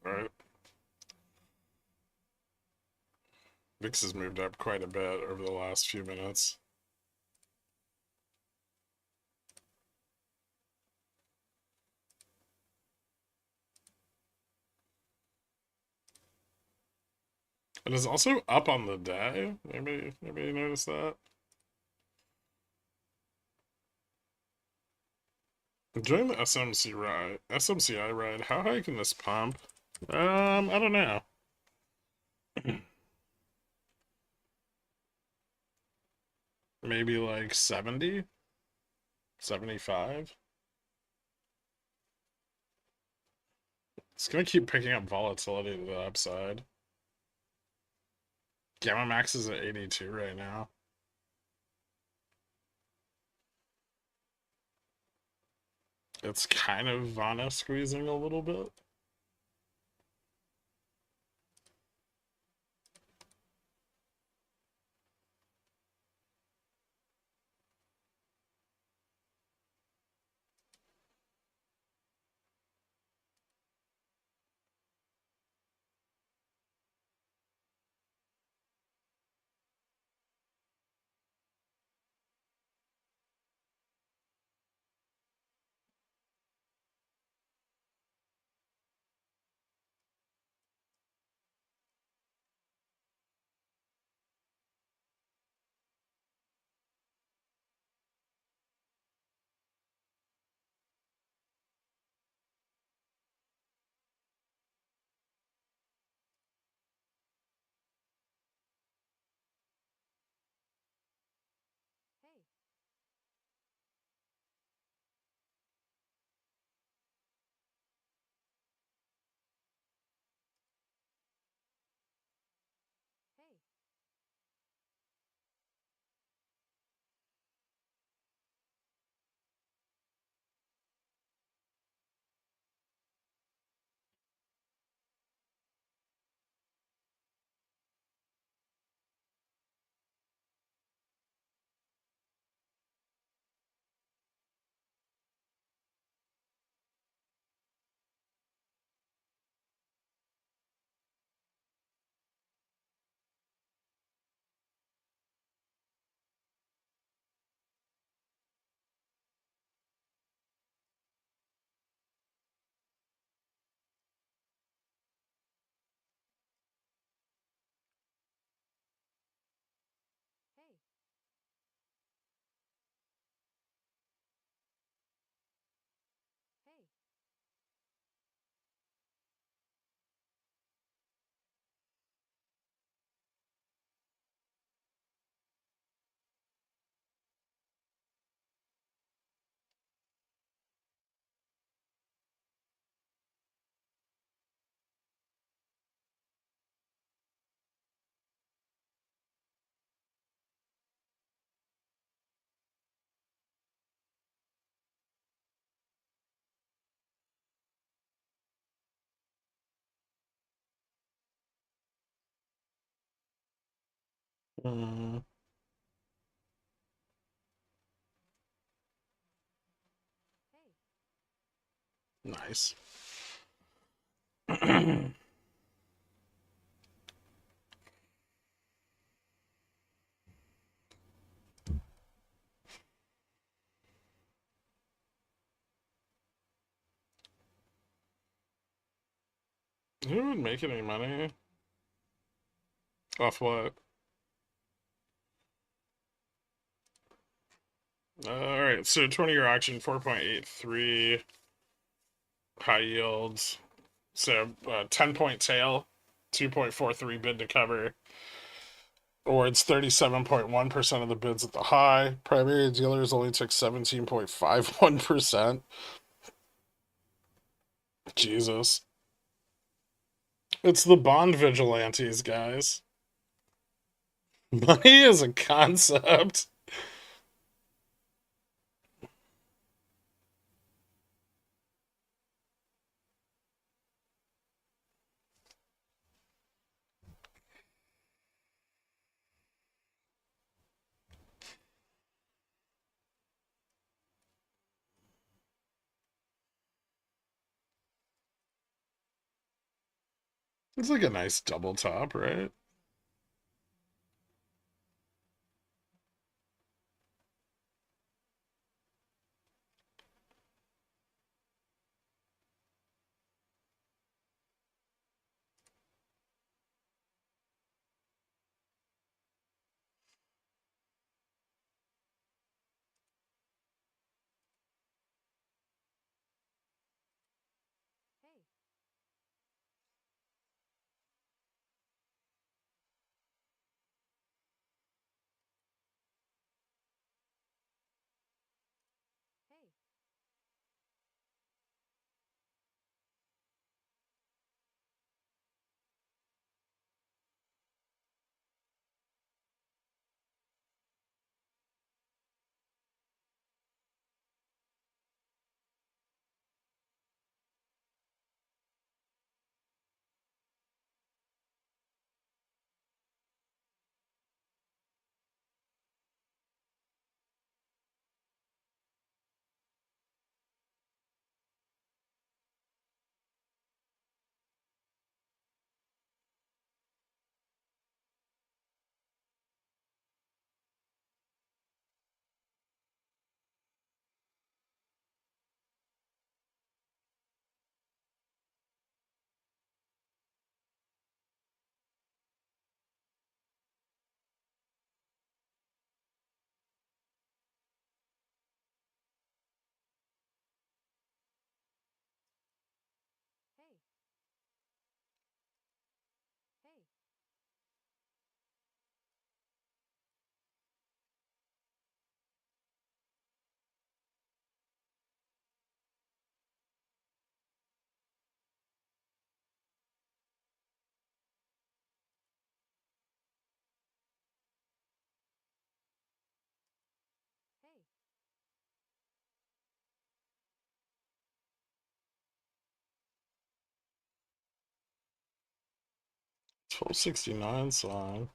Right? VIX has moved up quite a bit over the last few minutes. It is also up on the day. Maybe you noticed that. During the SMCI ride, how high can this pump? I don't know. Maybe like 70? 75? It's gonna keep picking up volatility to the upside. Gamma Max is at 82 right now. It's kind of Vana squeezing a little bit. Mm, Hey. nice. Who would make any money? Off what? Alright, so 20-year auction, 4.83 high yields. So 10-point tail, 2.43 bid to cover. Awards 37.1% of the bids at the high. Primary dealers only took 17.51%. Jesus. It's the bond vigilantes, guys. Money is a concept. It's like a nice double top, right? Hey. Hey. Hey. Hey. Hey. 1269 song.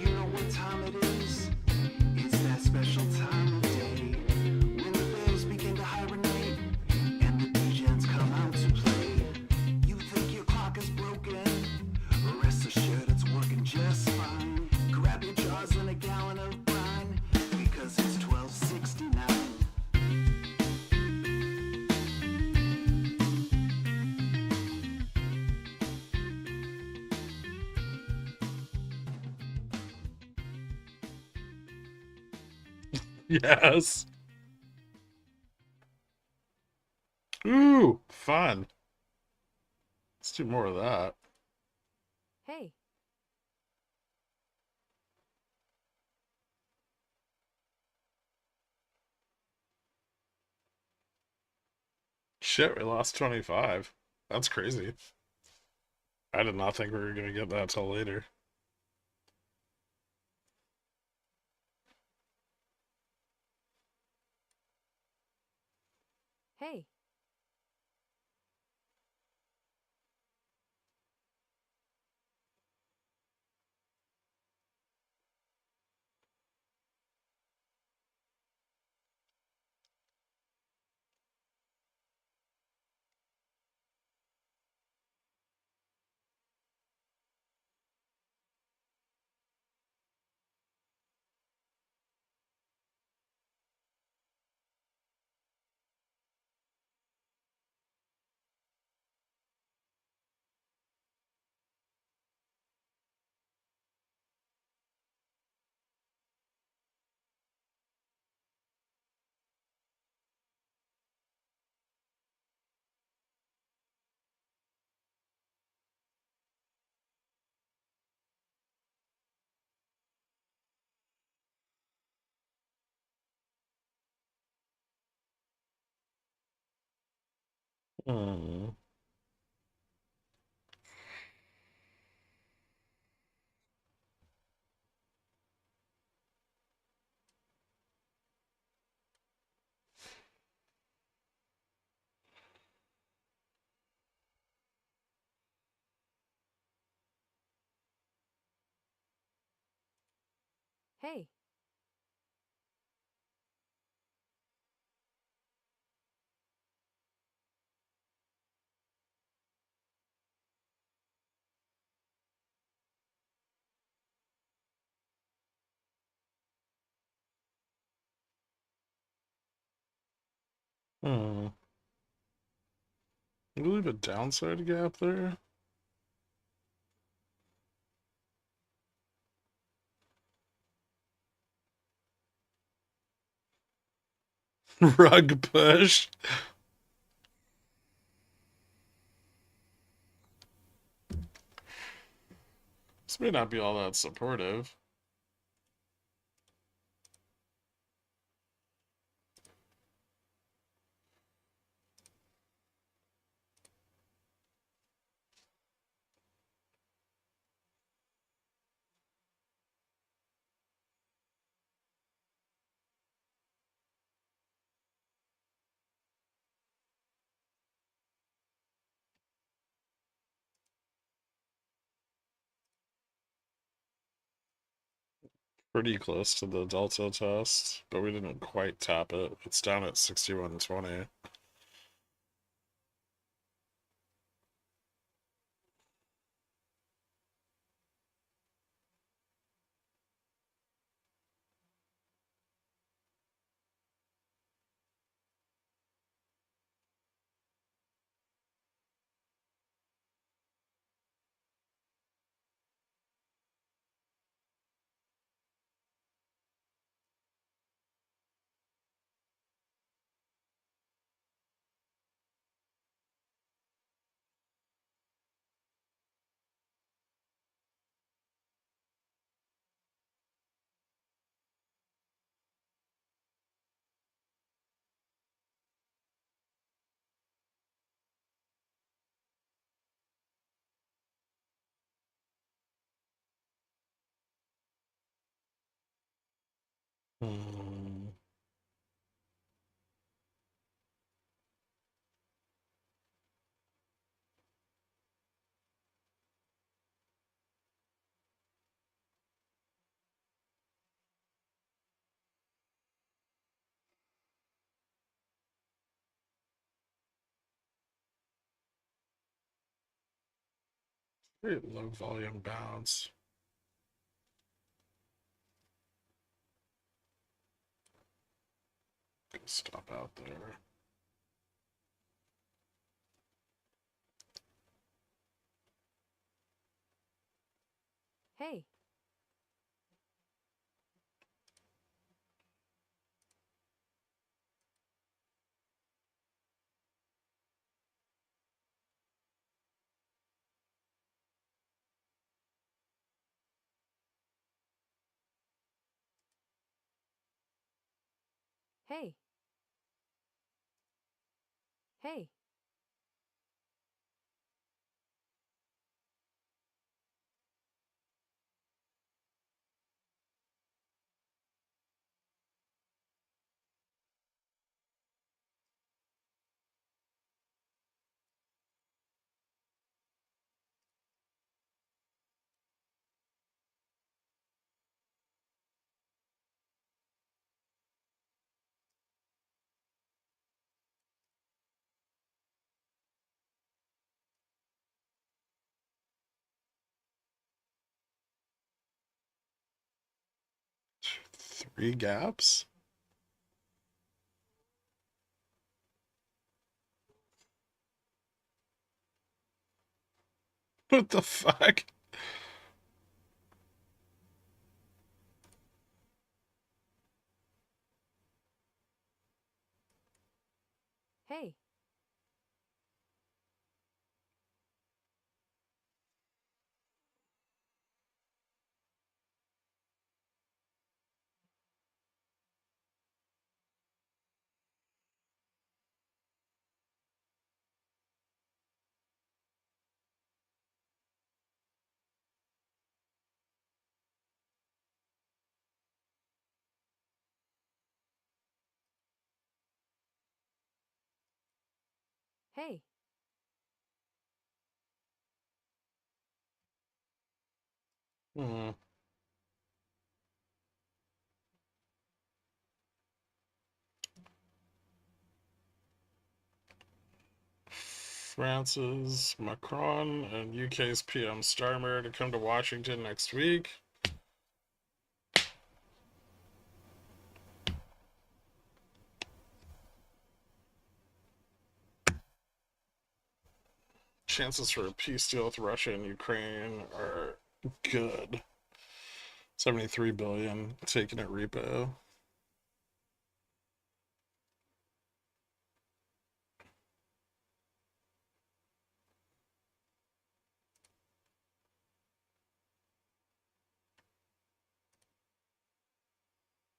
You know what time it is? It's that special time of day when the bears begin to hibernate and the DJs come out to play. You think your clock is broken? Rest assured it's working just fine. Grab your jars and a gallon of brine because it's 1269. Yes. Ooh, fun. Let's do more of that. Hey. Shit, we lost 25. That's crazy. I did not think we were going to get that till later. Hey. Hmm. Hey. Hmm. You leave a downside gap there? Rug push. This may not be all that supportive. Pretty close to the delta test, but we didn't quite tap it. It's down at 61.20. Hmm. Very low volume bounce. Stop out there. Hey. Hey. Hey. 3 gaps? What the fuck? Hey. Hey. Hmm. France's Macron and UK's PM Starmer to come to Washington next week. Chances for a peace deal with Russia and Ukraine are good. 73 billion taken at repo.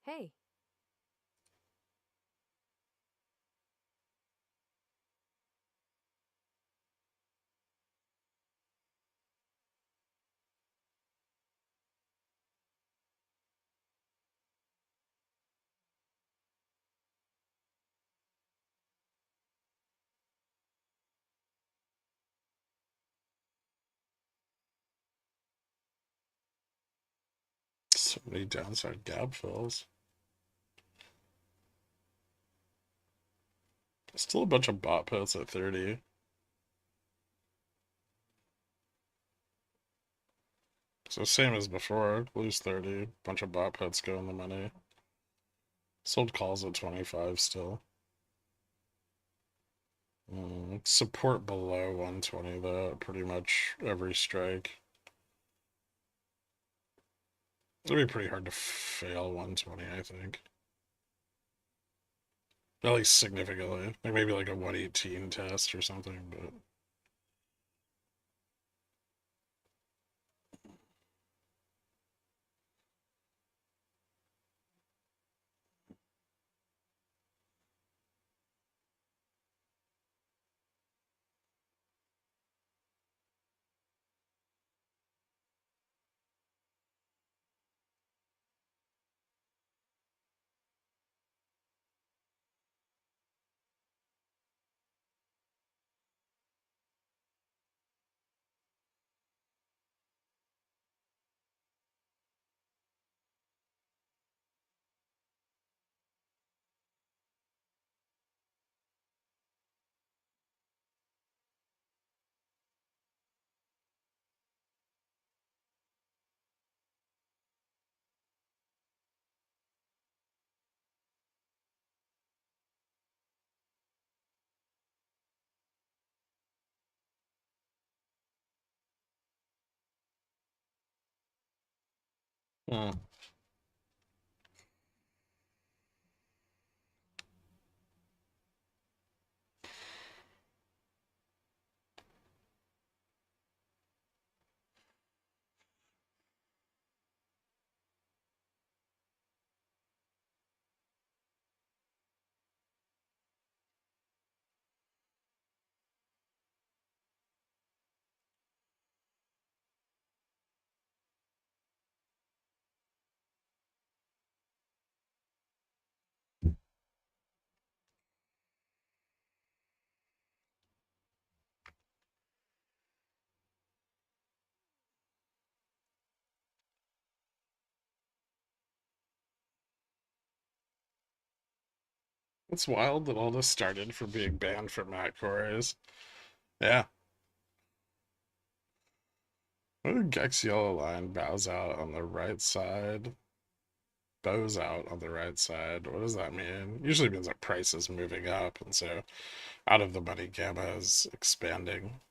Hey. So many downside gap fills. Still a bunch of bot puts at 30. So same as before, lose 30, bunch of bot puts go in the money. Sold calls at 25 still. Support below 120 though, pretty much every strike. It'd be pretty hard to fail 120, I think. At least significantly. Like maybe like a 118 test or something, but hmm. It's wild that all this started from being banned from Matt cores. Yeah. What did Gex yellow line bows out on the right side? bows out on the right side. What does that mean? Usually means that price is moving up, and so out of the money gamma is expanding.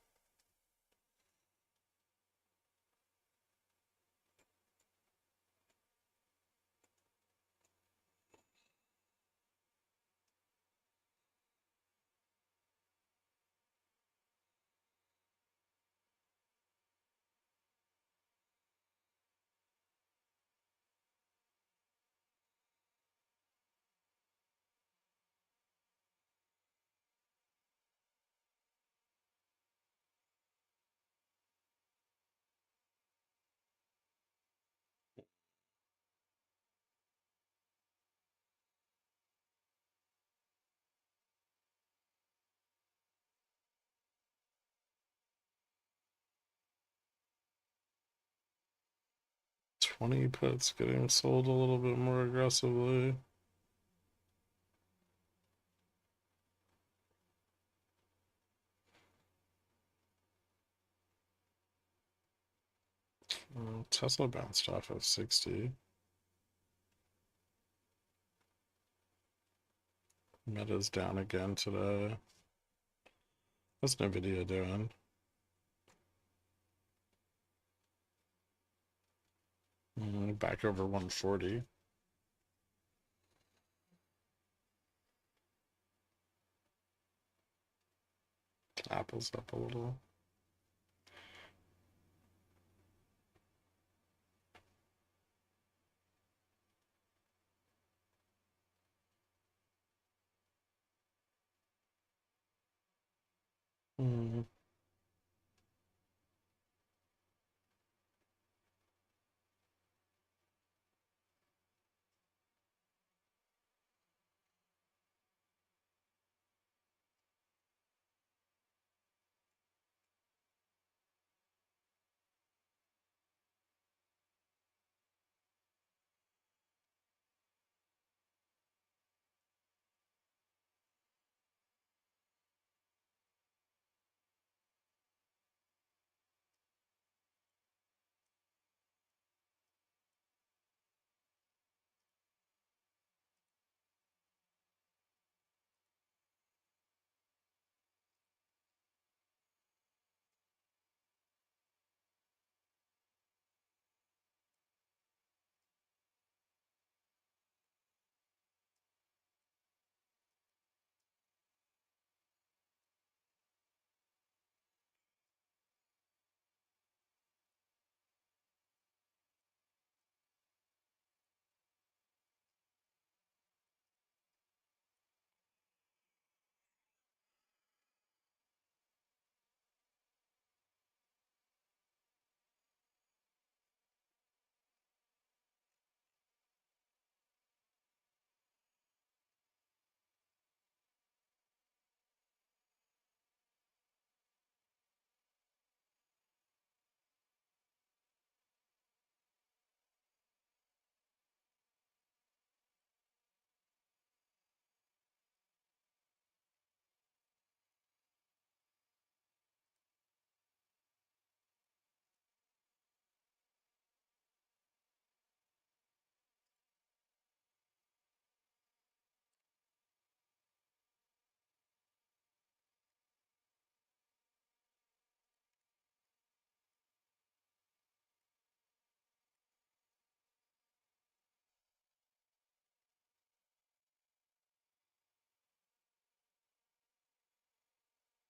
$20 puts getting sold a little bit more aggressively. Tesla bounced off of 60. Meta's down again today. What's Nvidia doing? Back over 140. Apple's up a little. Hmm.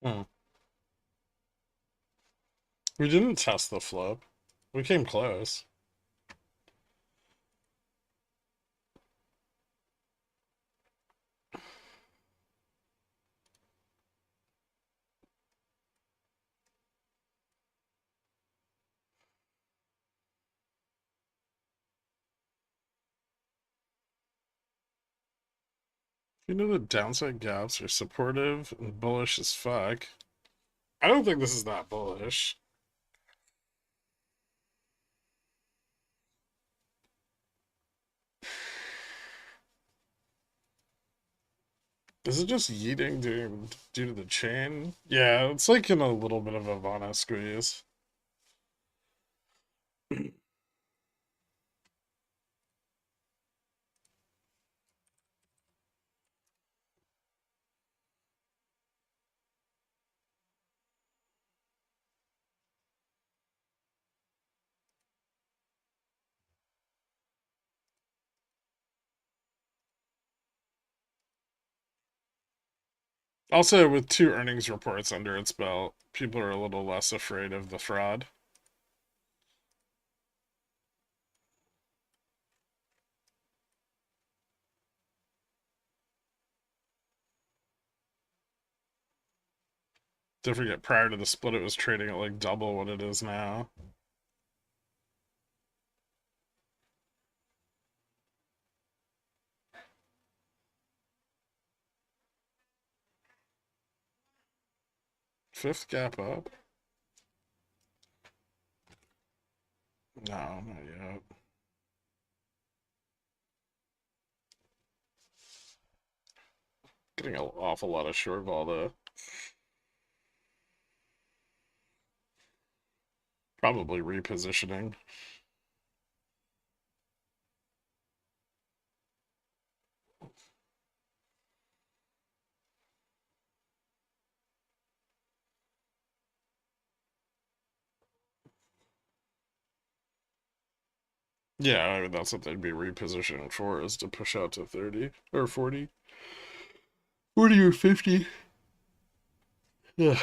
Hmm. We didn't test the flip. We came close. You know the downside gaps are supportive and bullish as fuck. I don't think this is that bullish. Is it just yeeting due to the chain? Yeah, it's like in a little bit of a Vana squeeze. Also, with 2 earnings reports under its belt, people are a little less afraid of the fraud. Don't forget, prior to the split, it was trading at like double what it is now. Fifth gap up? No, not yet. Getting an awful lot of short vol though. Probably repositioning. Yeah, I mean, that's what they'd be repositioning for, is to push out to 30 or 40. 40 or 50. Yeah.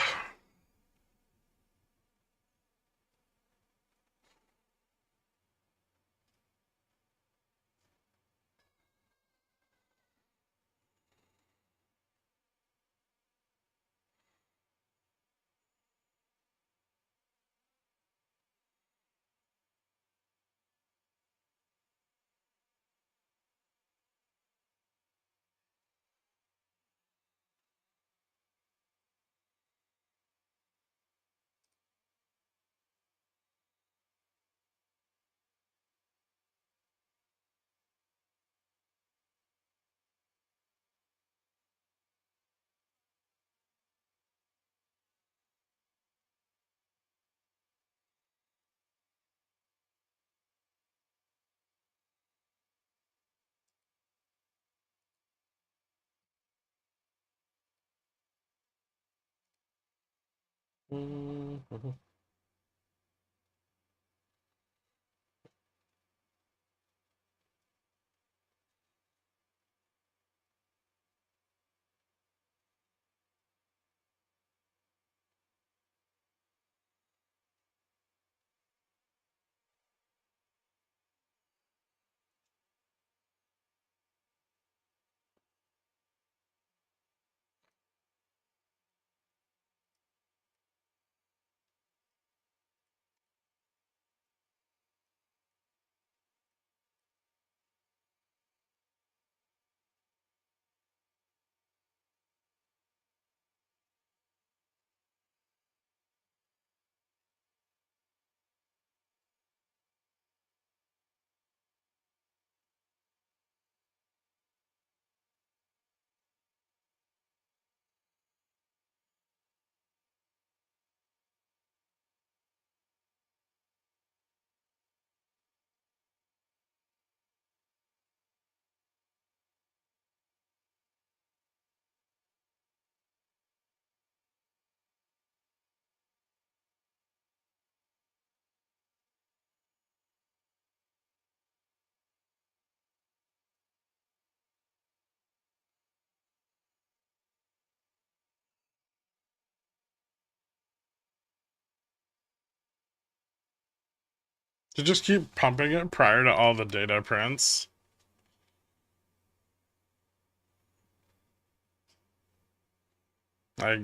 To just keep pumping it prior to all the data prints. Like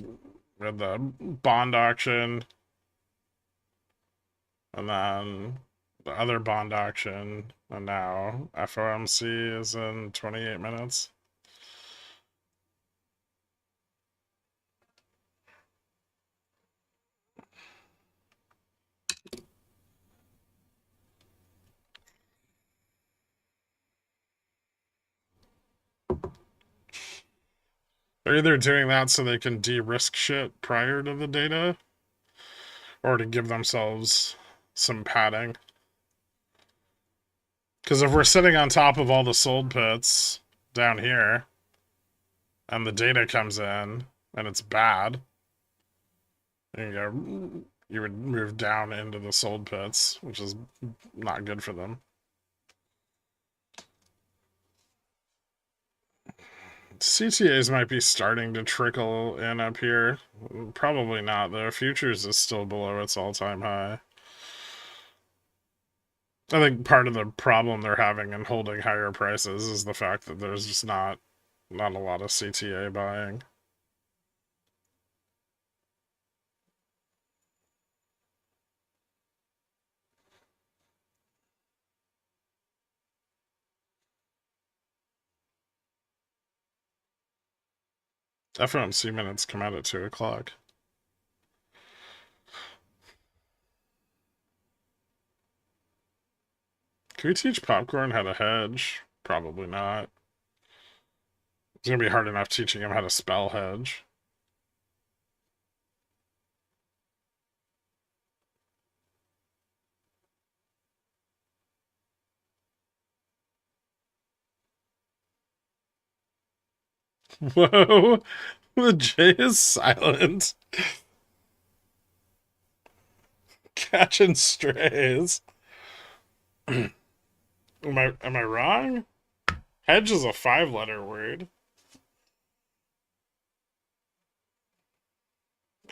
with the bond auction, and then the other bond auction, and now FOMC is in 28 minutes. They're either doing that so they can de-risk shit prior to the data, or to give themselves some padding. Because if we're sitting on top of all the sold puts down here, and the data comes in, and it's bad, you would move down into the sold puts, which is not good for them. CTAs might be starting to trickle in up here. Probably not, though. Futures is still below its all-time high. I think part of the problem they're having in holding higher prices is the fact that there's just not a lot of CTA buying. FOMC minutes come out at 2 o'clock. Can we teach Popcorn how to hedge? Probably not. It's gonna be hard enough teaching him how to spell hedge. Whoa, the J is silent. Catching strays. am I wrong? Hedge is a 5-letter word.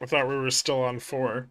I thought we were still on 4.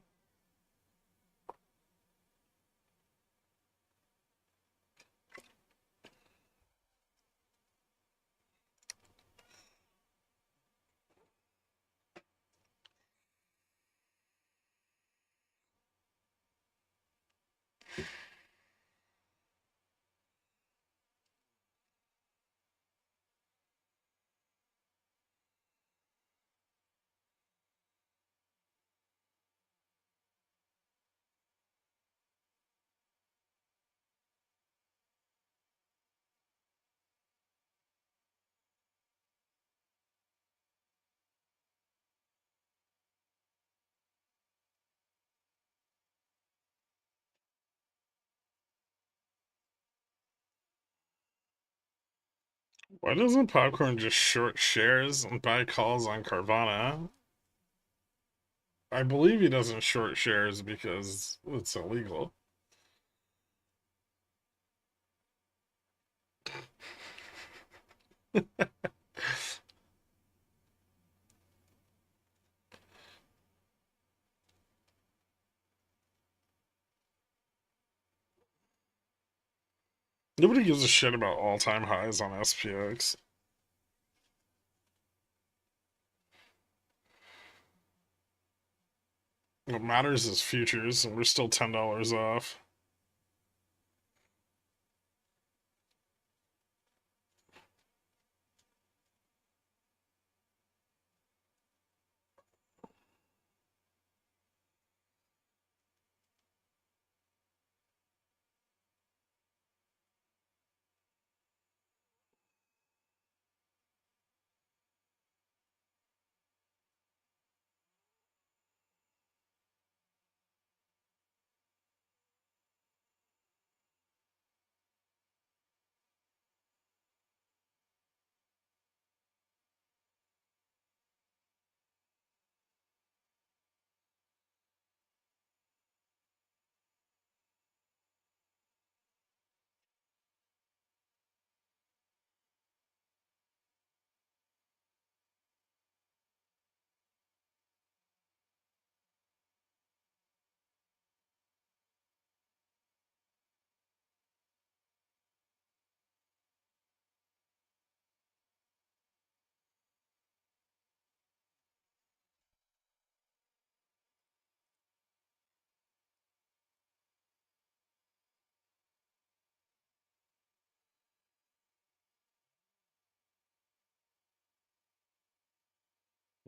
Why doesn't Popcorn just short shares and buy calls on Carvana? I believe he doesn't short shares because it's illegal. Nobody gives a shit about all-time highs on SPX. What matters is futures, and we're still $10 off.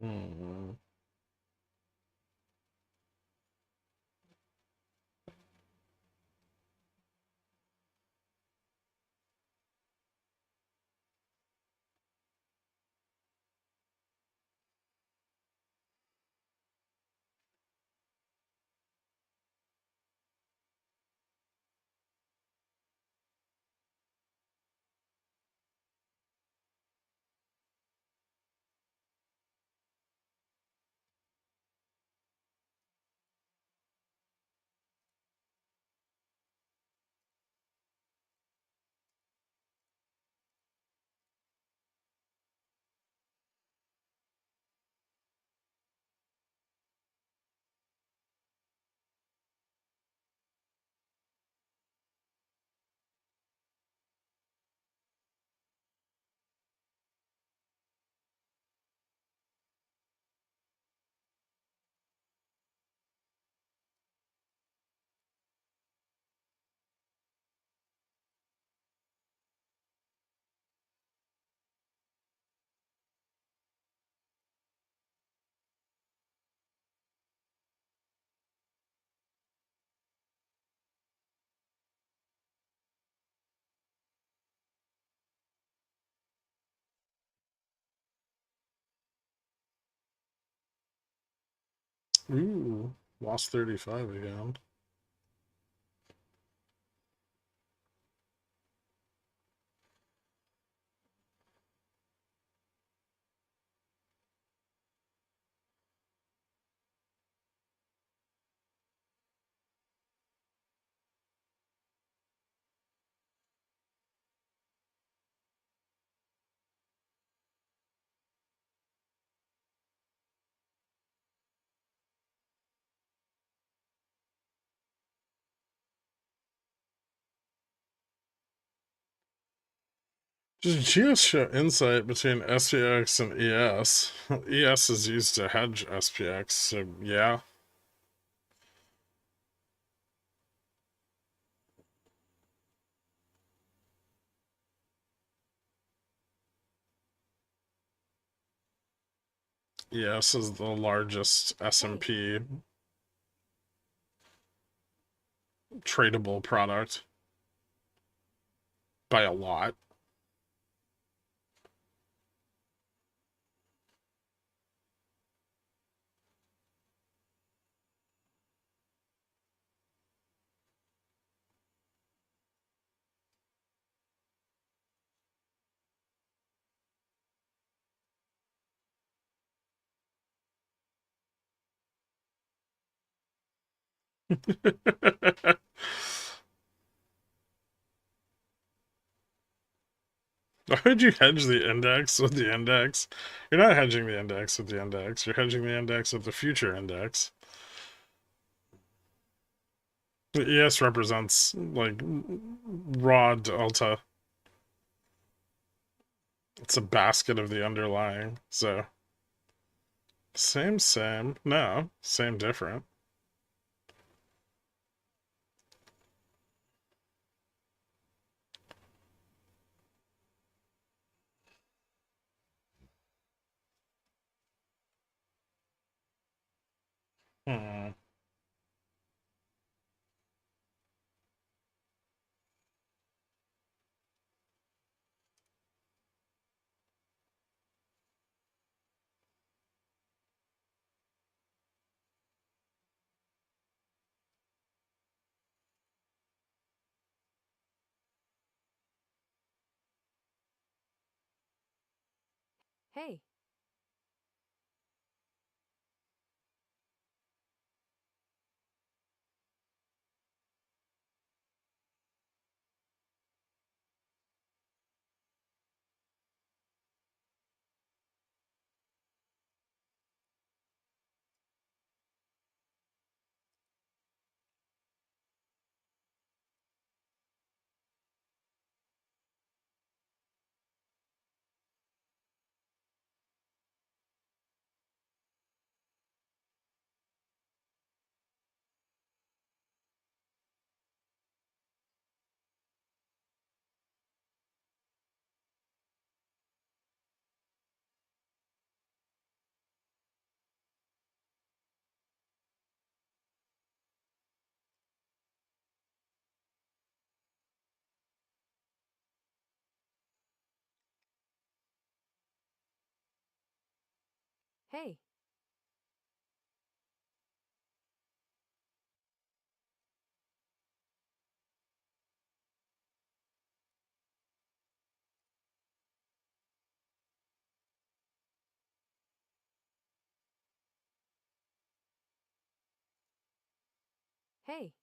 Mm. Ooh, lost 35 again. Just show insight between SPX and ES. ES is used to hedge SPX, so yeah. ES is the largest S&P tradable product by a lot. Why would you hedge the index with the index? You're not hedging the index with the index. You're hedging the index with the future index. The ES represents, like, raw delta. It's a basket of the underlying, so... Same. No, same, different. Hmm. Hey. Hey. Hey.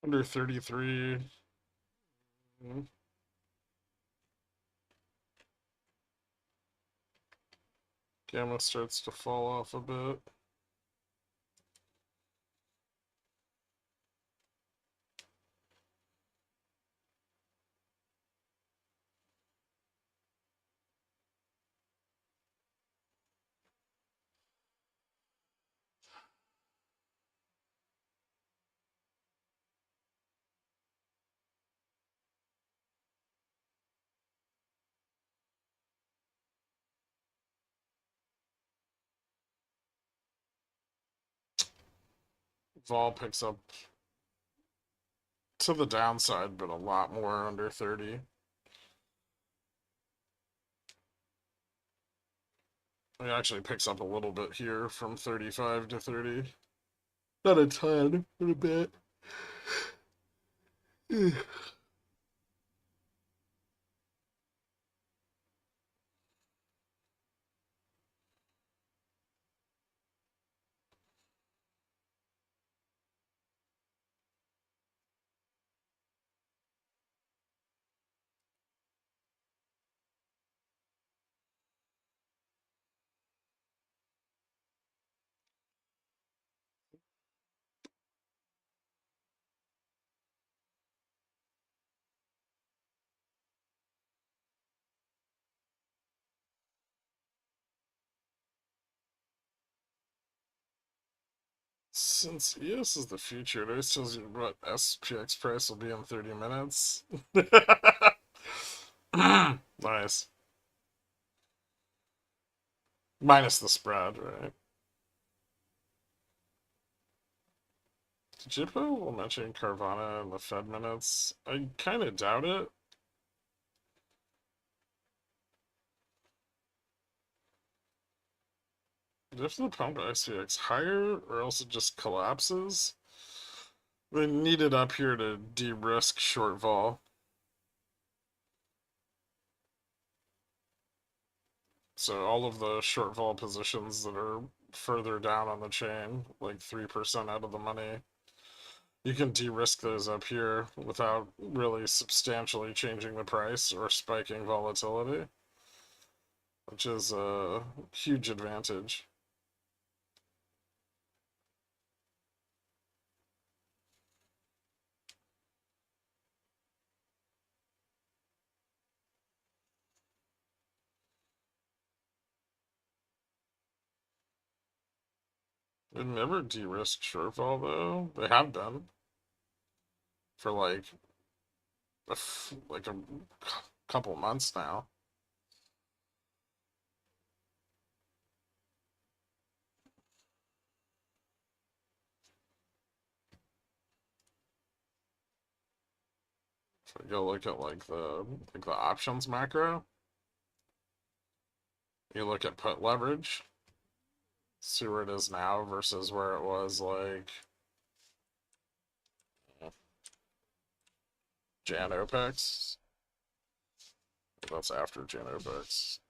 Under 33. Gamma starts to fall off a bit. Vol picks up to the downside, but a lot more under 30. It actually picks up a little bit here from 35 to 30. Not a ton, but a bit. Since EOS is the future, it always tells you what SPX price will be in 30 minutes. Nice. Minus the spread, right? Jippo will mention Carvana in the Fed minutes. I kind of doubt it. If the pump SPX higher, or else it just collapses. They need it up here to de-risk short vol. So all of the short vol positions that are further down on the chain, like 3% out of the money, you can de-risk those up here without really substantially changing the price or spiking volatility, which is a huge advantage. They've never de-risked short vol though. They have done for like a couple months now. So go look at like the options macro. You look at put leverage. See where it is now versus where it was like Jan OPEX. That's after Jan OPEX.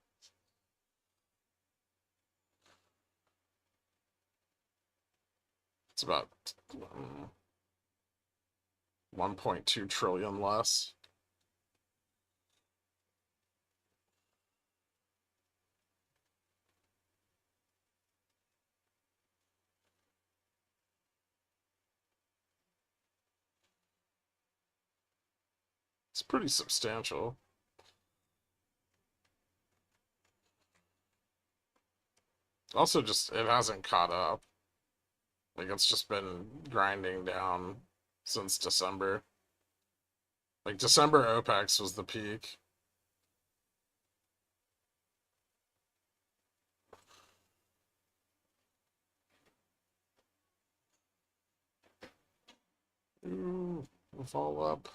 It's about 1.2 trillion less. It's pretty substantial. Also, just it hasn't caught up. Like it's just been grinding down since December. Like December OPEX was the peak. Ooh, we'll fall up.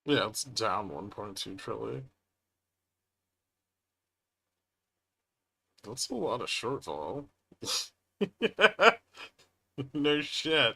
Yeah, it's down 1.2 trillion. That's a lot of shortfall. No shit.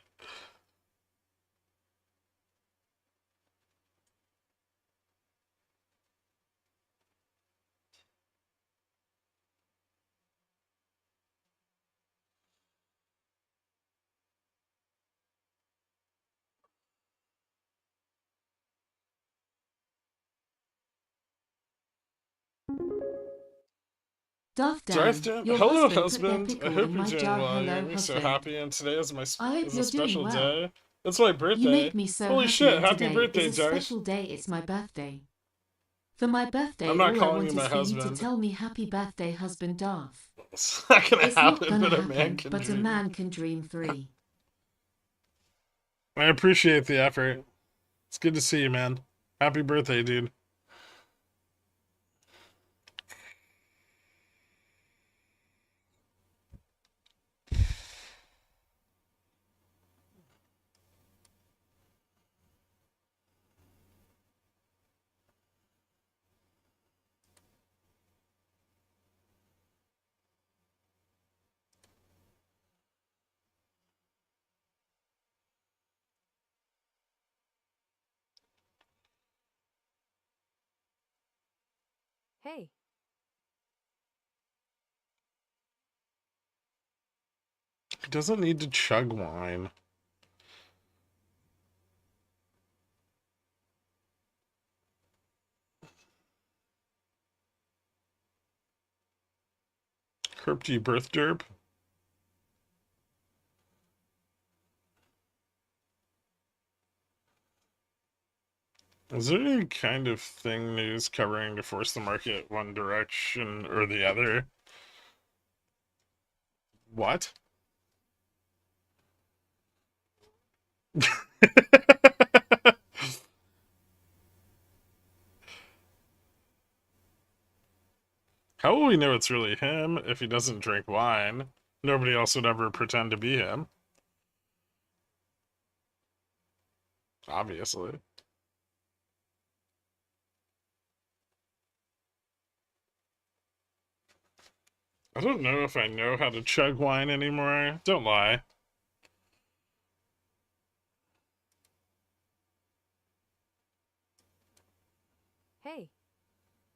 Darth Drive Dan, down. your Hello, husband put their husband. I pickle hope in you're my doing jar. well. You Hello, make me so husband. happy, and today is I hope is a you're doing special well. day. It's my You birthday. make me so Holy happy, shit! and Happy today birthday, is a Josh. special day. It's my birthday. For my I'm birthday, not all I calling want you is my for you to husband. tell me happy birthday, husband Darth. It's not gonna It's not happen, gonna but a man happen, can but a dream. man can dream free. I appreciate the effort. It's good to see you, man. Happy birthday, dude. Hey. He doesn't need to chug wine. Herp, you birth derp? Is there any kind of thing news covering to force the market one direction or the other? What? How will we know it's really him if he doesn't drink wine? Nobody else would ever pretend to be him. Obviously. I don't know if I know how to chug wine anymore. Don't lie. Hey.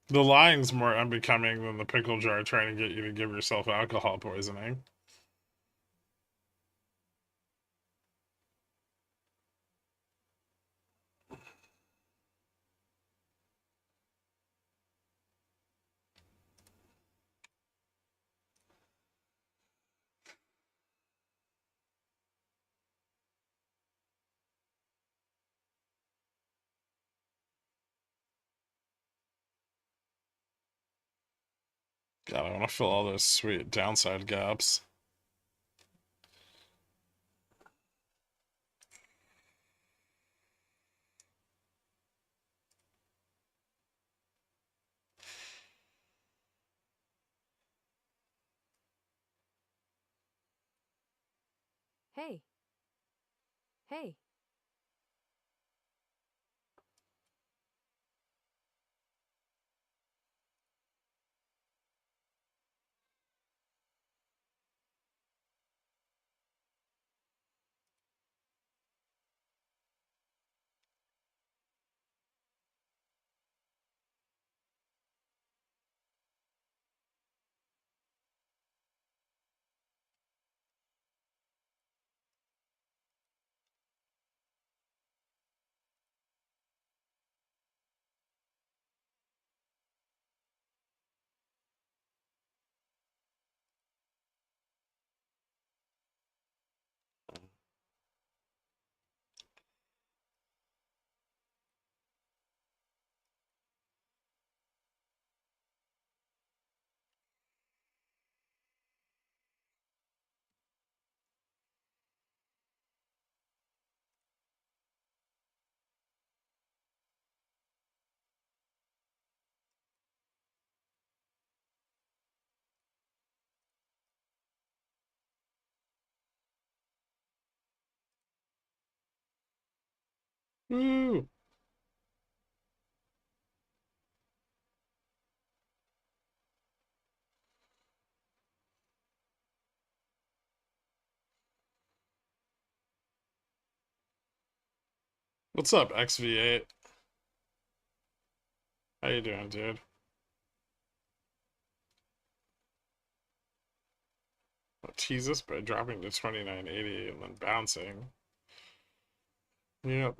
The lying's more unbecoming than the pickle jar trying to get you to give yourself alcohol poisoning. God, I want to fill all those sweet downside gaps. Hey. Hey. Woo! What's up, XV8? How you doing, dude? I'll tease this by dropping to 29.80 and then bouncing. Yep.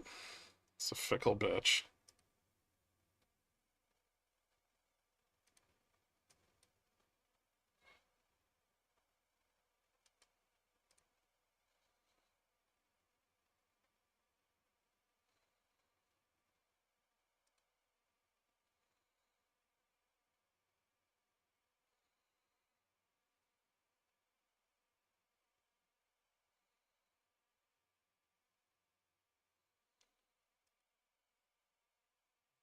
It's a fickle bitch.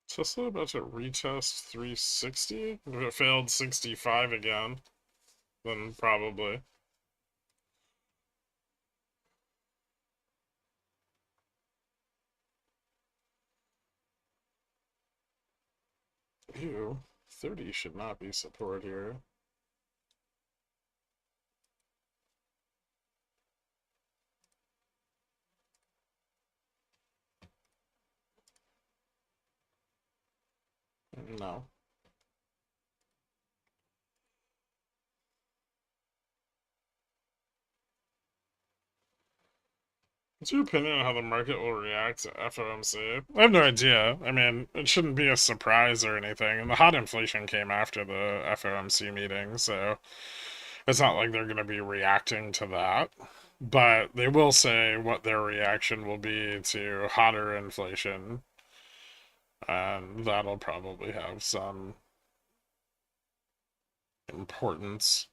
Tesla about to retest 360? If it failed 65 again, then probably. Ew, 30 should not be support here. No. What's your opinion on how the market will react to FOMC? I have no idea. I mean, it shouldn't be a surprise or anything. And the hot inflation came after the FOMC meeting, so it's not like they're going to be reacting to that. But they will say what their reaction will be to hotter inflation. And that'll probably have some importance.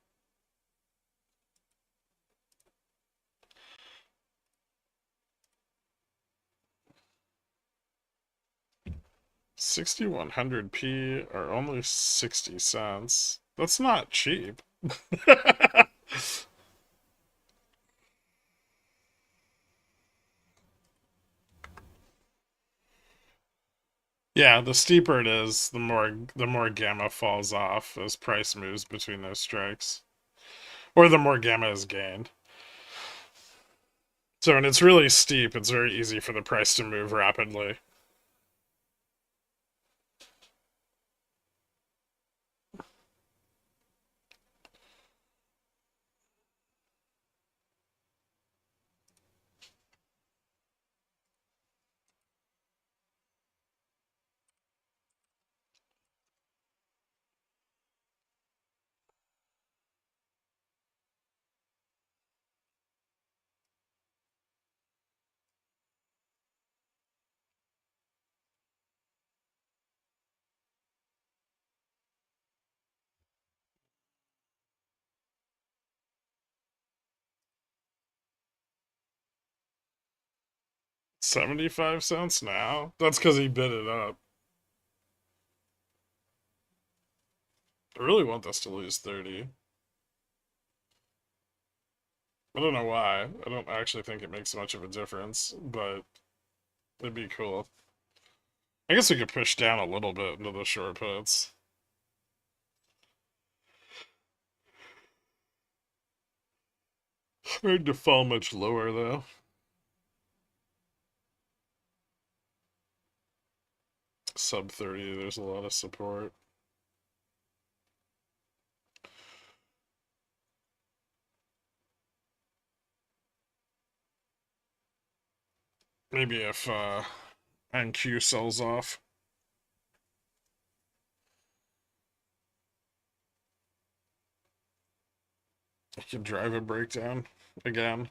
$6,100p are only 60 cents. That's not cheap. Yeah, the steeper it is, the more gamma falls off as price moves between those strikes. Or the more gamma is gained. So when it's really steep, it's very easy for the price to move rapidly. $0.75 now? That's because he bid it up. I really want this to lose 30. I don't know why. I don't actually think it makes much of a difference, but it'd be cool. I guess we could push down a little bit into the short puts. Hard to fall much lower, though. Sub 30, there's a lot of support. Maybe if NQ sells off. I could drive a breakdown again.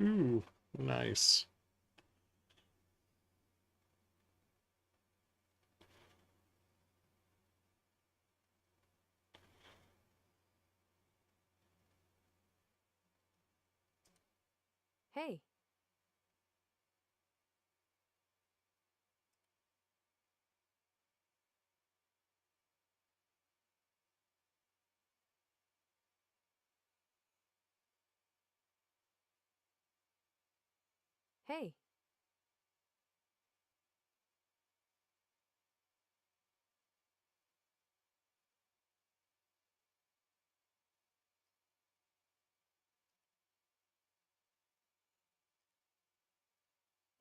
Ooh, nice. Hey. Hey.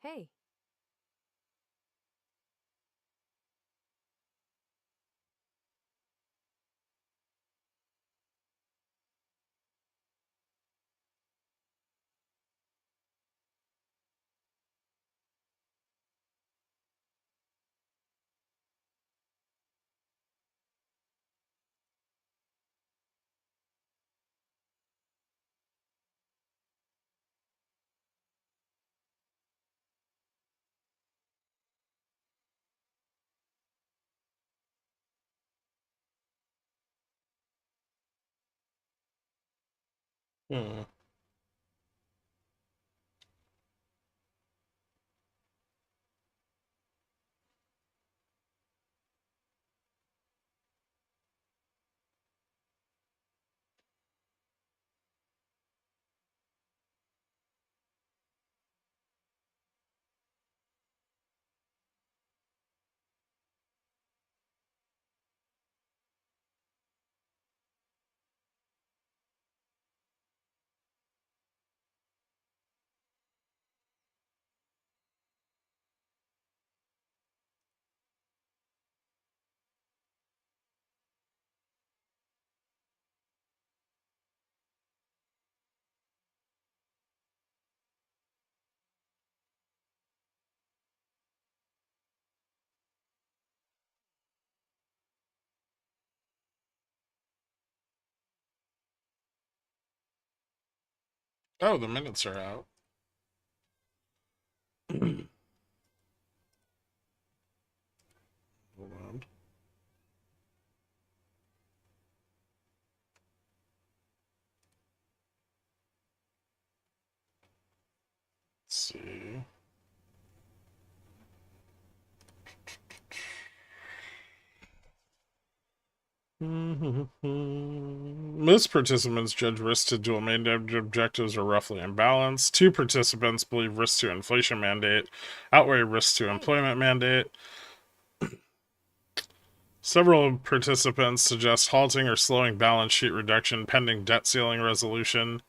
Hey. Hmm. Oh, the minutes are out. Hold on. Let's see. Most participants judge risk to dual mandate objectives are roughly in balance. 2 participants believe risk to inflation mandate outweigh risk to employment mandate. Several participants suggest halting or slowing balance sheet reduction pending debt ceiling resolution.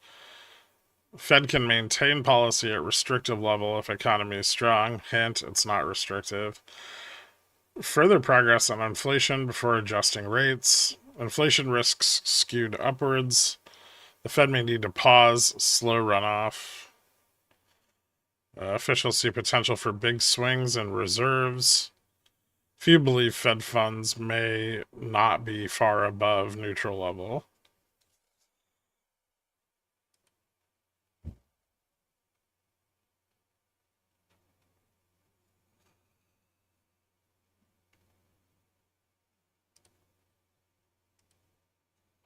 Fed can maintain policy at restrictive level if economy is strong. Hint, it's not restrictive. Further progress on inflation before adjusting rates. Inflation risks skewed upwards. The Fed may need to pause slow runoff. Officials see potential for big swings in reserves. Few believe Fed funds may not be far above neutral level.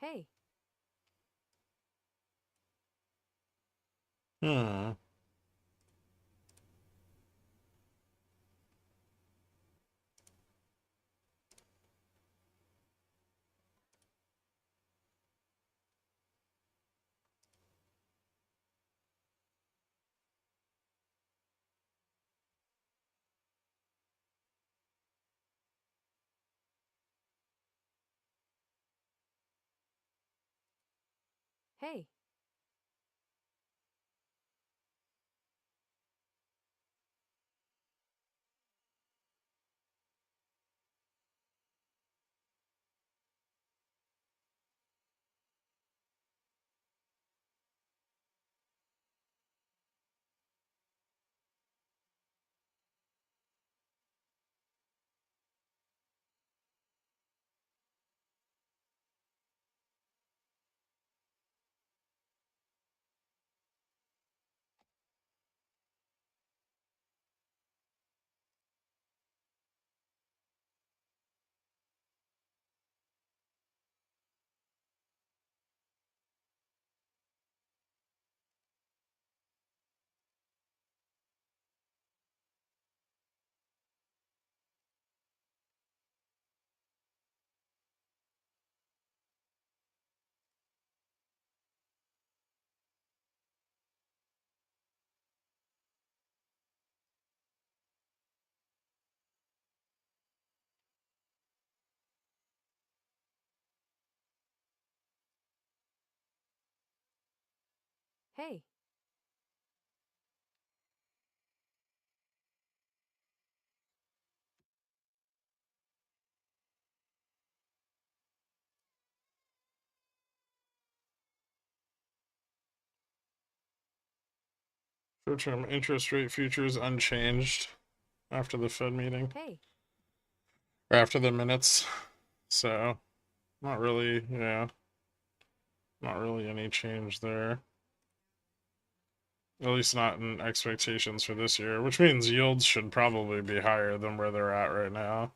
Hey. Hmm. Hey. Hey. Short-term interest rate futures unchanged after the Fed meeting, Hey. or after the minutes. So, not really, yeah. Not really any change there. At least not in expectations for this year, which means yields should probably be higher than where they're at right now.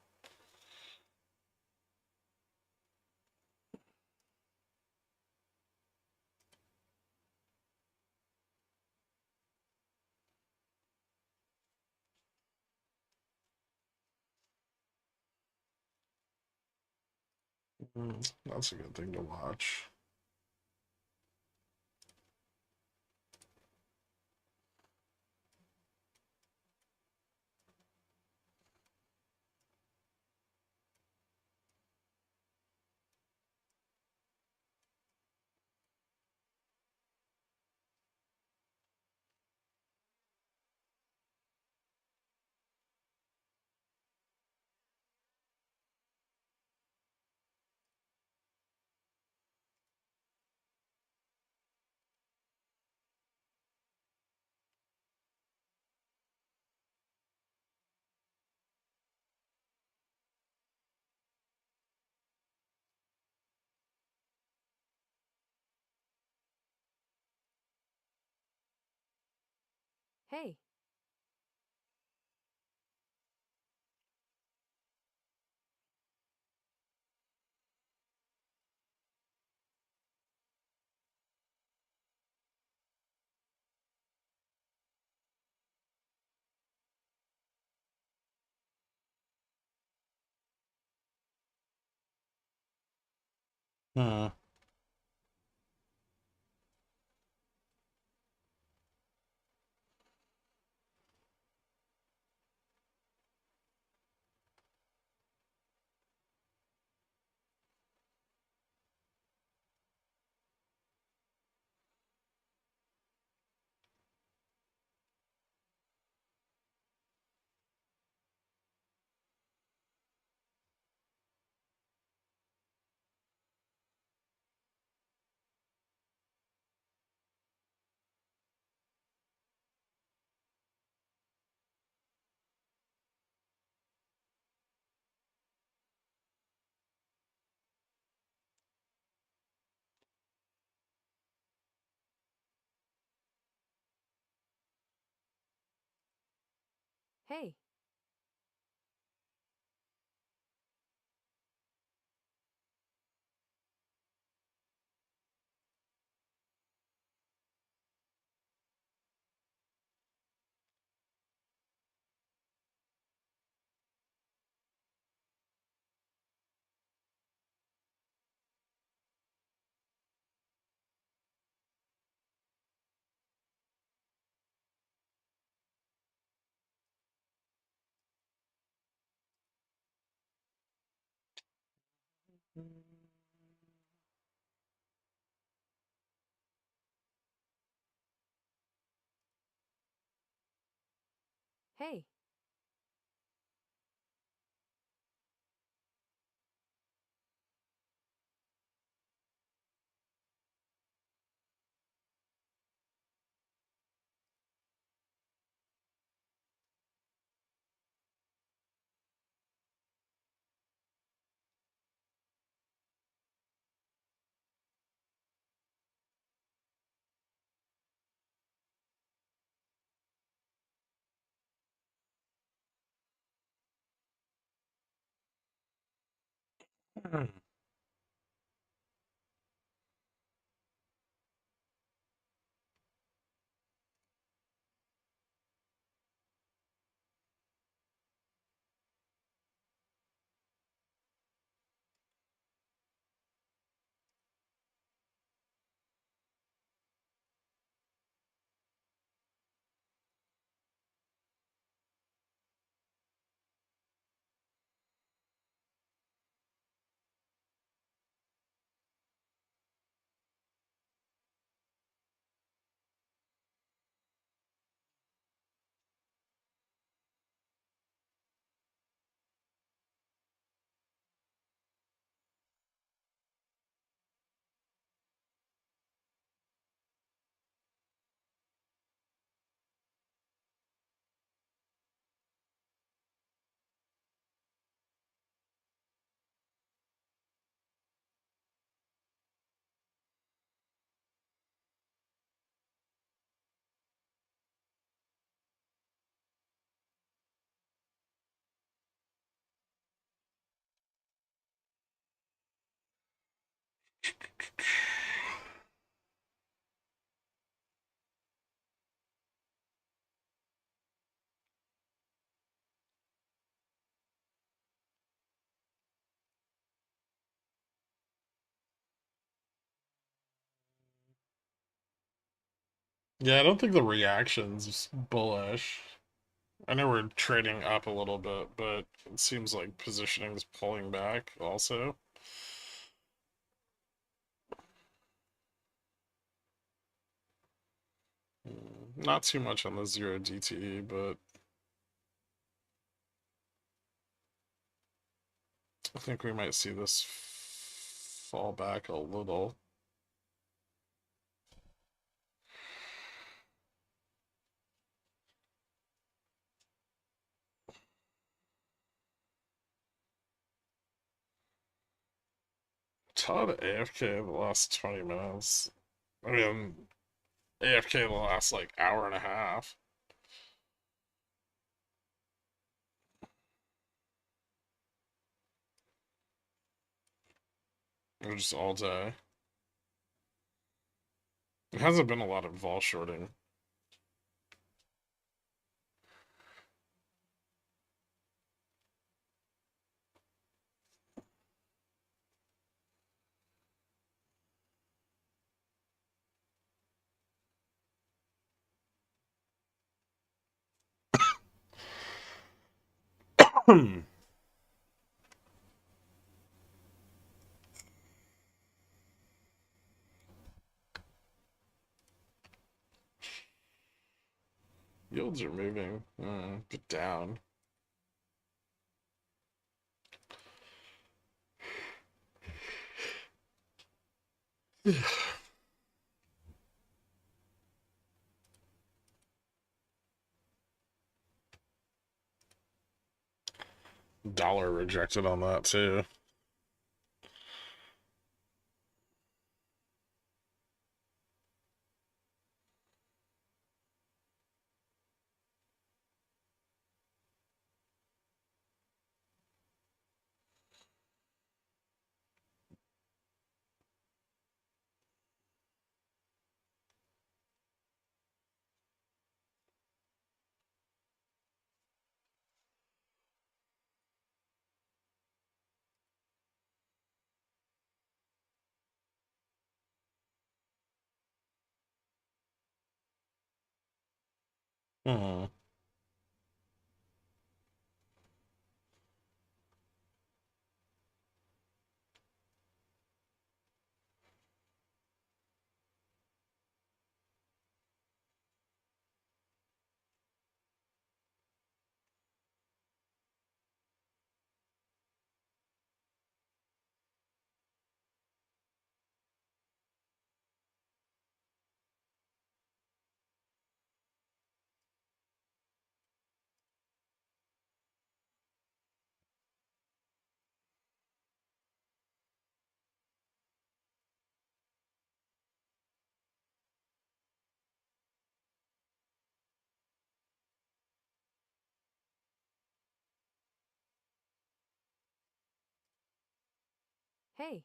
That's a good thing to watch. Hey. Hmm. Hey. Hey. Yeah, I don't think the reaction's bullish. I know we're trading up a little bit, but it seems like positioning's pulling back also. Not too much on the 0 DTE, but I think we might see this fall back a little. Todd AFK the last 20 minutes. I mean, AFK the last like hour and a half. Or just all day. It hasn't been a lot of vol shorting. Yields are moving, but down. Dollar rejected on that too. Hmm. Hey.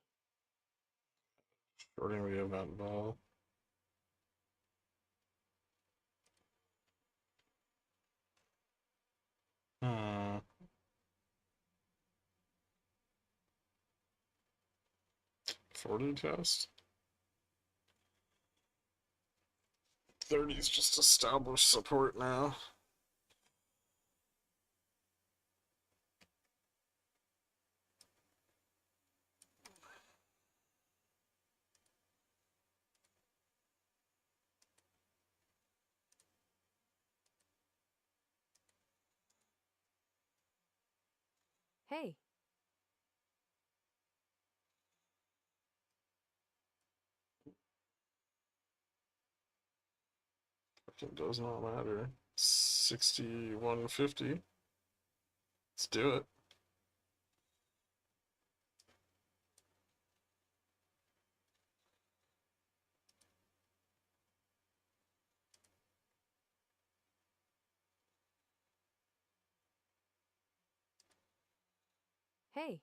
Shorting the event ball. Hmm. 40 test. 30's just established support now. Hey. It does not matter. 6150. Let's do it. Hey.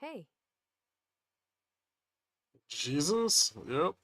Hey, Jesus? Yep.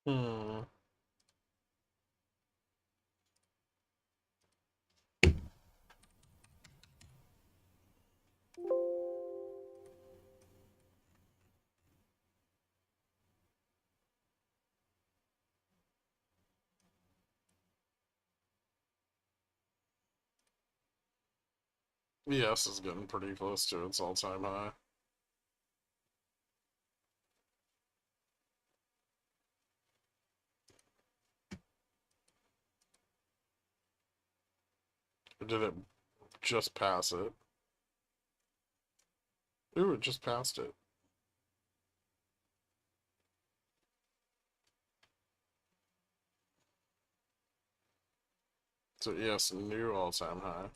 Hmm. ES is getting pretty close to its all-time high. Or did it just pass it? Ooh, it just passed it. So ES new all-time high.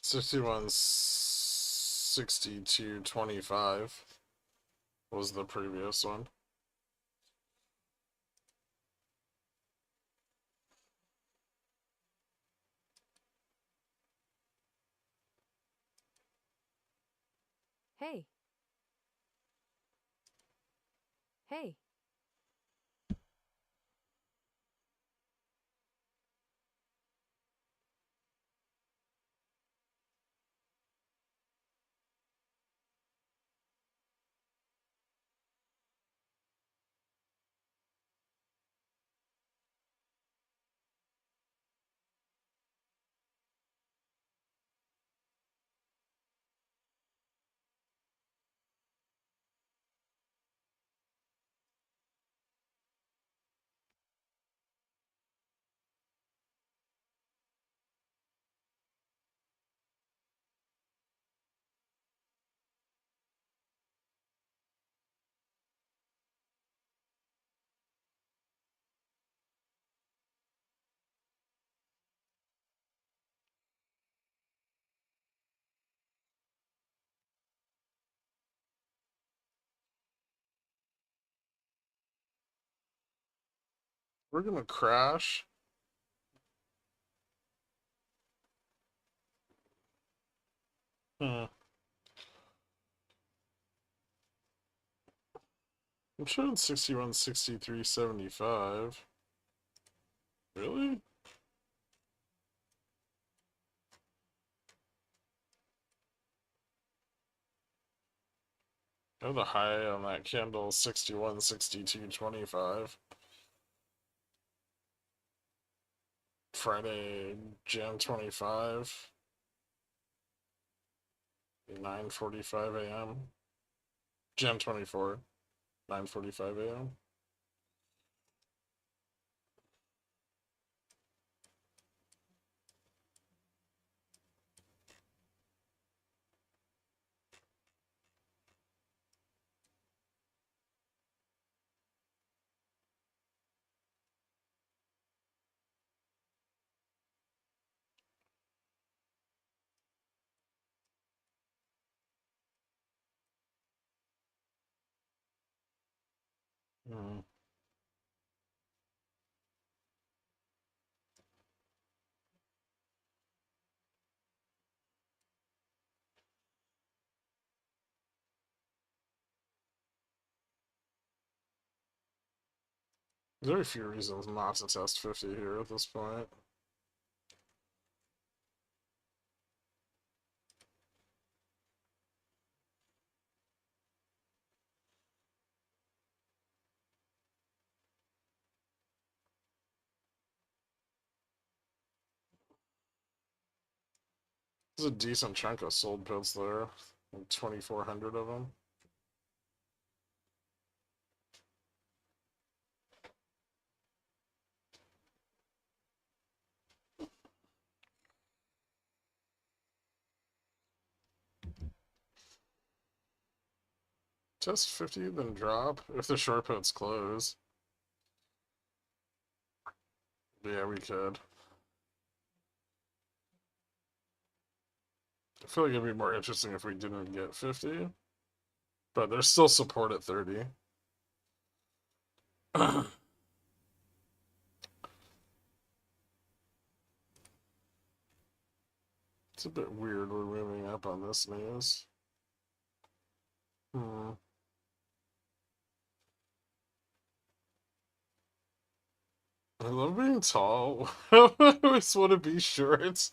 $61 62.25 was the previous one. hey, hey. We're gonna crash. Hmm. I'm showing 61 63.75. Really? Oh, the high on that candle 61 62.25. Friday, Jan 25, 9:45 a.m. Jan 24, 9:45 a.m. Hmm. Very few reasons not to test 50 here at this point. There's a decent chunk of sold puts there, like 2,400 of them. Test 50, then drop if the short puts close. Yeah, we could. I feel like it'd be more interesting if we didn't get 50. But there's still support at 30. It's a bit weird we're moving up on this news. I love being tall. I always want to be short.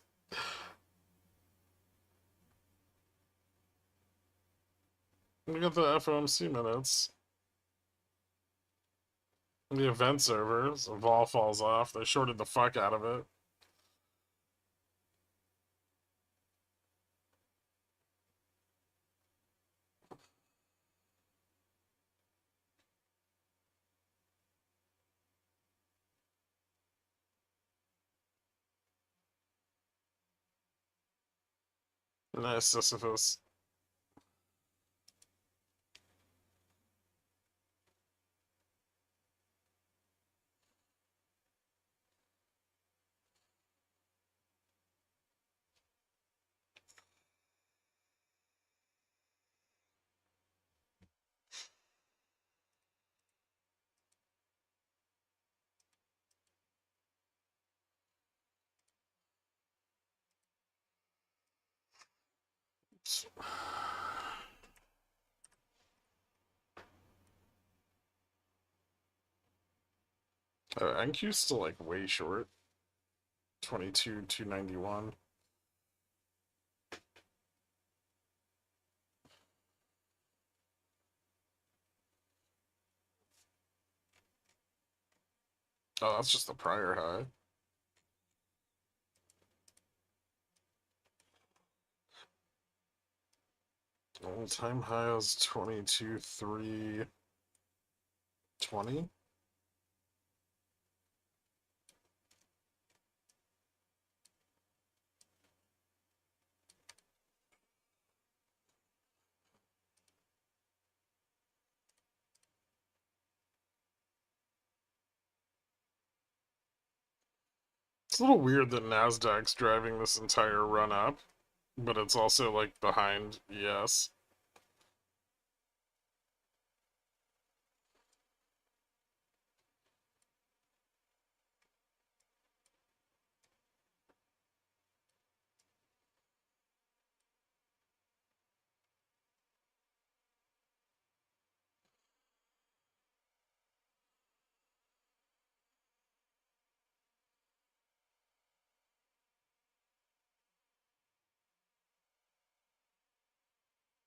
Look at the FOMC minutes. The event servers, a vol falls off. They shorted the fuck out of it. Nice Sisyphus. NQ's still like way short. 22,291. Oh, that's just the prior high. All-time high is 22,320. It's a little weird that Nasdaq's driving this entire run up, but it's also like behind ES.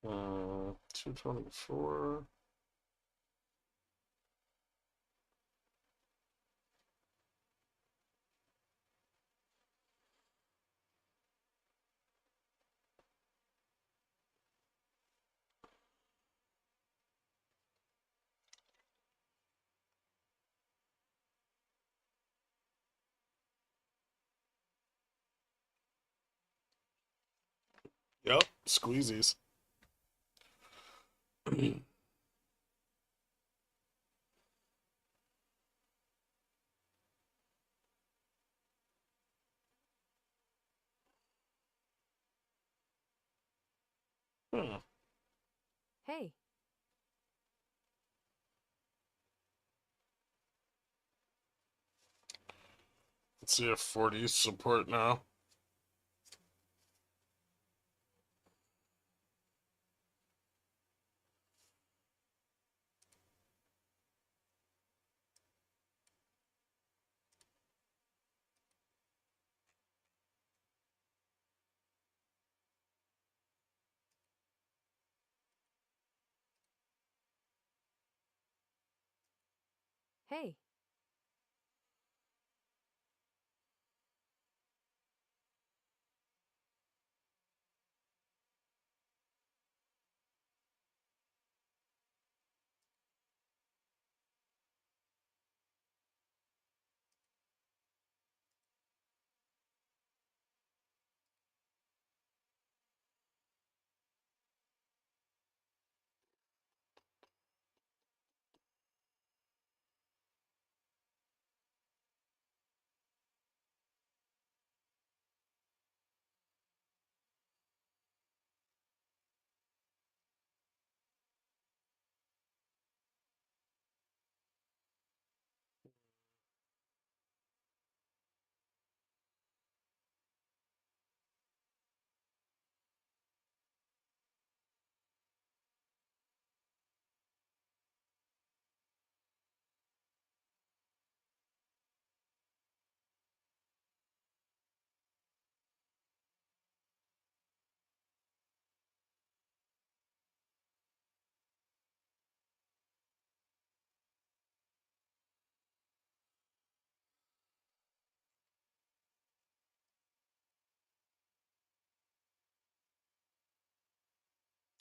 Uh, 224. Yep, squeezies. Hmm. Hey. Let's see if 40's support now. Hey.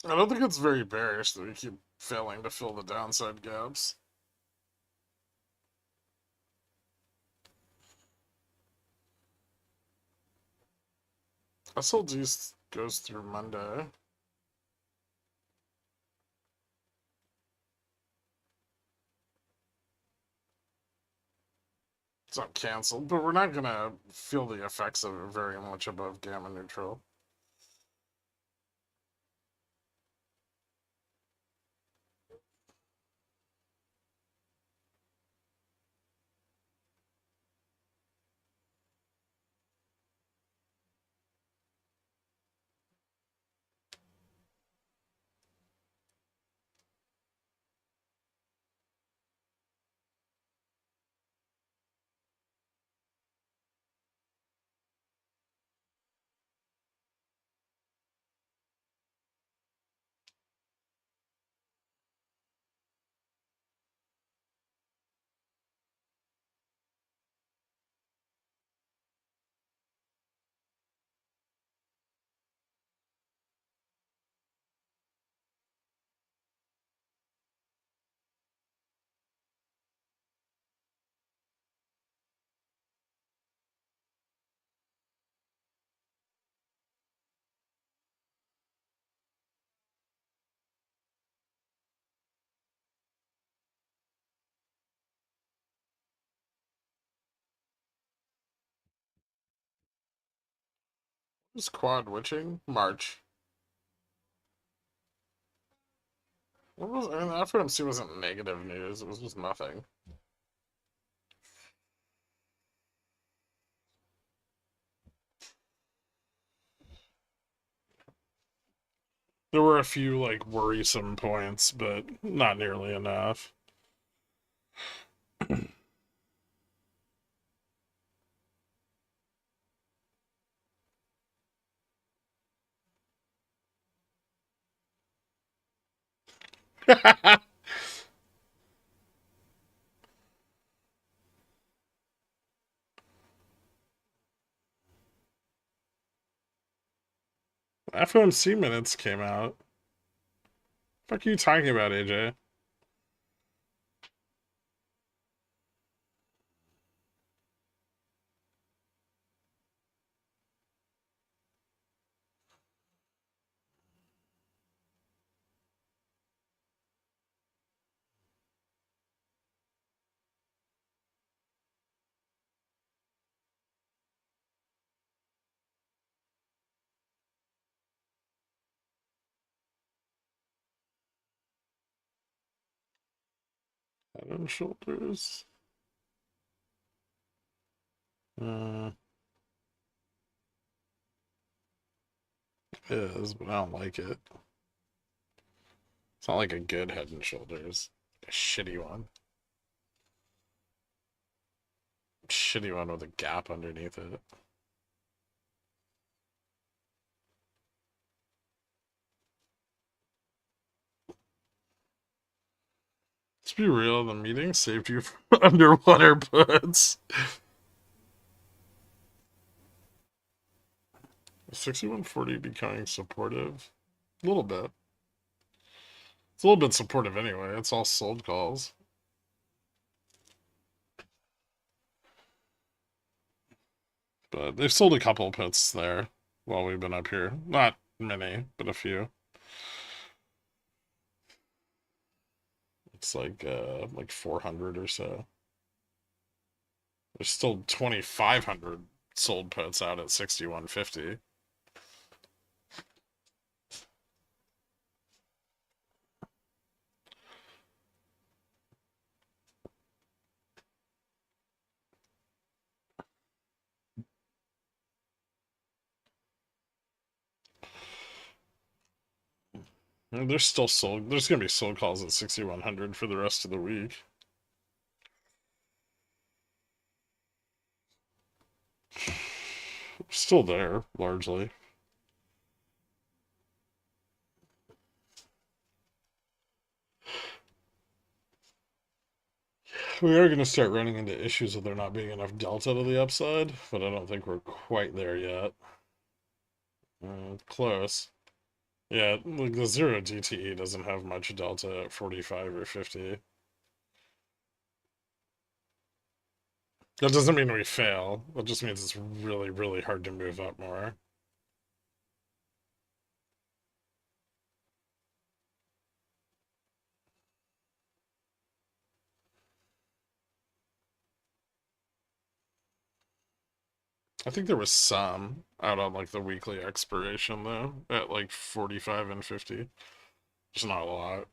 I don't think it's very bearish that we keep failing to fill the downside gaps. SLG goes through Monday. It's not canceled, but we're not gonna feel the effects of it very much above gamma neutral. Is quad witching? March. What was, I mean, the FOMC wasn't negative news, it was just nothing. There were a few, like, worrisome points, but not nearly enough. FOMC minutes came out. What are you talking about, AJ? Head and shoulders. It is, but I don't like it. It's not like a good head and shoulders. A shitty one. Shitty one with a gap underneath it. It's be real, the meeting saved you from underwater puts. 6140 becoming supportive? A little bit. It's a little bit supportive anyway. It's all sold calls. But they've sold a couple puts there while we've been up here. Not many, but a few. It's like 400 or so. There's still 2,500 sold puts out at 6150. There's still sold. There's gonna be sold calls at 6,100 for the rest of the week. Still there, largely. We are going to start running into issues with there not being enough delta to the upside, but I don't think we're quite there yet. Close. Yeah, like the 0 DTE doesn't have much delta at 45 or 50. That doesn't mean we fail. That just means it's really, really hard to move up more. I think there was some out on like the weekly expiration though, at like 45 and 50. Just not a lot.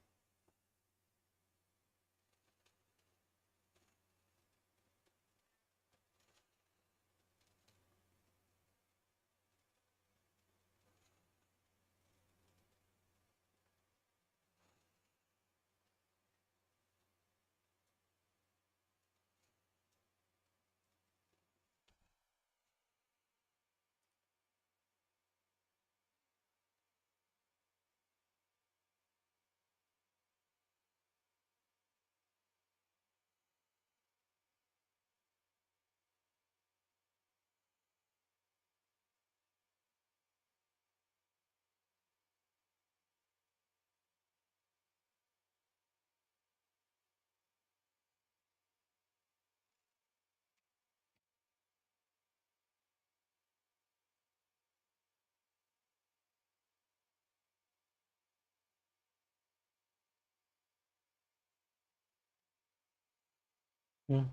Yeah.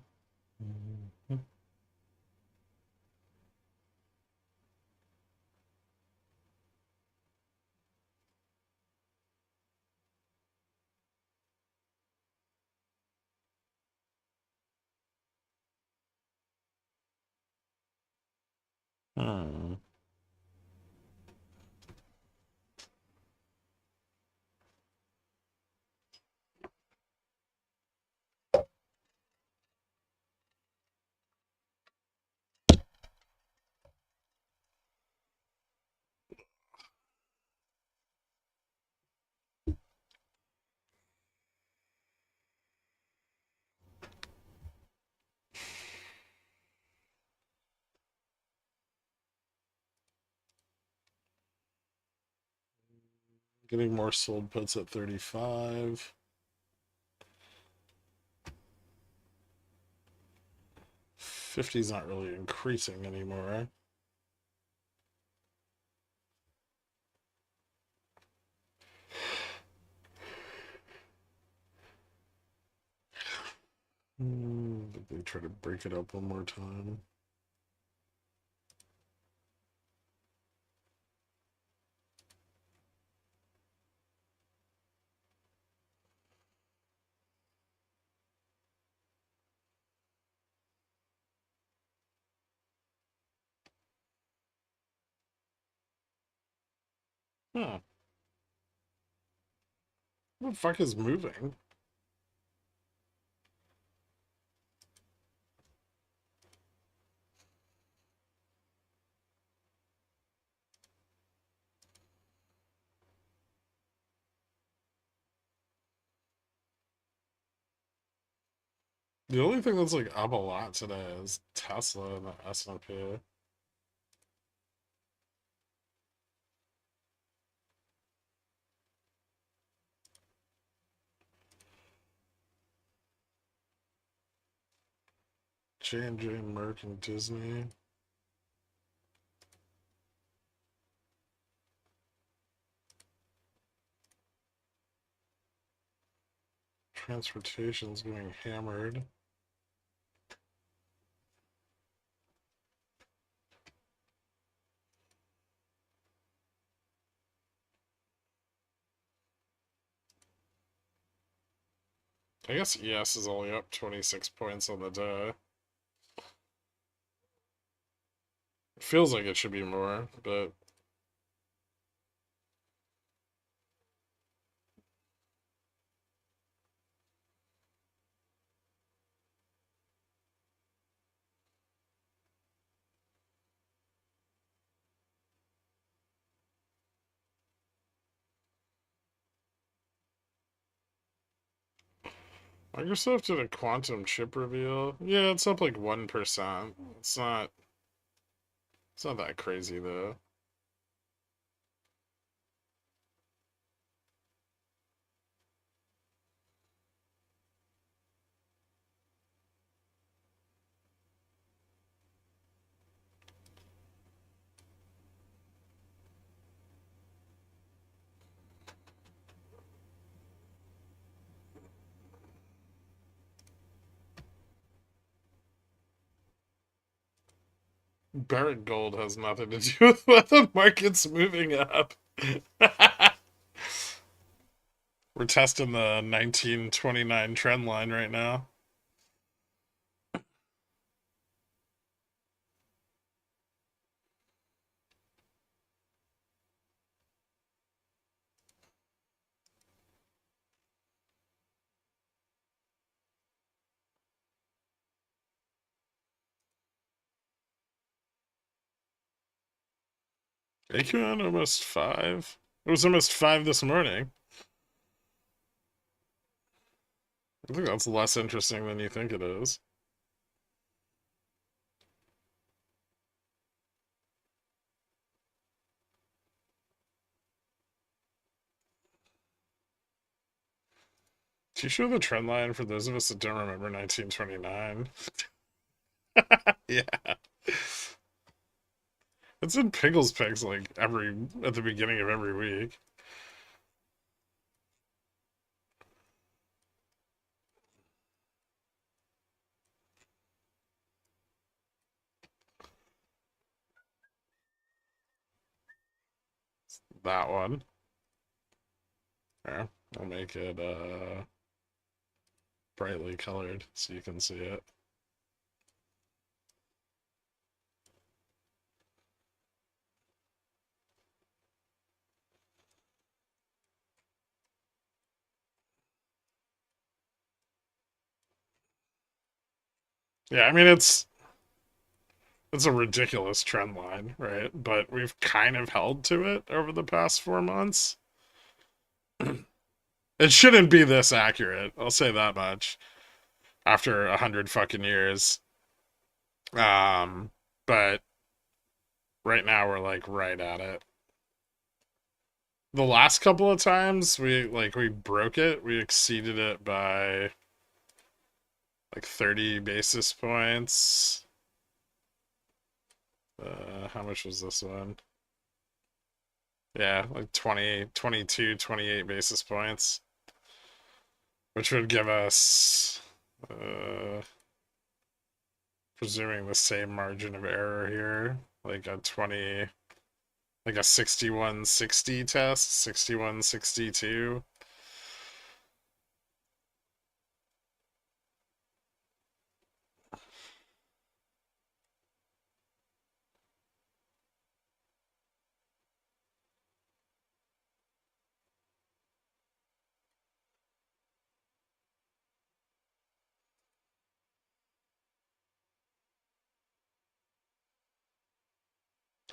Hmm. Getting more sold puts at 35. 50's not really increasing anymore. Did they try to break it up one more time? Huh. What the fuck is moving? The only thing that's like up a lot today is Tesla and the S&P. J&J, Merck, and Disney. Transportation's getting hammered. I guess ES is only up 26 points on the day. It feels like it should be more, but Microsoft did a quantum chip reveal. Yeah, it's up like 1%. It's not that crazy though. Barrett Gold has nothing to do with what the market's moving up. We're testing the 1929 trend line right now. AQN almost 5. It was almost 5 this morning. I think that's less interesting than you think it is. Do you show the trend line for those of us that don't remember 1929? Yeah. It's in Pickles Picks like at the beginning of every week. That one. Yeah, I'll make it brightly colored so you can see it. Yeah, I mean it's a ridiculous trend line, right? But we've kind of held to it over the past 4 months. It shouldn't be this accurate. I'll say that much. After 100 fucking years. But right now we're like right at it. The last couple of times we broke it, we exceeded it by like 30 basis points. How much was this one? Yeah, like 20, 22, 28 basis points. Which would give us, presuming the same margin of error here, like a 6160 test, 6162.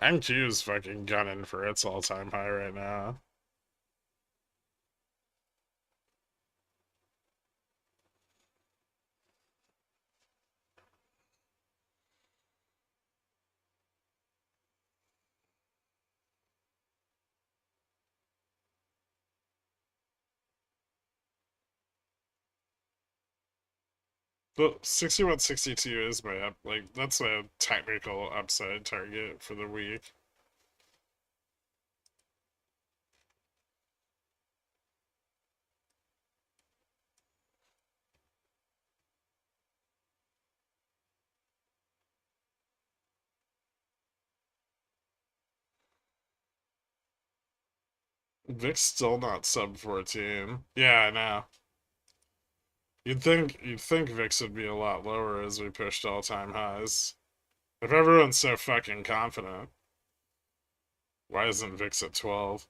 MQ is fucking gunning for its all-time high right now. But 6162 is my up, like, that's a technical upside target for the week. Vic's still not sub 14. Yeah, I know. You'd think VIX would be a lot lower as we pushed all-time highs. If everyone's so fucking confident, why isn't VIX at 12?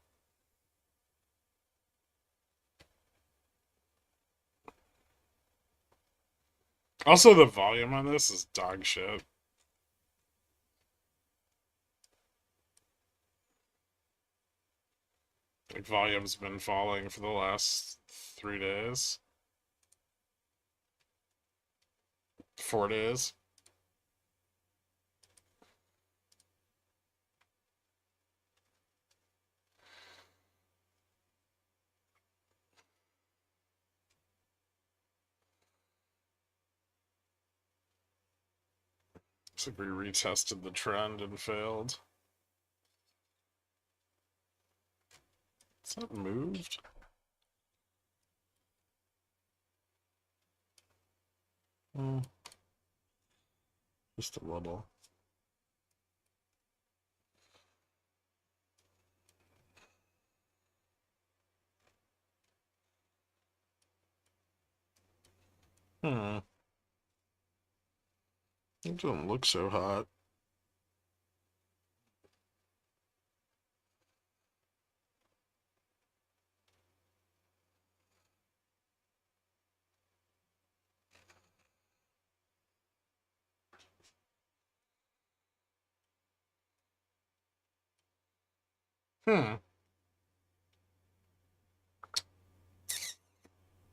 Also, the volume on this is dog shit. Like, volume's been falling for the last 3 days. 4 days. Looks like we retested the trend and failed. Is that moved? Just a little. It doesn't look so hot.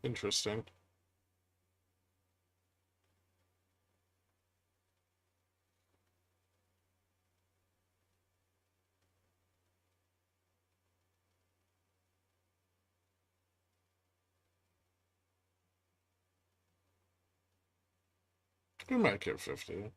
Interesting. We might get 50.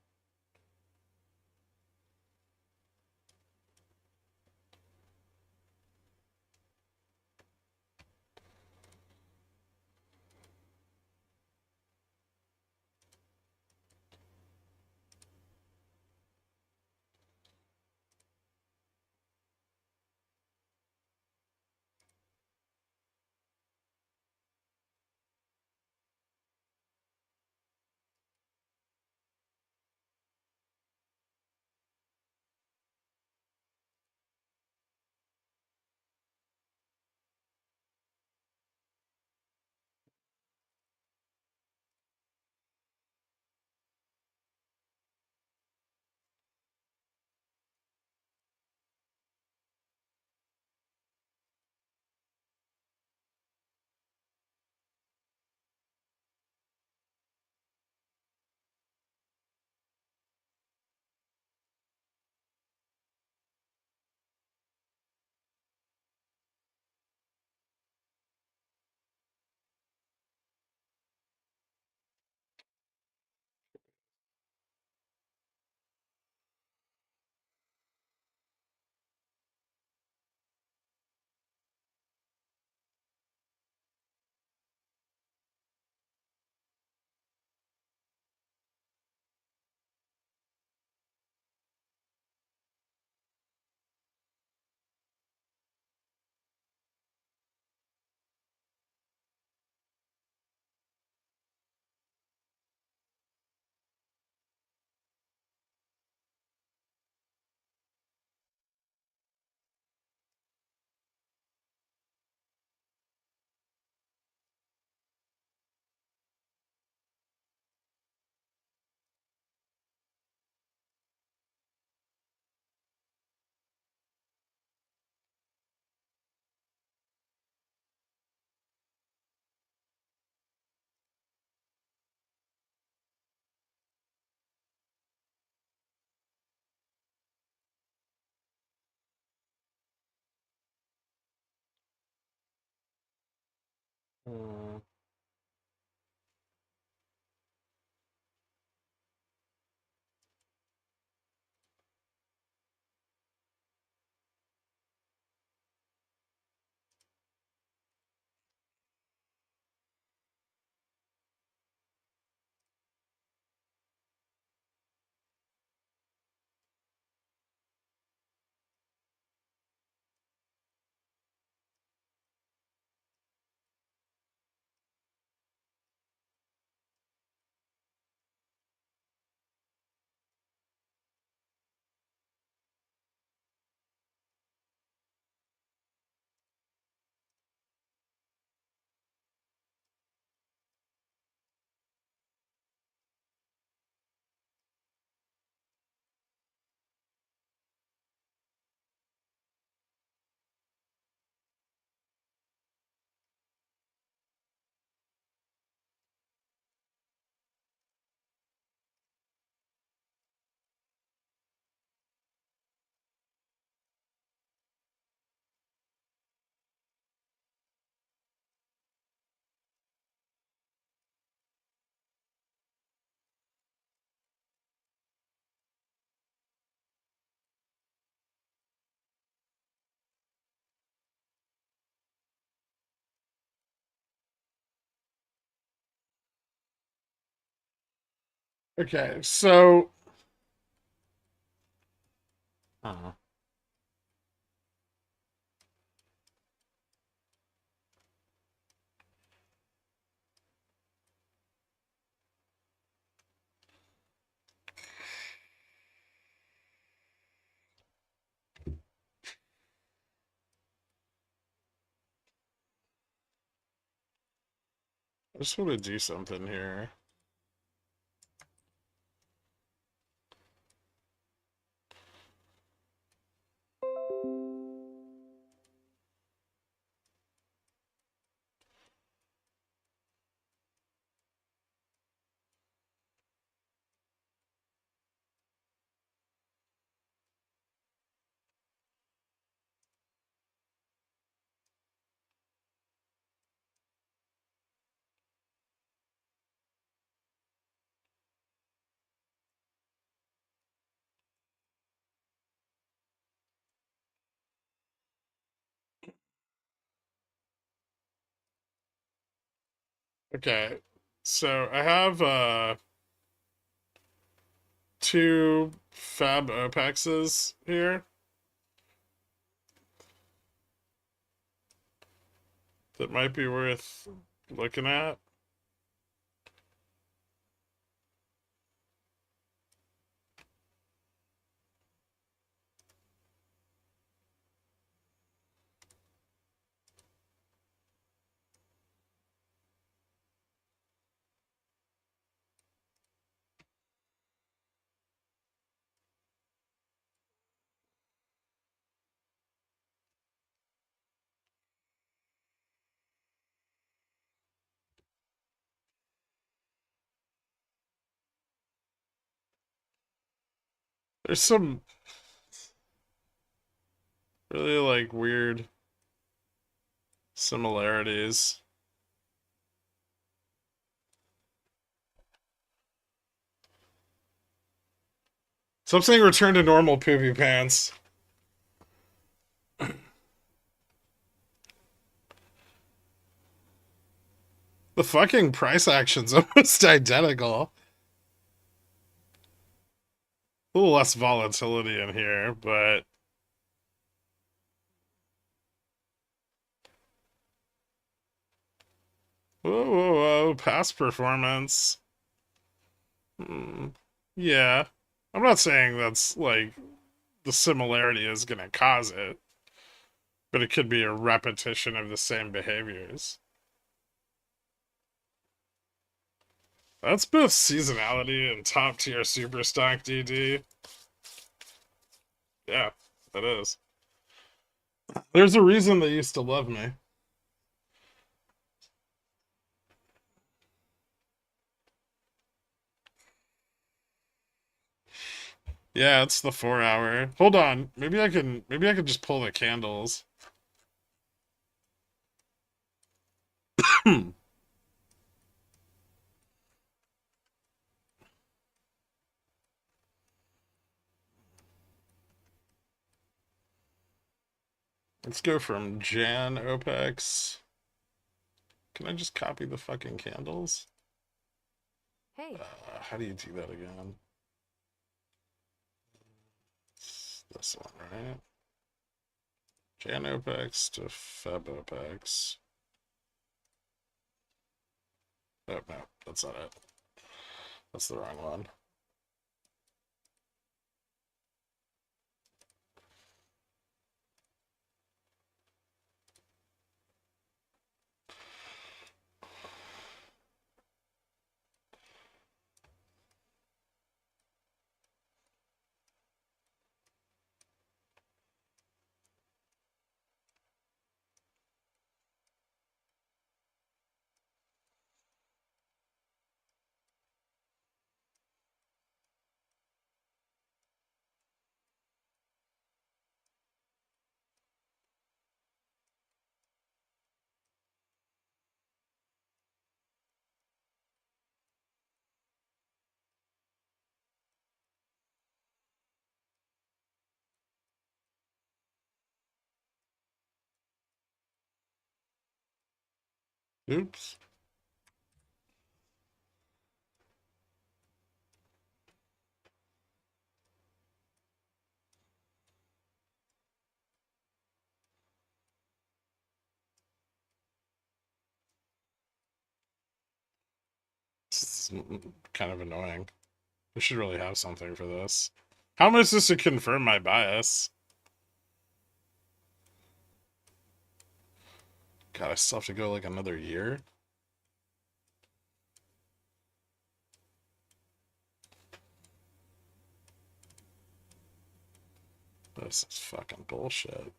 Okay, so Uh-huh. I just want to do something here. Okay, so I have two fab OPEXs here that might be worth looking at. There's some really like weird similarities. So I'm saying return to normal, poopy pants. The fucking price action's almost identical. A little less volatility in here, but whoa, whoa, whoa, past performance. Yeah. I'm not saying that's like the similarity is gonna cause it, but it could be a repetition of the same behaviors. That's both seasonality and top tier super stock DD. Yeah, that is. There's a reason they used to love me. Yeah, it's the 4 hour. Hold on. Maybe I can just pull the candles. Let's go from Jan OPEX. Can I just copy the fucking candles? Hey, How do you do that again? It's this one, right? Jan OPEX to Feb OPEX. Oh, no, that's not it. That's the wrong one. Oops. is kind of annoying. We should really have something for this. How much is this to confirm my bias? God, I still have to go like another year? This is fucking bullshit.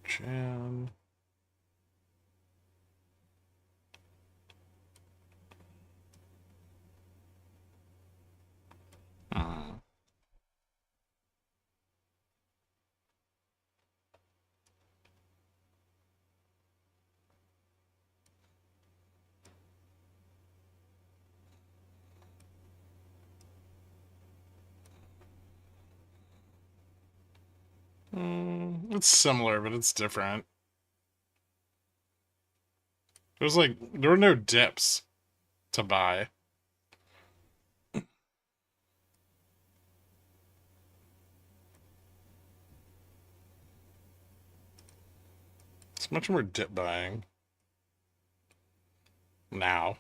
Jan. It's similar, but it's different. There were no dips to buy. It's much more dip buying now.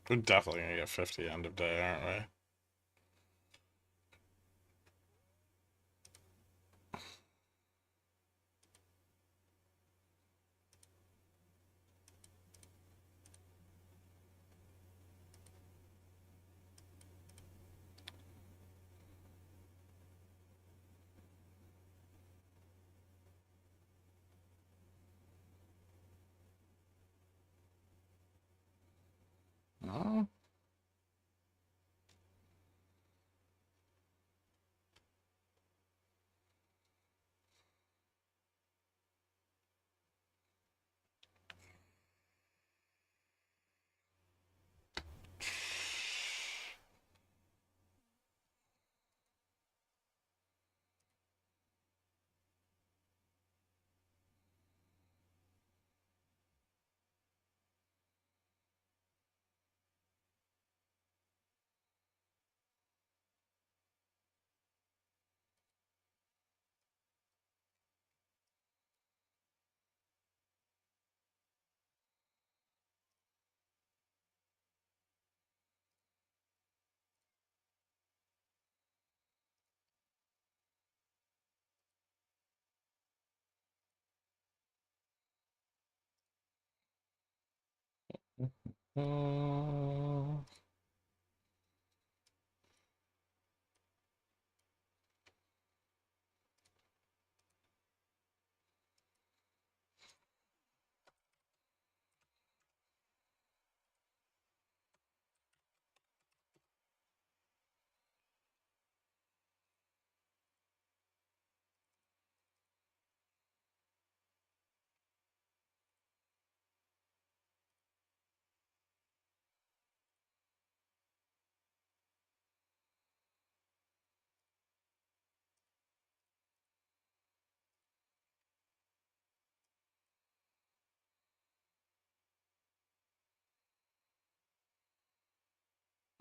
We're definitely gonna get 50 end of day, aren't we? No. Uh,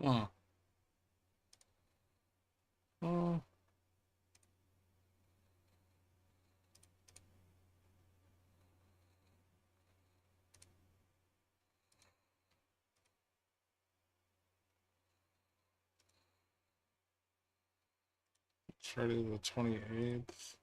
uh, uh. Friday the 28th.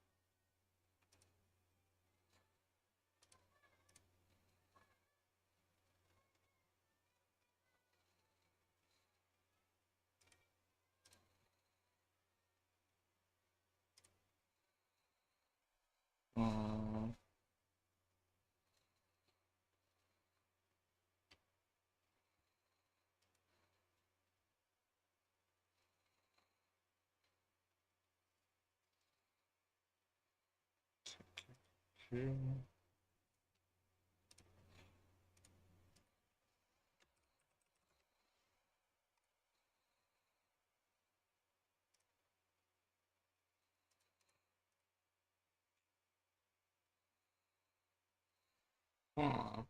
Uh, Q. Hmm.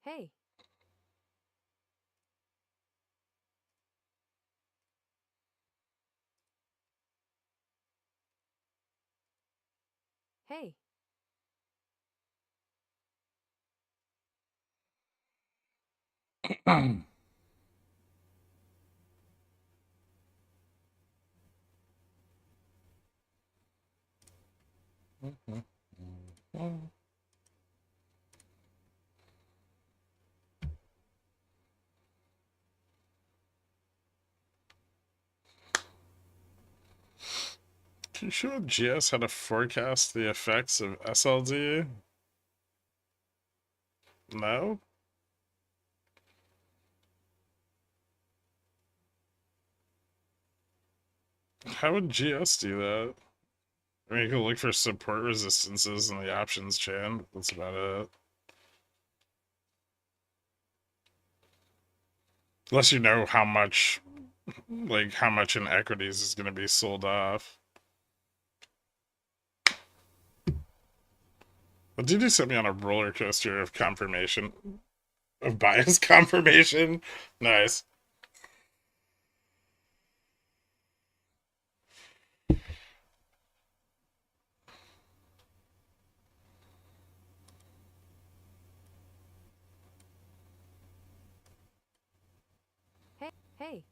Hey. Hey. Can you show GS how to forecast the effects of SLD? No? How would GS do that? I mean, you can look for support resistances in the options chain. That's about it. Unless you know how much, like, how much in equities is going to be sold off. But did you set me on a roller coaster of confirmation? Of bias confirmation? Nice. Hey.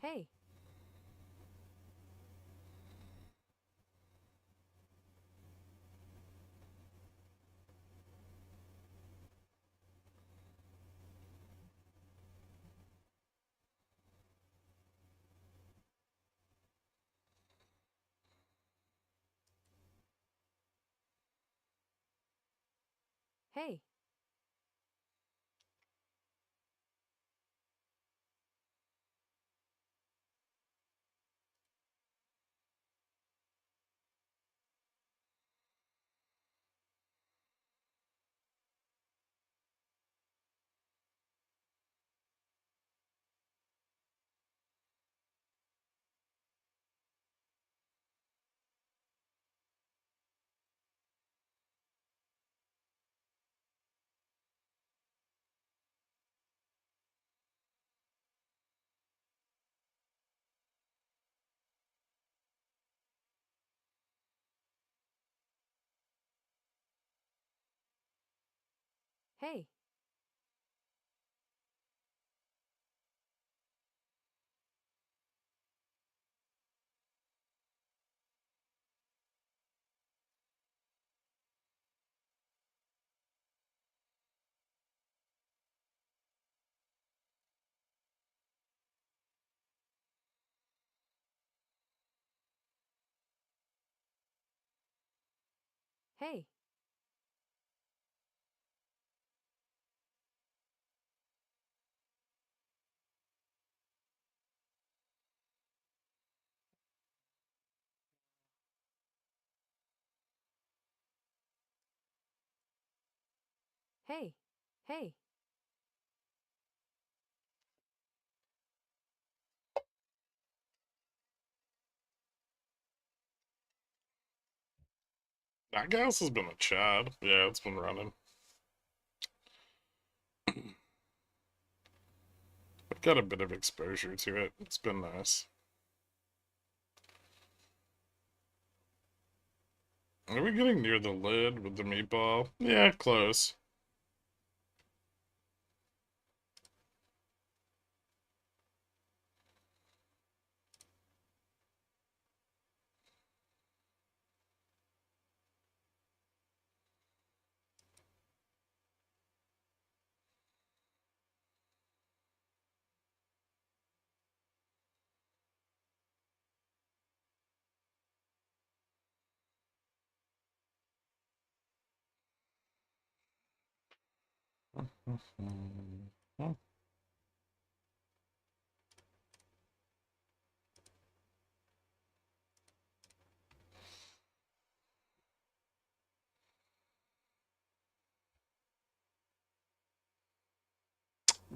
Hey. Hey. Hey. Hey. Hey. Hey. Hey. That gas has been a Chad. Yeah, it's been running. I've got a bit of exposure to it. It's been nice. Are we getting near the lid with the meatball? Yeah, close.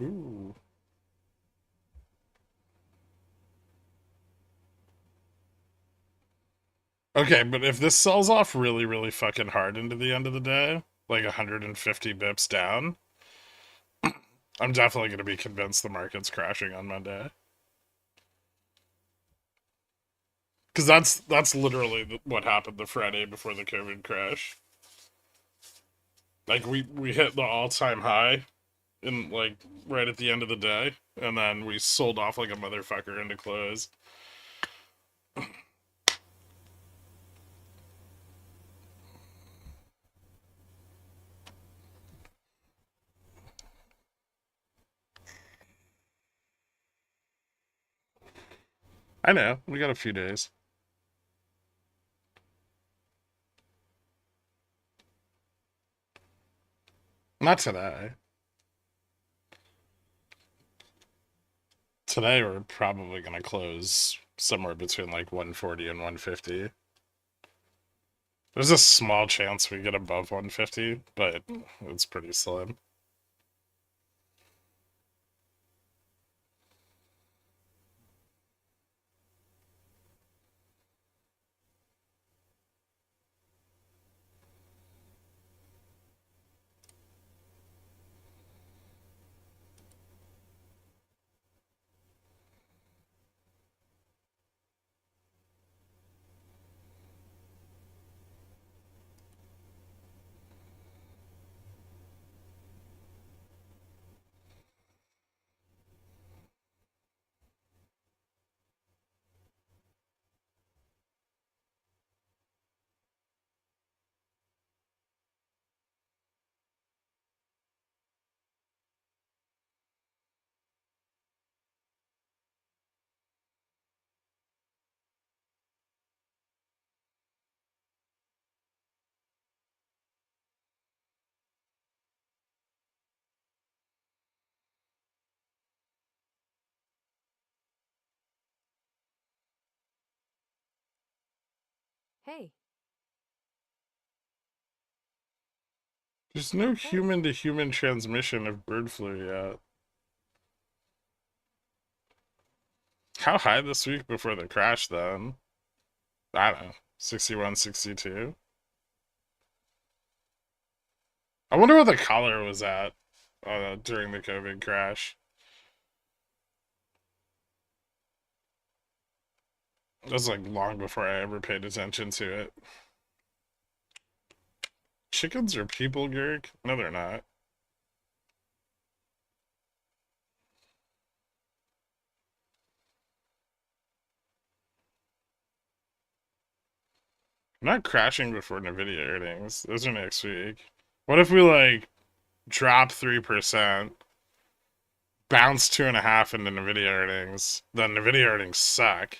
Ooh. Okay, but if this sells off really, really fucking hard into the end of the day, like 150 bips down, I'm definitely going to be convinced the market's crashing on Monday. Because that's literally what happened the Friday before the COVID crash. Like we hit the all-time high in like right at the end of the day, and then we sold off like a motherfucker into close. I know, we got a few days. Not today. Today we're probably going to close somewhere between like 140 and 150. There's a small chance we get above 150, but it's pretty slim. Hey, There's no hey, human-to-human transmission of bird flu yet. How high this week before the crash, then? I don't know. 61, 62? I wonder what the collar was at during the COVID crash. That was like long before I ever paid attention to it. Chickens are people, Gherk? No, they're not. I'm not crashing before NVIDIA earnings. Those are next week. What if we like drop 3%, bounce 2.5 into NVIDIA earnings, then NVIDIA earnings suck?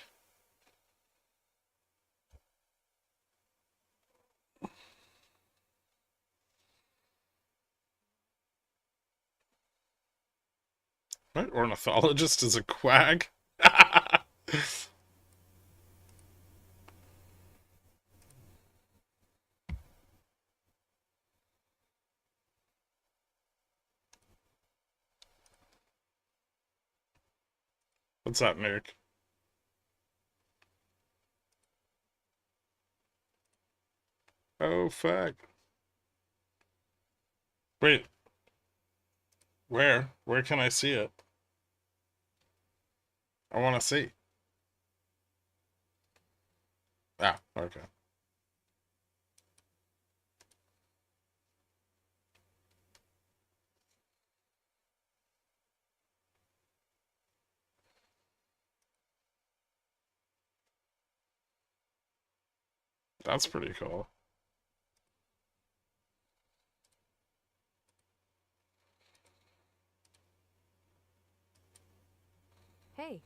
My ornithologist is a quack. What's up, Nick? Oh, fuck. Wait, where? Where can I see it? I want to see. Ah, okay. That's pretty cool. hey,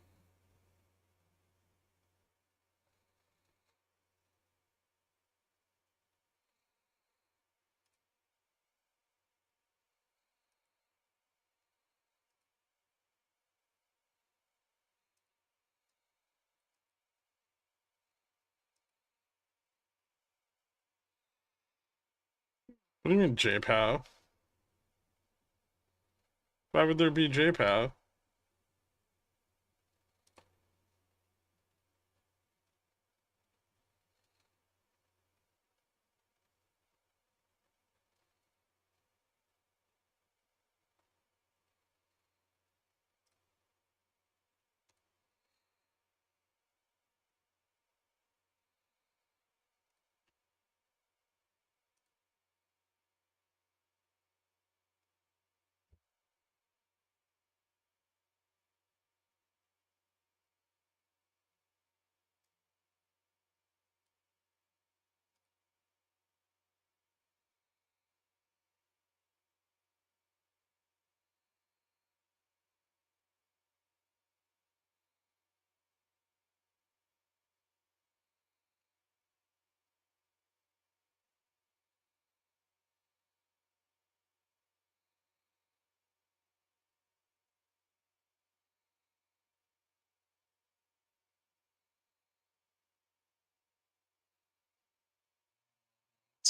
What do you mean JPAW? Why would there be JPAW?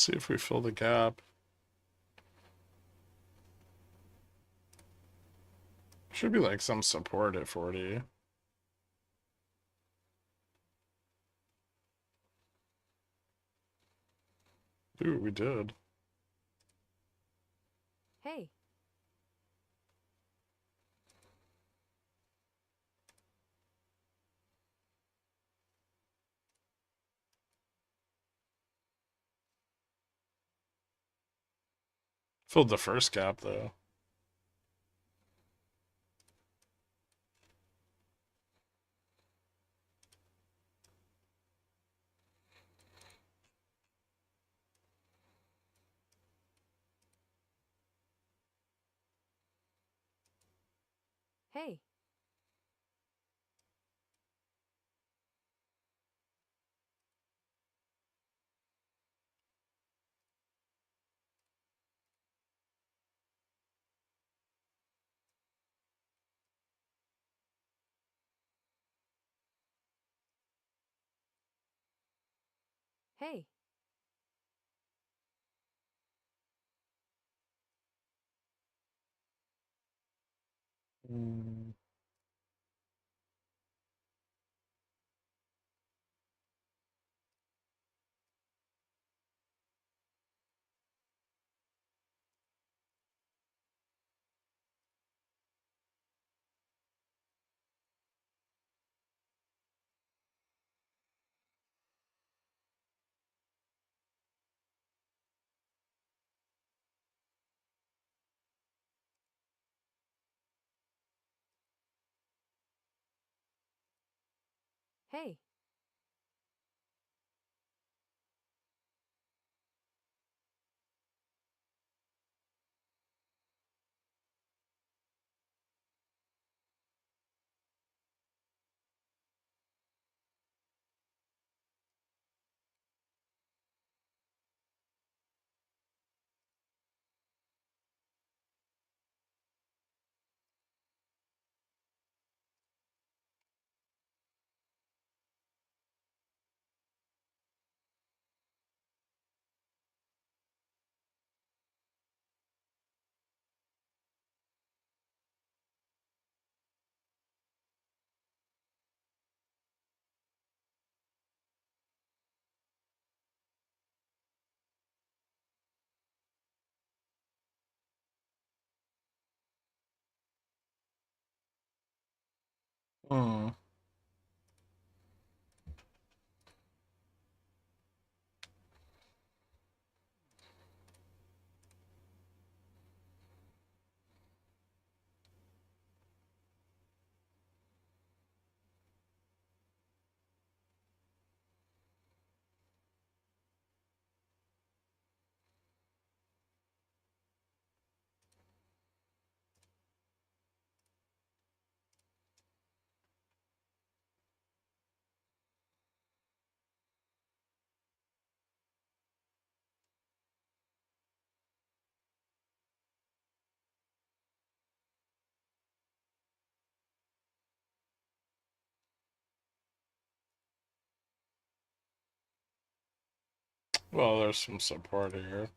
Let's see if we fill the gap. Should be like some support at 40. Ooh, we did. Hey. Filled the first gap though. Hey. Hey. Hey. Hmm. Well, there's some support here.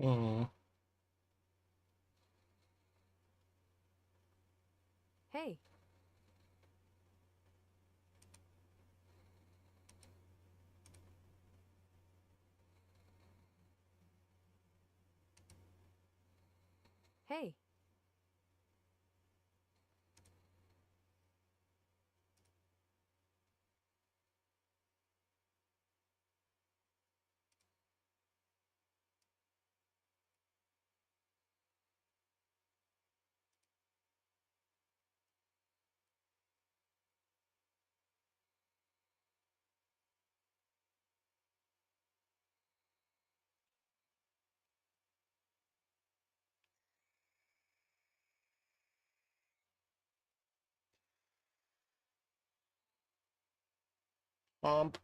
Mm. Hey. Hey. Pump.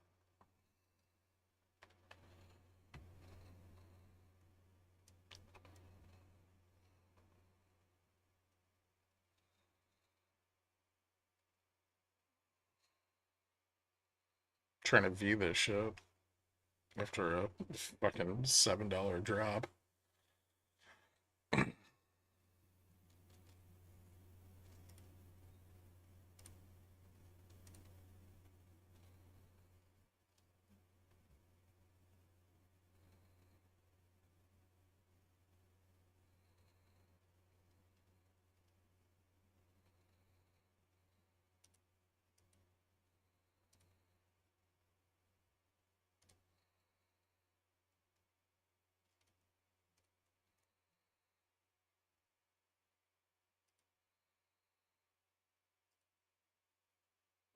Trying to view this shit after a fucking $7 drop.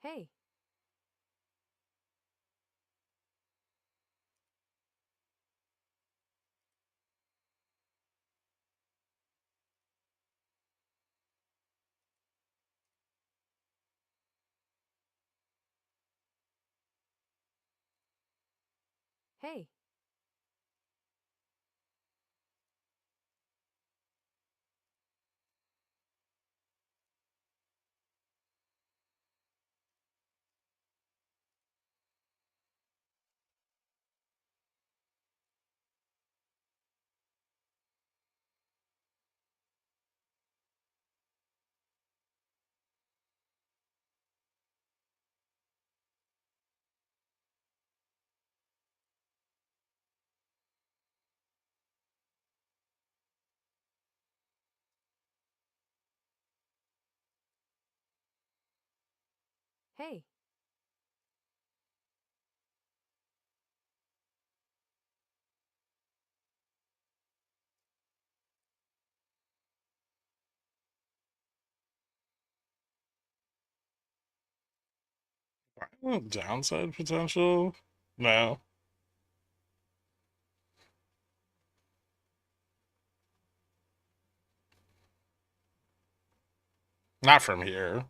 Hey. Hey. Hey. Downside potential? No. Not from here.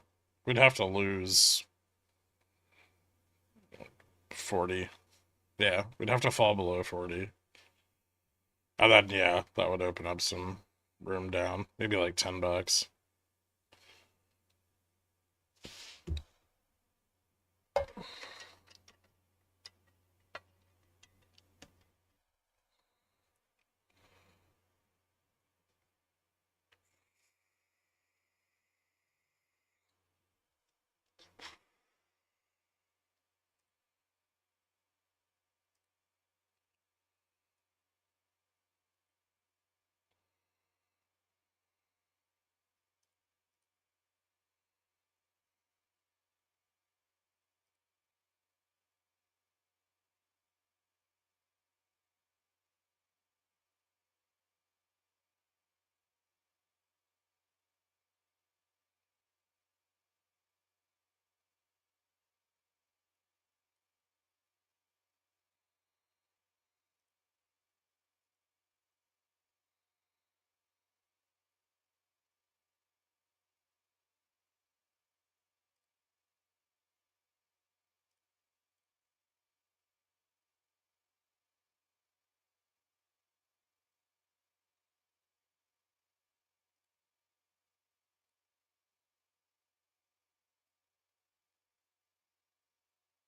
We'd have to lose 40. Yeah, we'd have to fall below 40. And then, yeah, that would open up some room down. Maybe like $10.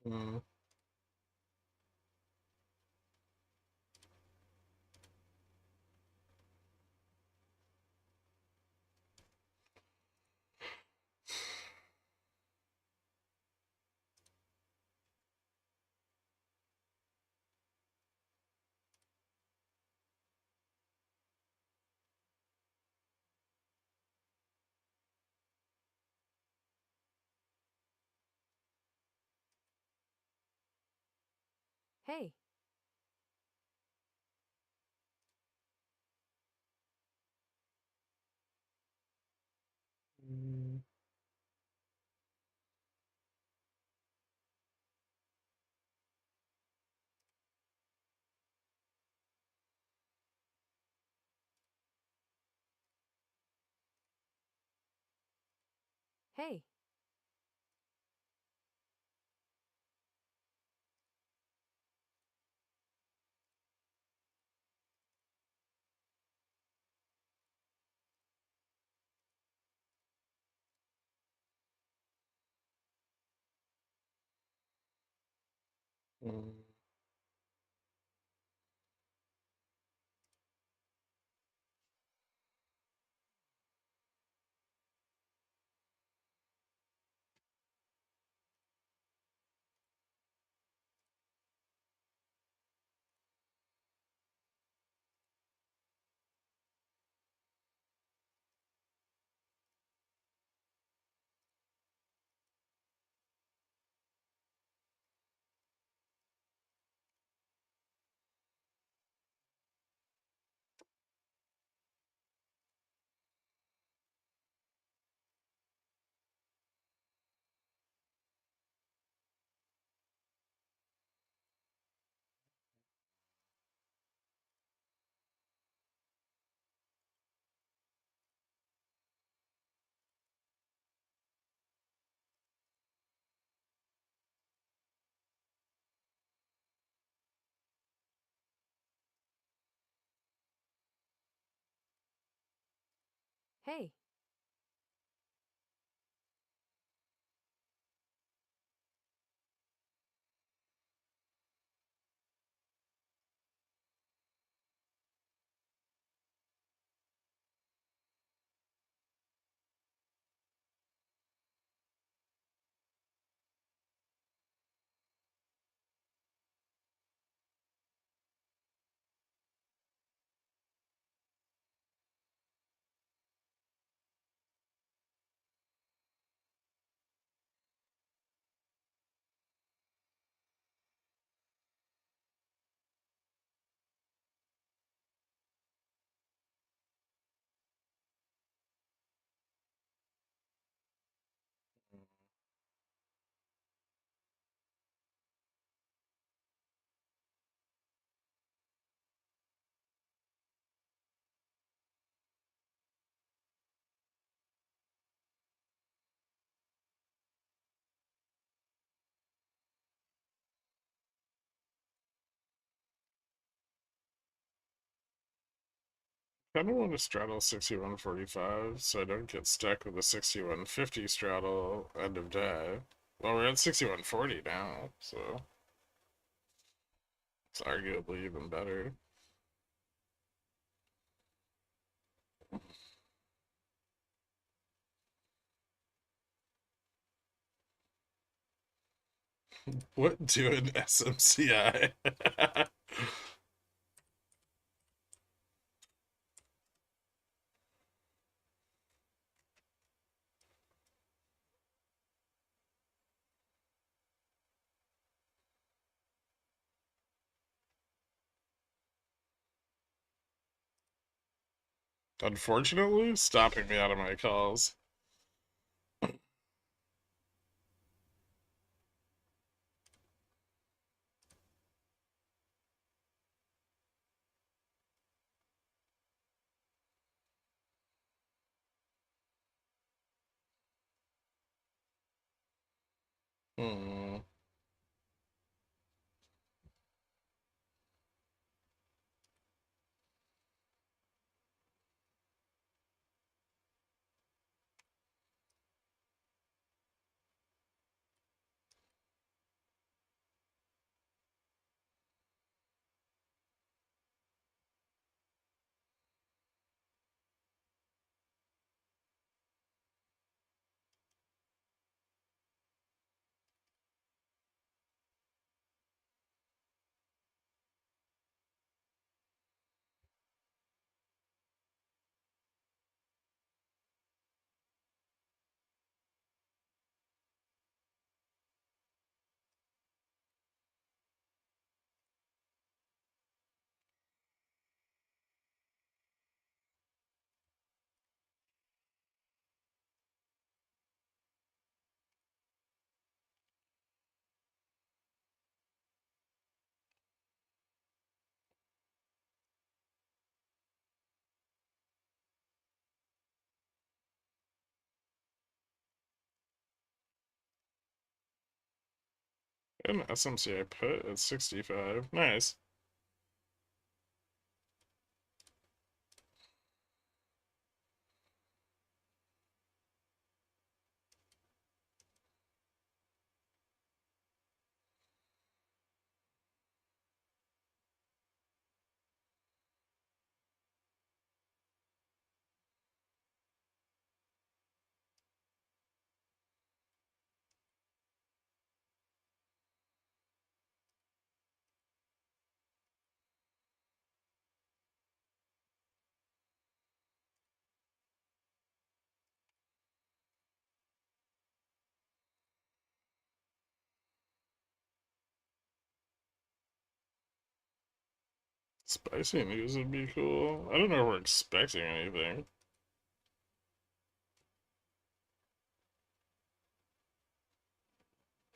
Mm. Hey. Hey. Hey. Kind of want to straddle 61.45 so I don't get stuck with a 61.50 straddle end of day. Well, we're at 61.40 now, so it's arguably even better. What do an SMCI? Unfortunately, stopping me out of my calls. Hmm. An SMCI put at 65. Nice. Spicy news would be cool. I don't know if we're expecting anything.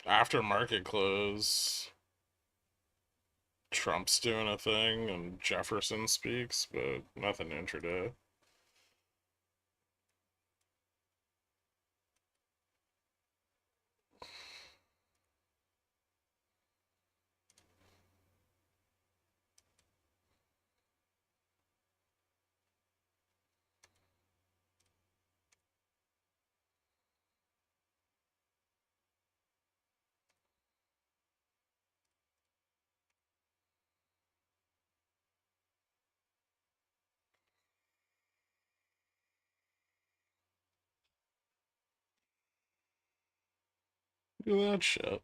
After market close, Trump's doing a thing and Jefferson speaks, but nothing intraday. Look at that shit.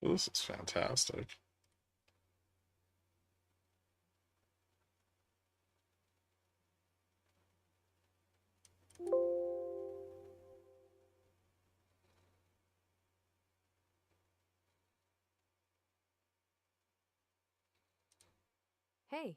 This is fantastic. Hey.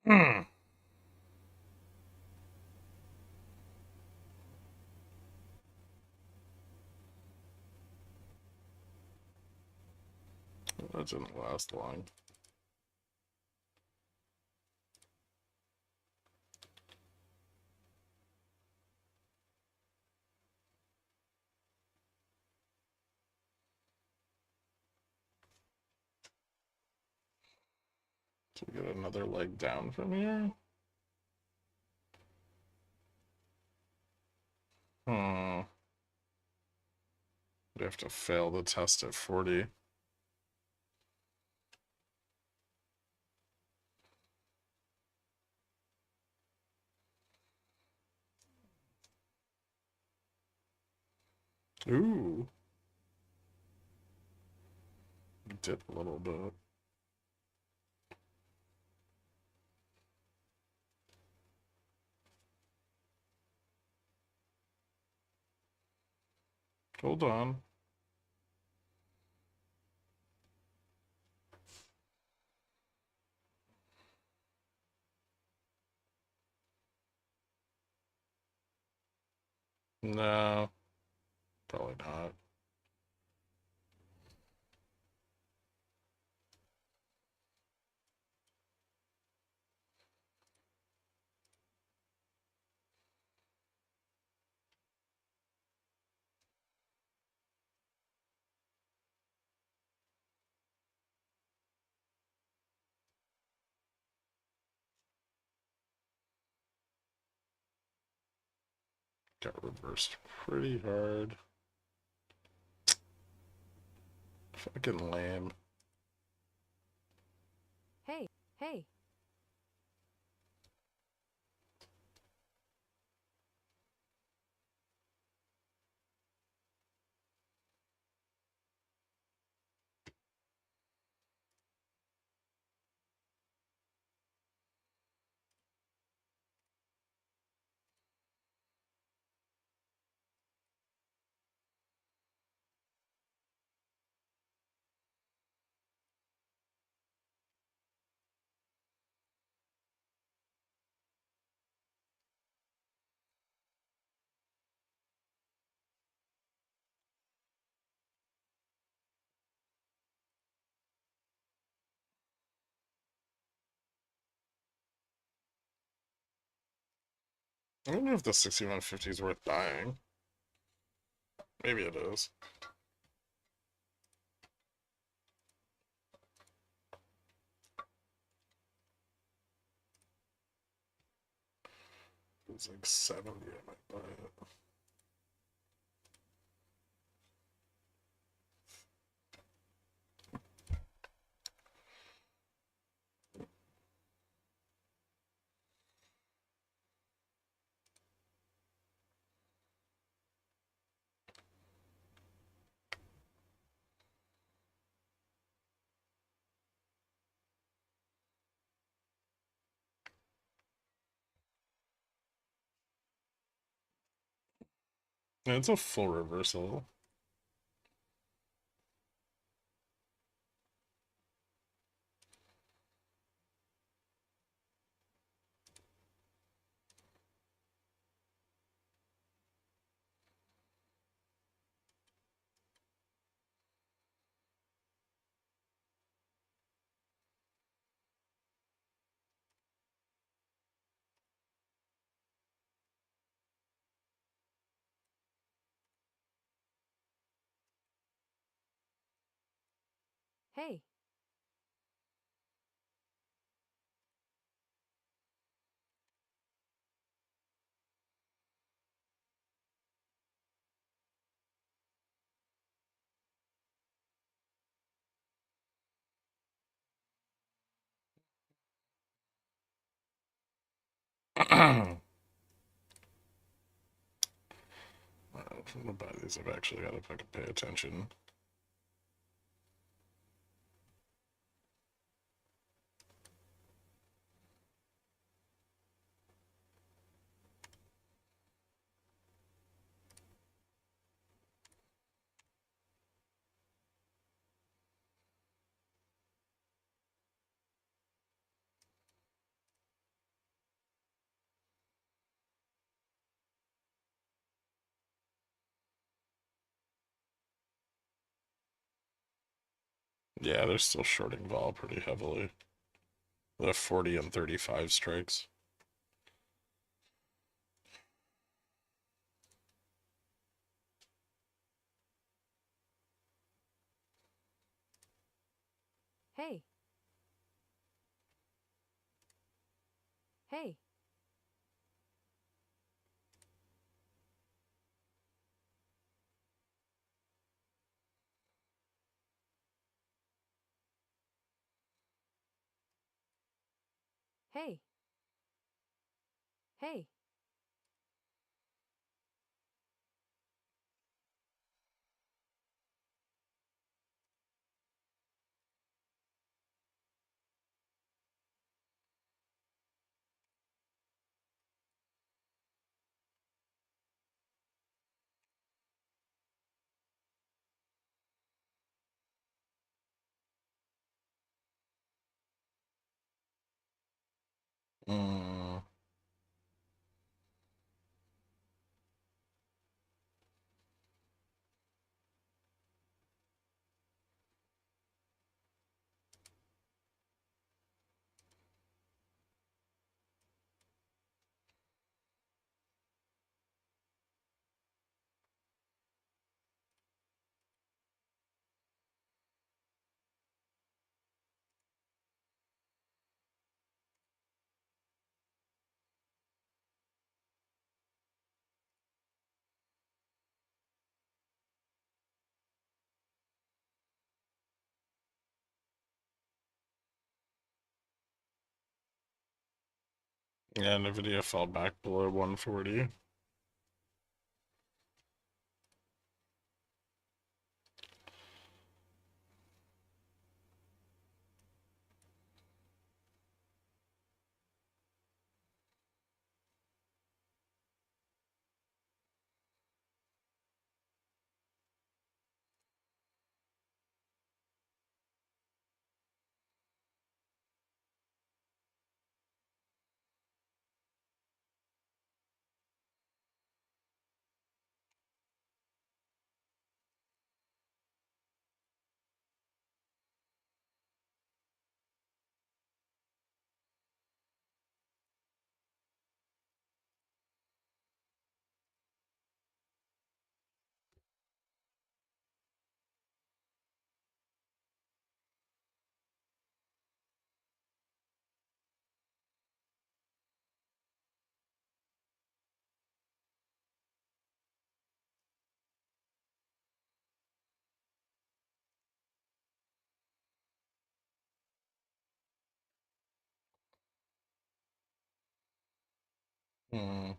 Hmm. That didn't last long. So we get another leg down from here. Hmm. We have to fail the test at 40. Ooh. Dip a little bit. Hold on. No, probably not. Got reversed pretty hard. Fucking lame. Hey, hey. I don't know if the 6150 is worth buying. Maybe it is. It's like 70, I might buy it. Yeah, it's a full reversal. Hey. If I'm gonna buy these, I've actually got to fucking pay attention. Yeah, they're still shorting vol pretty heavily. The 40 and 35 strikes. Hey. Hey. Hey. Hey. Mm. Yeah, Nvidia fell back below 140. Mm.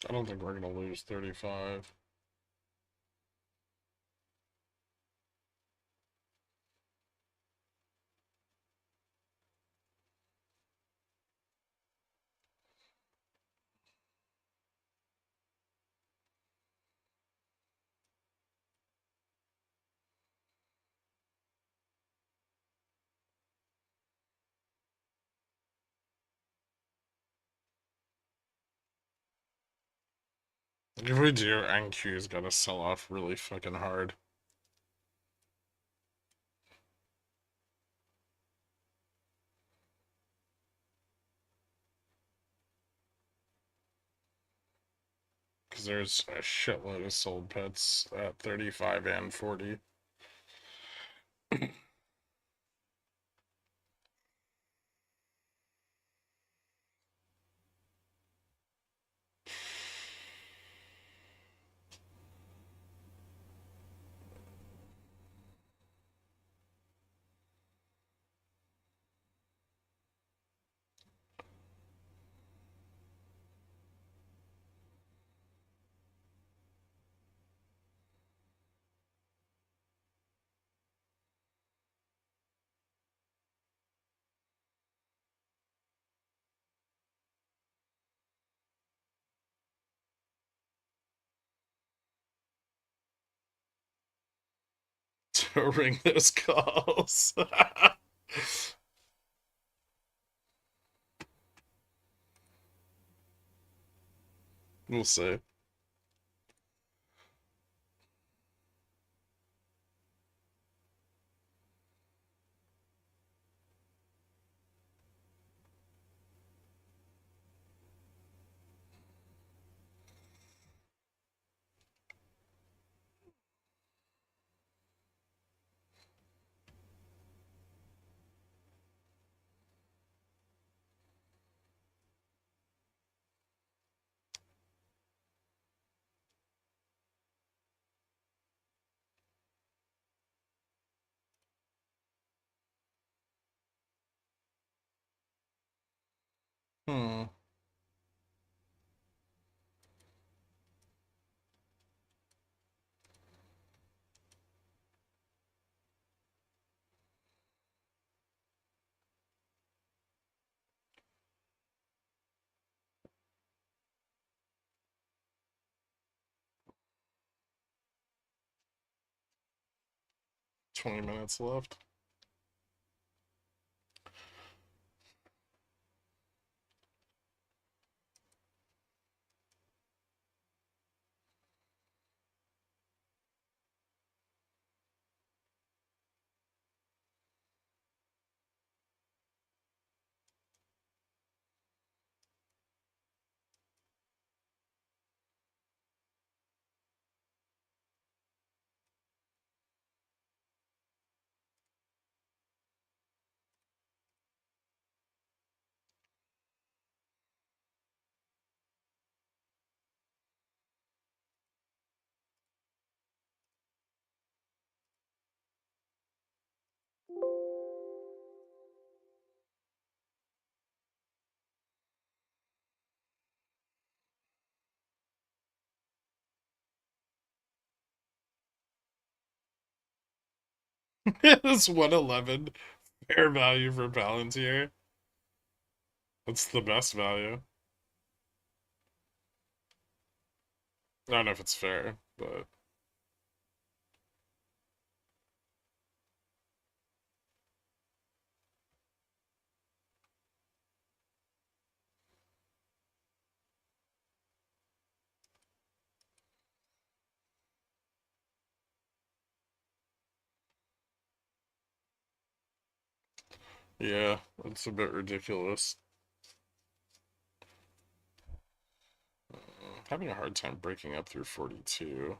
I don't think we're gonna lose 35. If we do, NQ's gotta sell off really fucking hard. Because there's a shitload of sold puts at 35 and 40. To ring those calls. We'll see. Hmm. $20 left. It's 111 fair value for Palantir. That's the best value. I don't know if it's fair, but yeah, it's a bit ridiculous. Having a hard time breaking up through 42.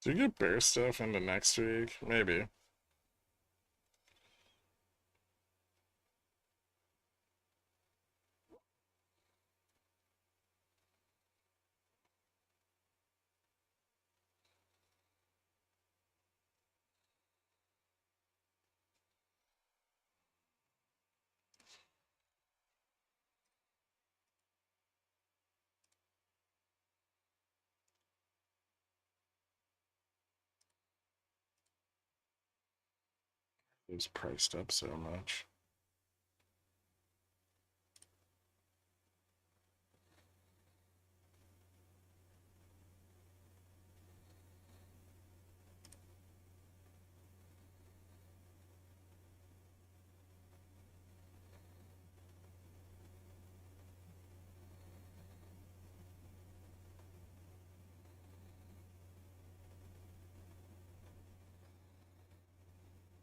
Do you get bear stuff into next week? Maybe. It's priced up so much.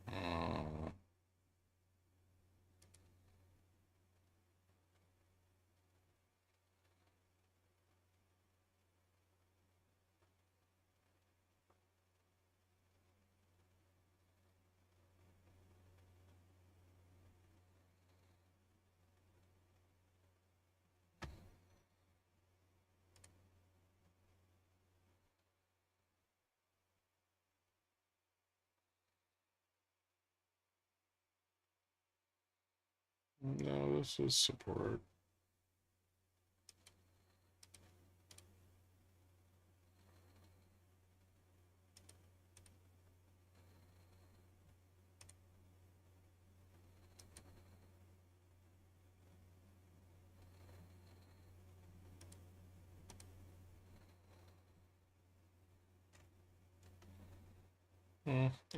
Uh, no, this is support.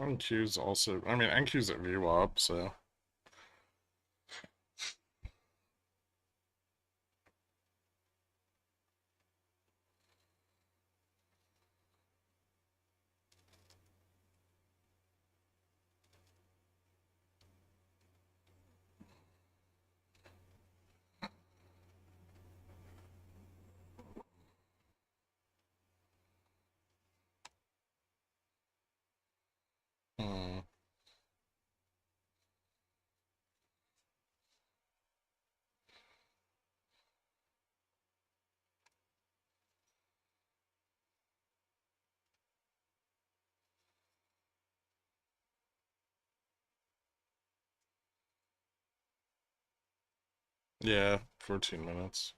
NQ's also, I mean, NQ's at VWAP, so. Hmm. Yeah, 14 minutes.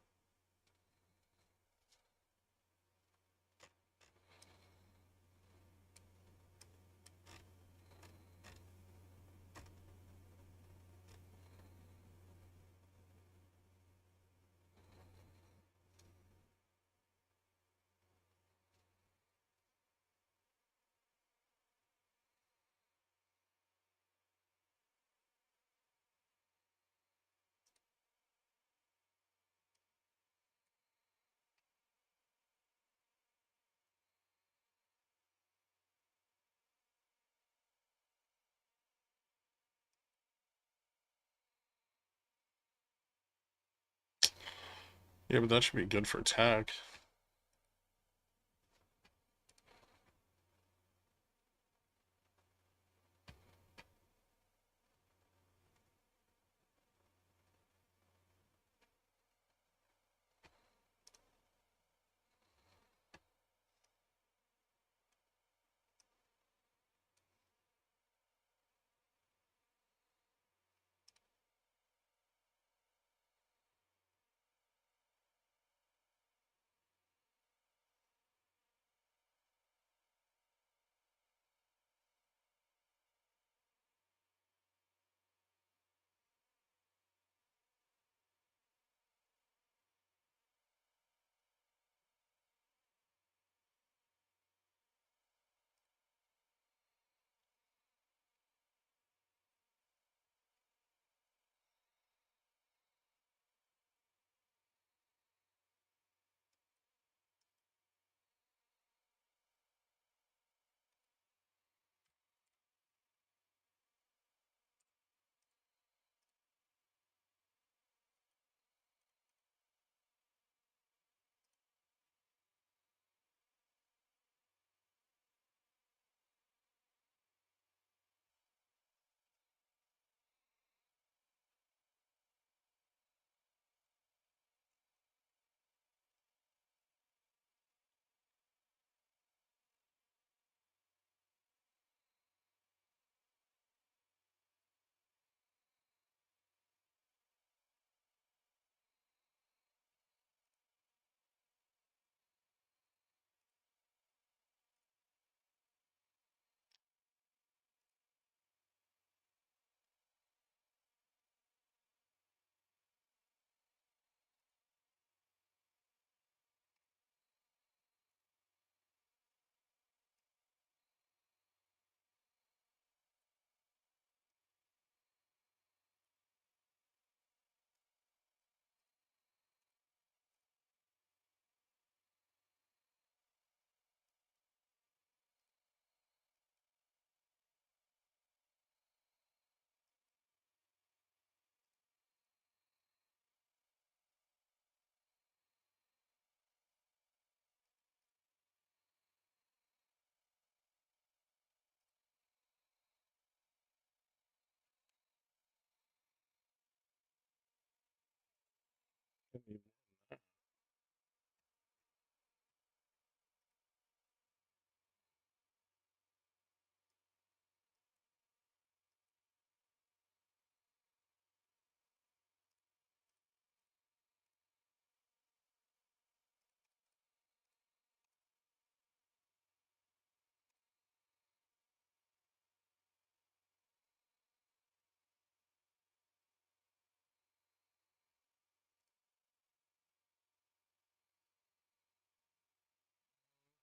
Yeah, but that should be good for tech.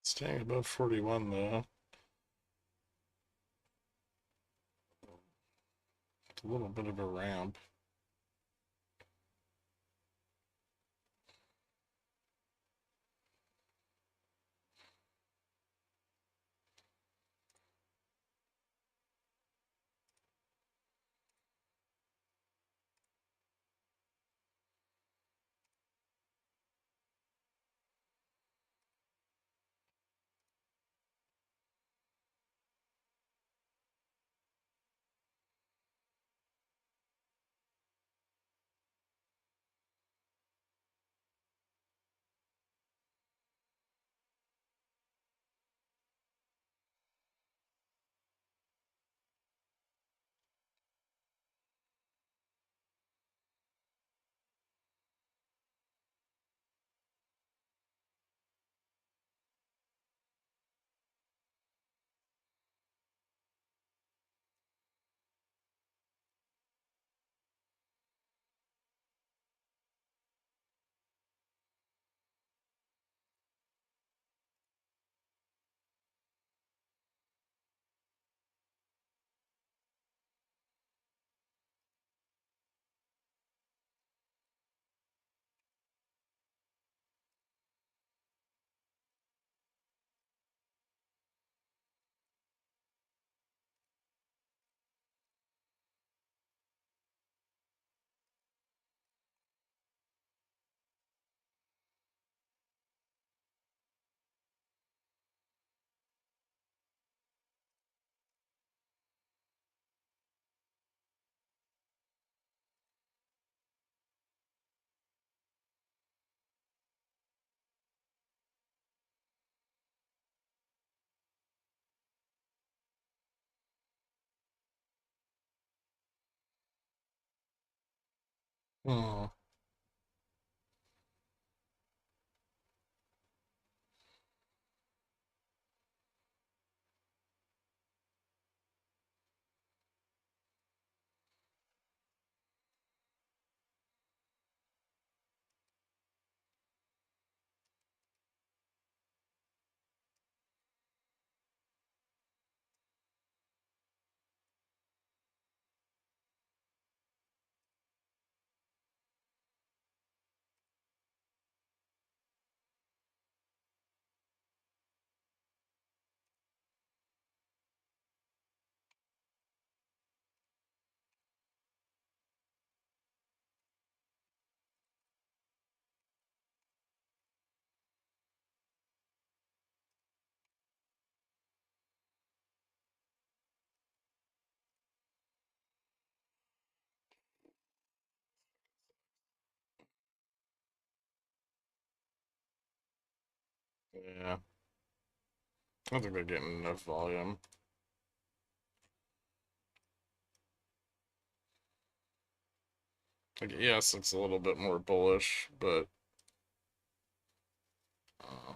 Staying above 41 though. It's a little bit of a ramp. Hmm. Yeah. I don't think they're getting enough volume. Like, yes, it's a little bit more bullish, but uh,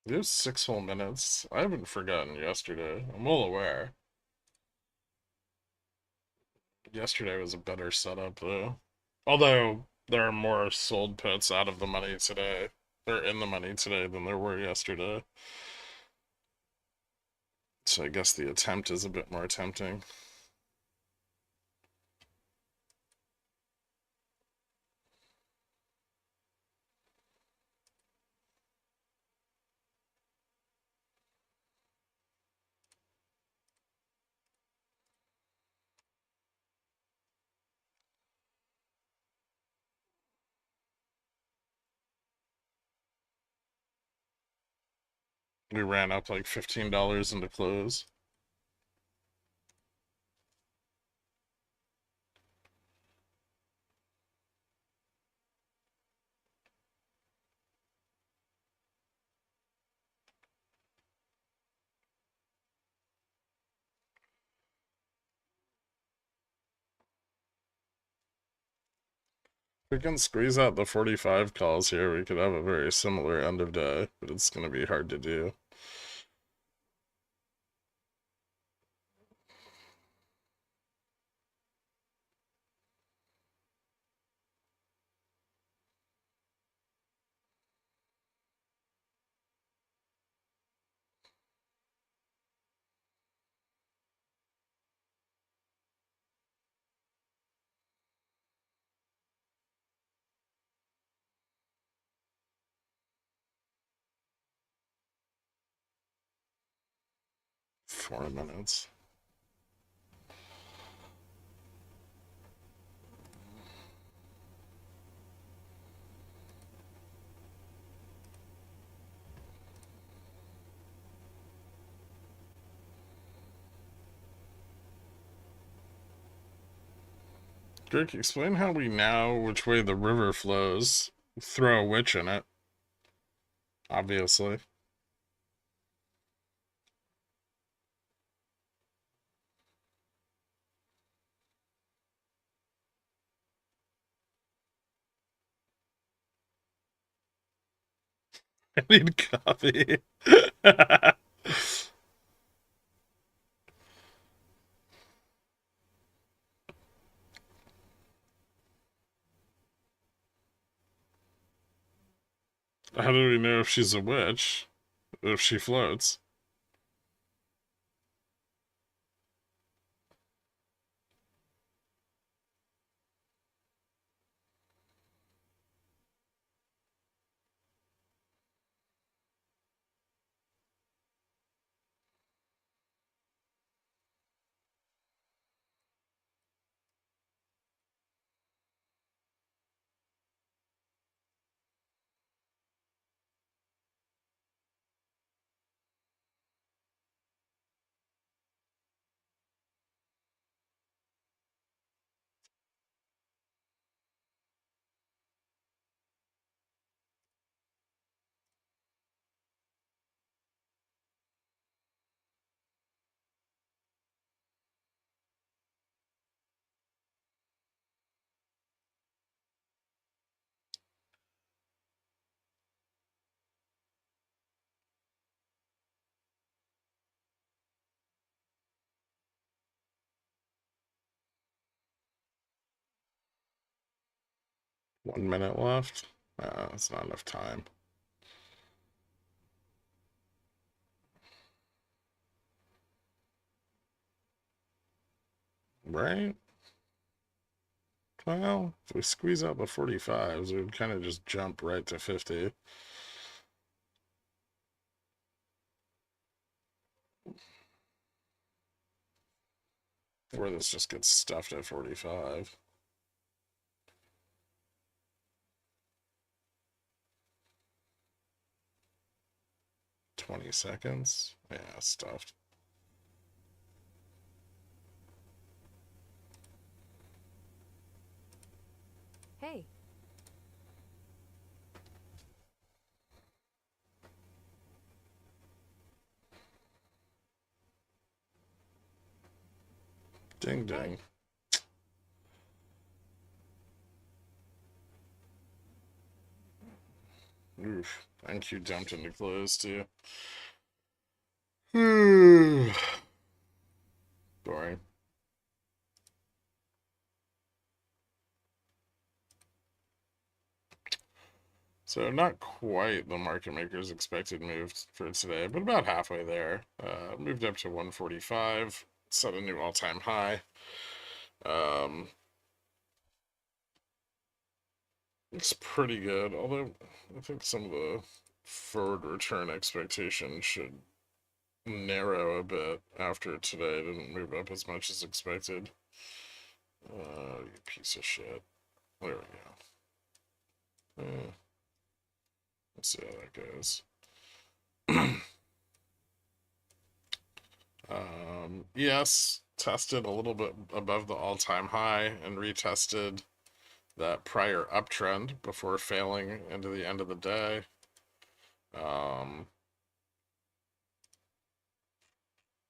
there's 6 whole minutes. I haven't forgotten yesterday. I'm well aware. Yesterday was a better setup, though. Although, there are more sold puts out of the money today. They're in the money today than there were yesterday. So I guess the attempt is a bit more tempting. We ran up like $15 into close. If we can squeeze out the 45 calls here, we could have a very similar end of day, but it's going to be hard to do. Four minutes. Greg, explain how we know which way the river flows. Throw a witch in it. Obviously. I need coffee. How do we know if she's a witch? If she floats? 1 minute left. That's not enough time. Right? Well, if we squeeze out the 45s, we would kind of just jump right to 50. Or this just gets stuffed at 45. $20. Yeah, stuffed. Hey. Ding ding. Oof. NQ dumped into close too. Boring. So not quite the market maker's expected move for today, but about halfway there. Moved up to 145, set a new all-time high. It's pretty good, although I think some of the forward return expectations should narrow a bit after today didn't move up as much as expected. You piece of shit. There we go. Let's see how that goes. Yes, tested a little bit above the all-time high and retested that prior uptrend before failing into the end of the day.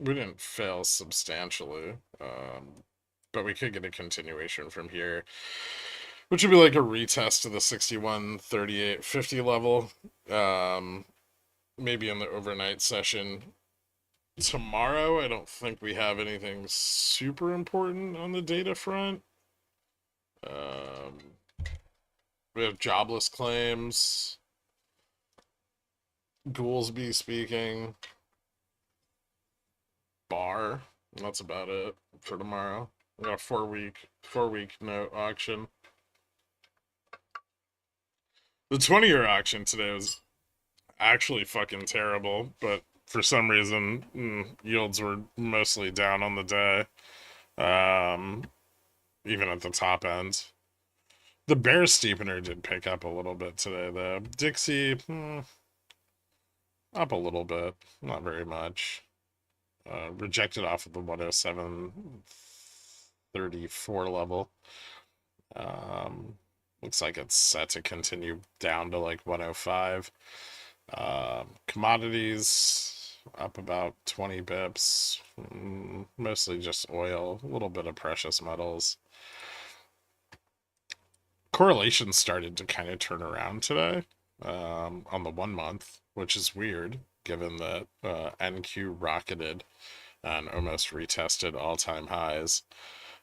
We didn't fail substantially, but we could get a continuation from here, which would be like a retest to the 61.38.50 level. Maybe in the overnight session. Tomorrow, I don't think we have anything super important on the data front. We have jobless claims. Goolsby speaking. Bar. That's about it for tomorrow. We got a four-week note auction. The 20-year auction today was actually fucking terrible, but for some reason, yields were mostly down on the day, even at the top end. The bear steepener did pick up a little bit today, though. Dixie, up a little bit, not very much. Rejected off of the 107.34 level. Looks like it's set to continue down to like 105. Commodities up about 20 bips, mostly just oil, a little bit of precious metals. Correlation started to kind of turn around today on the 1 month, which is weird given that NQ rocketed and almost retested all-time highs.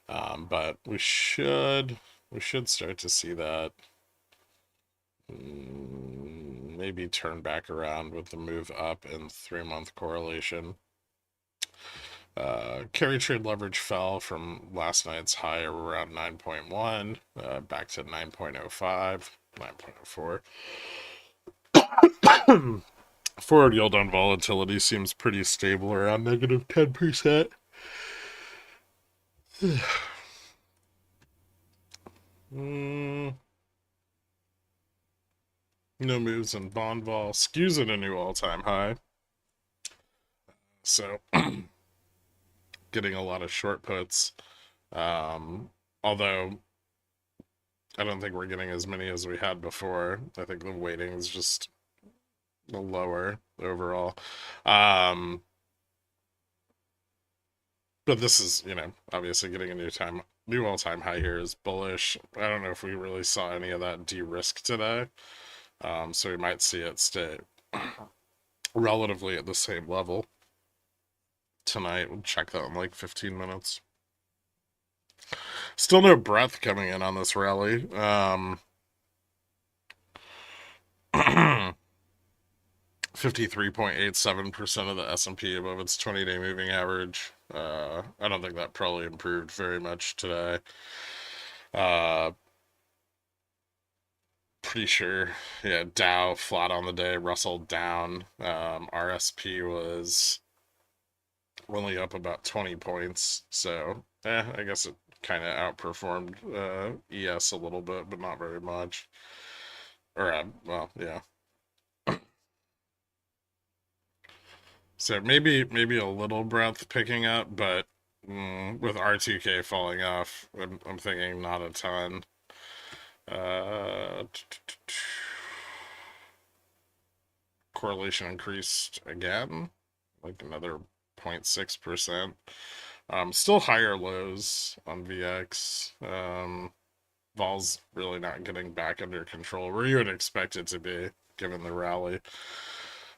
But we should start to see that maybe turn back around with the move up in 3-month correlation. Carry trade leverage fell from last night's high around 9.1 back to 9.05, 9.04. Forward yield on volatility seems pretty stable around negative 10%. No moves in bond vol. Skews at a new all-time high. So, getting a lot of short puts. Although, I don't think we're getting as many as we had before. I think the weighting is just lower overall. But this is, obviously getting a new all-time high here is bullish. I don't know if we really saw any of that de-risk today. So we might see it stay relatively at the same level tonight. We'll check that in like 15 minutes. Still no breadth coming in on this rally. 53.87% of the S&P above its 20-day moving average. I don't think that probably improved very much today. Pretty sure, yeah, Dow flat on the day, Russell down. RSP was only up about 20 points, so I guess it kind of outperformed ES a little bit, but not very much. Or, well, yeah. So maybe a little breadth picking up, but with R2K falling off, I'm thinking not a ton. Correlation increased again, like another 0.6%. Still higher lows on VX. Vol's really not getting back under control where you would expect it to be, given the rally.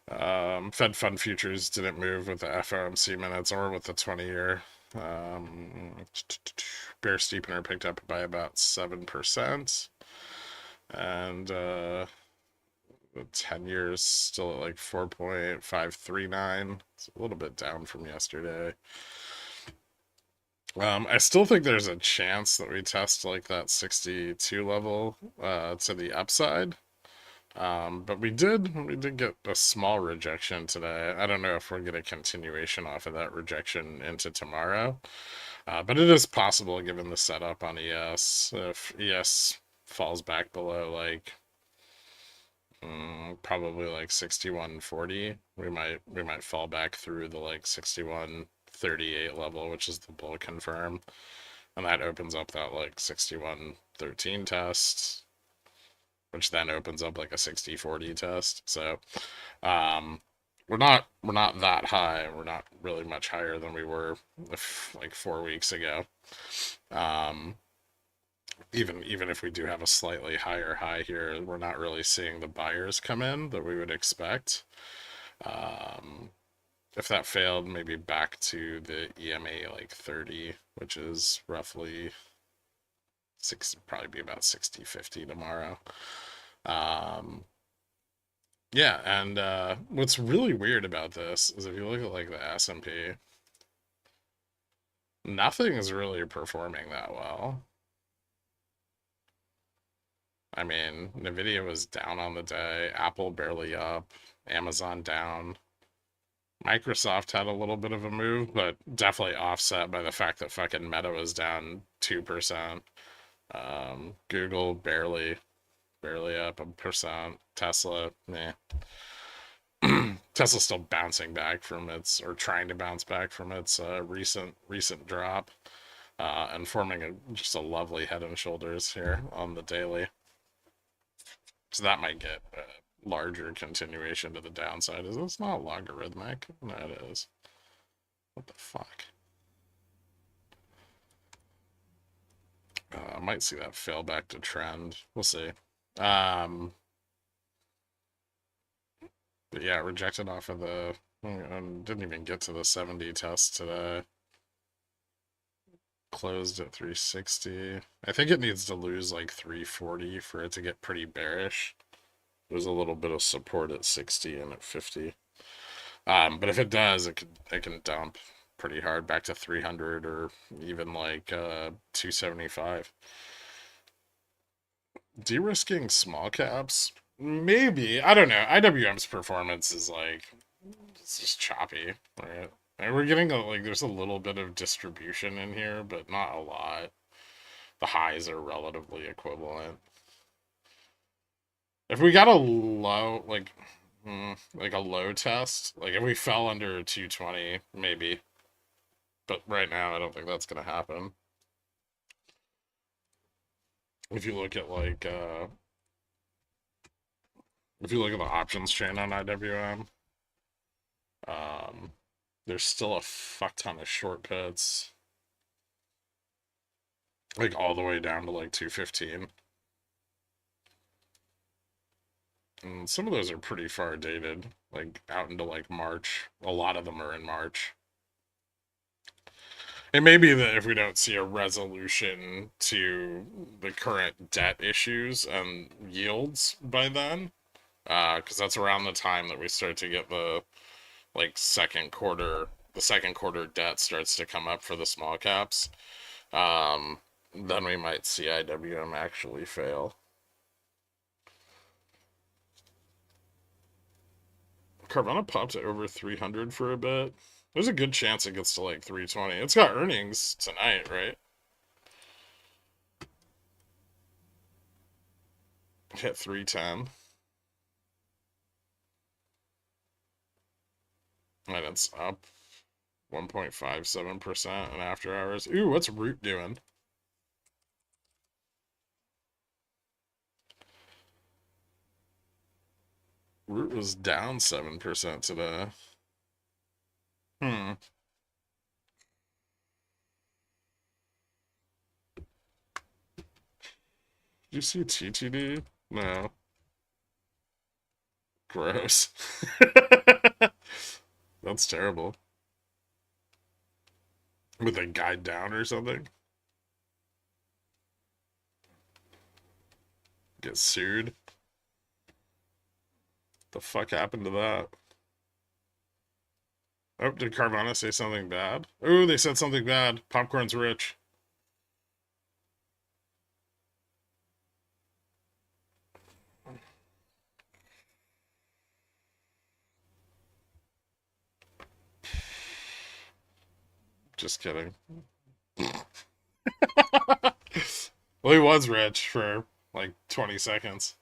Fed fund futures didn't move with the FOMC minutes or with the 20-year. Bear steepener picked up by about 7%. And the 10 years still at like 4.539. It's a little bit down from yesterday. I still think there's a chance that we test like that 62 level to the upside. But we did get a small rejection today. I don't know if we'll get a continuation off of that rejection into tomorrow. But it is possible given the setup on ES. If ES falls back below like probably like 61.40, we might fall back through the like 61.38 level, which is the bull confirm. And that opens up that like 61.13 test, which then opens up like a 60-40 test. So we're not that high. We're not really much higher than we were like 4 weeks ago. Even if we do have a slightly higher high here, we're not really seeing the buyers come in that we would expect. If that failed, maybe back to the EMA like 30, which is roughly probably be about 60-50 tomorrow. Yeah, and what's really weird about this is if you look at like the S&P, nothing is really performing that well. I mean, Nvidia was down on the day, Apple barely up, Amazon down. Microsoft had a little bit of a move, but definitely offset by the fact that fucking Meta was down 2%. Google barely up 1%. Tesla, meh. Tesla's still bouncing back from its, or trying to bounce back from its recent drop, and forming just a lovely head and shoulders here on the daily. So that might get a larger continuation to the downside. Is this not logarithmic? No, it is. What the fuck? I might see that fail back to trend. We'll see. But yeah, rejected off of the... didn't even get to the 70 test today. Closed at 360. I think it needs to lose like 340 for it to get pretty bearish. There's a little bit of support at 60 and at 50. But if it does, it can dump pretty hard back to 300 or even like 275. De-risking small caps? Maybe. I don't know. IWM's performance is like, it's just choppy, right? And we're getting like, there's a little bit of distribution in here, but not a lot. The highs are relatively equivalent. If we got a low, like a low test, like if we fell under 220, maybe. But right now, I don't think that's going to happen. If you look at like, if you look at the options chain on IWM, there's still a fuck ton of short puts, like all the way down to like 215. And some of those are pretty far dated, like out into like March. A lot of them are in March. It may be that if we don't see a resolution to the current debt issues and yields by then, because that's around the time that we start to get the like second quarter. The second quarter debt starts to come up for the small caps. Then we might see IWM actually fail. Carvana popped to over 300 for a bit. There's a good chance it gets to like 320. It's got earnings tonight, right? Hit 310. And it's up 1.57% in after hours. Ooh, what's Root doing? Root was down 7% today. Did you see TTD? No. Gross. That's terrible. With a guide down or something? Get sued? The fuck happened to that? Oh, did Carvana say something bad? Oh, they said something bad. Popcorn's rich. Just kidding. Well, he was rich for like 20 seconds.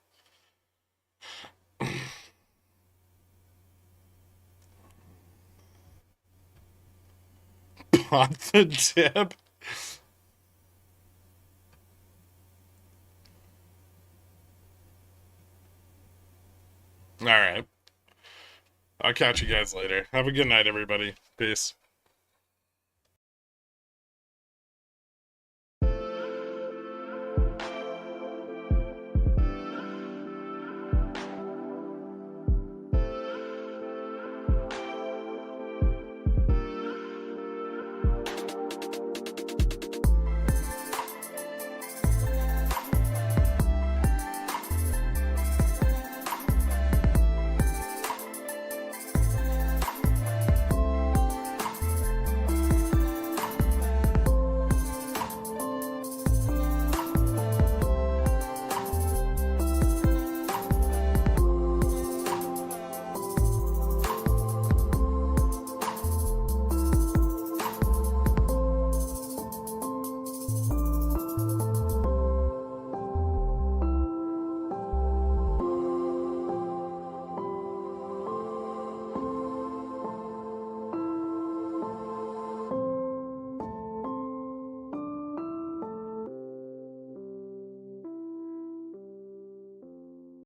Bought the dip. All right. I'll catch you guys later. Have a good night, everybody. Peace.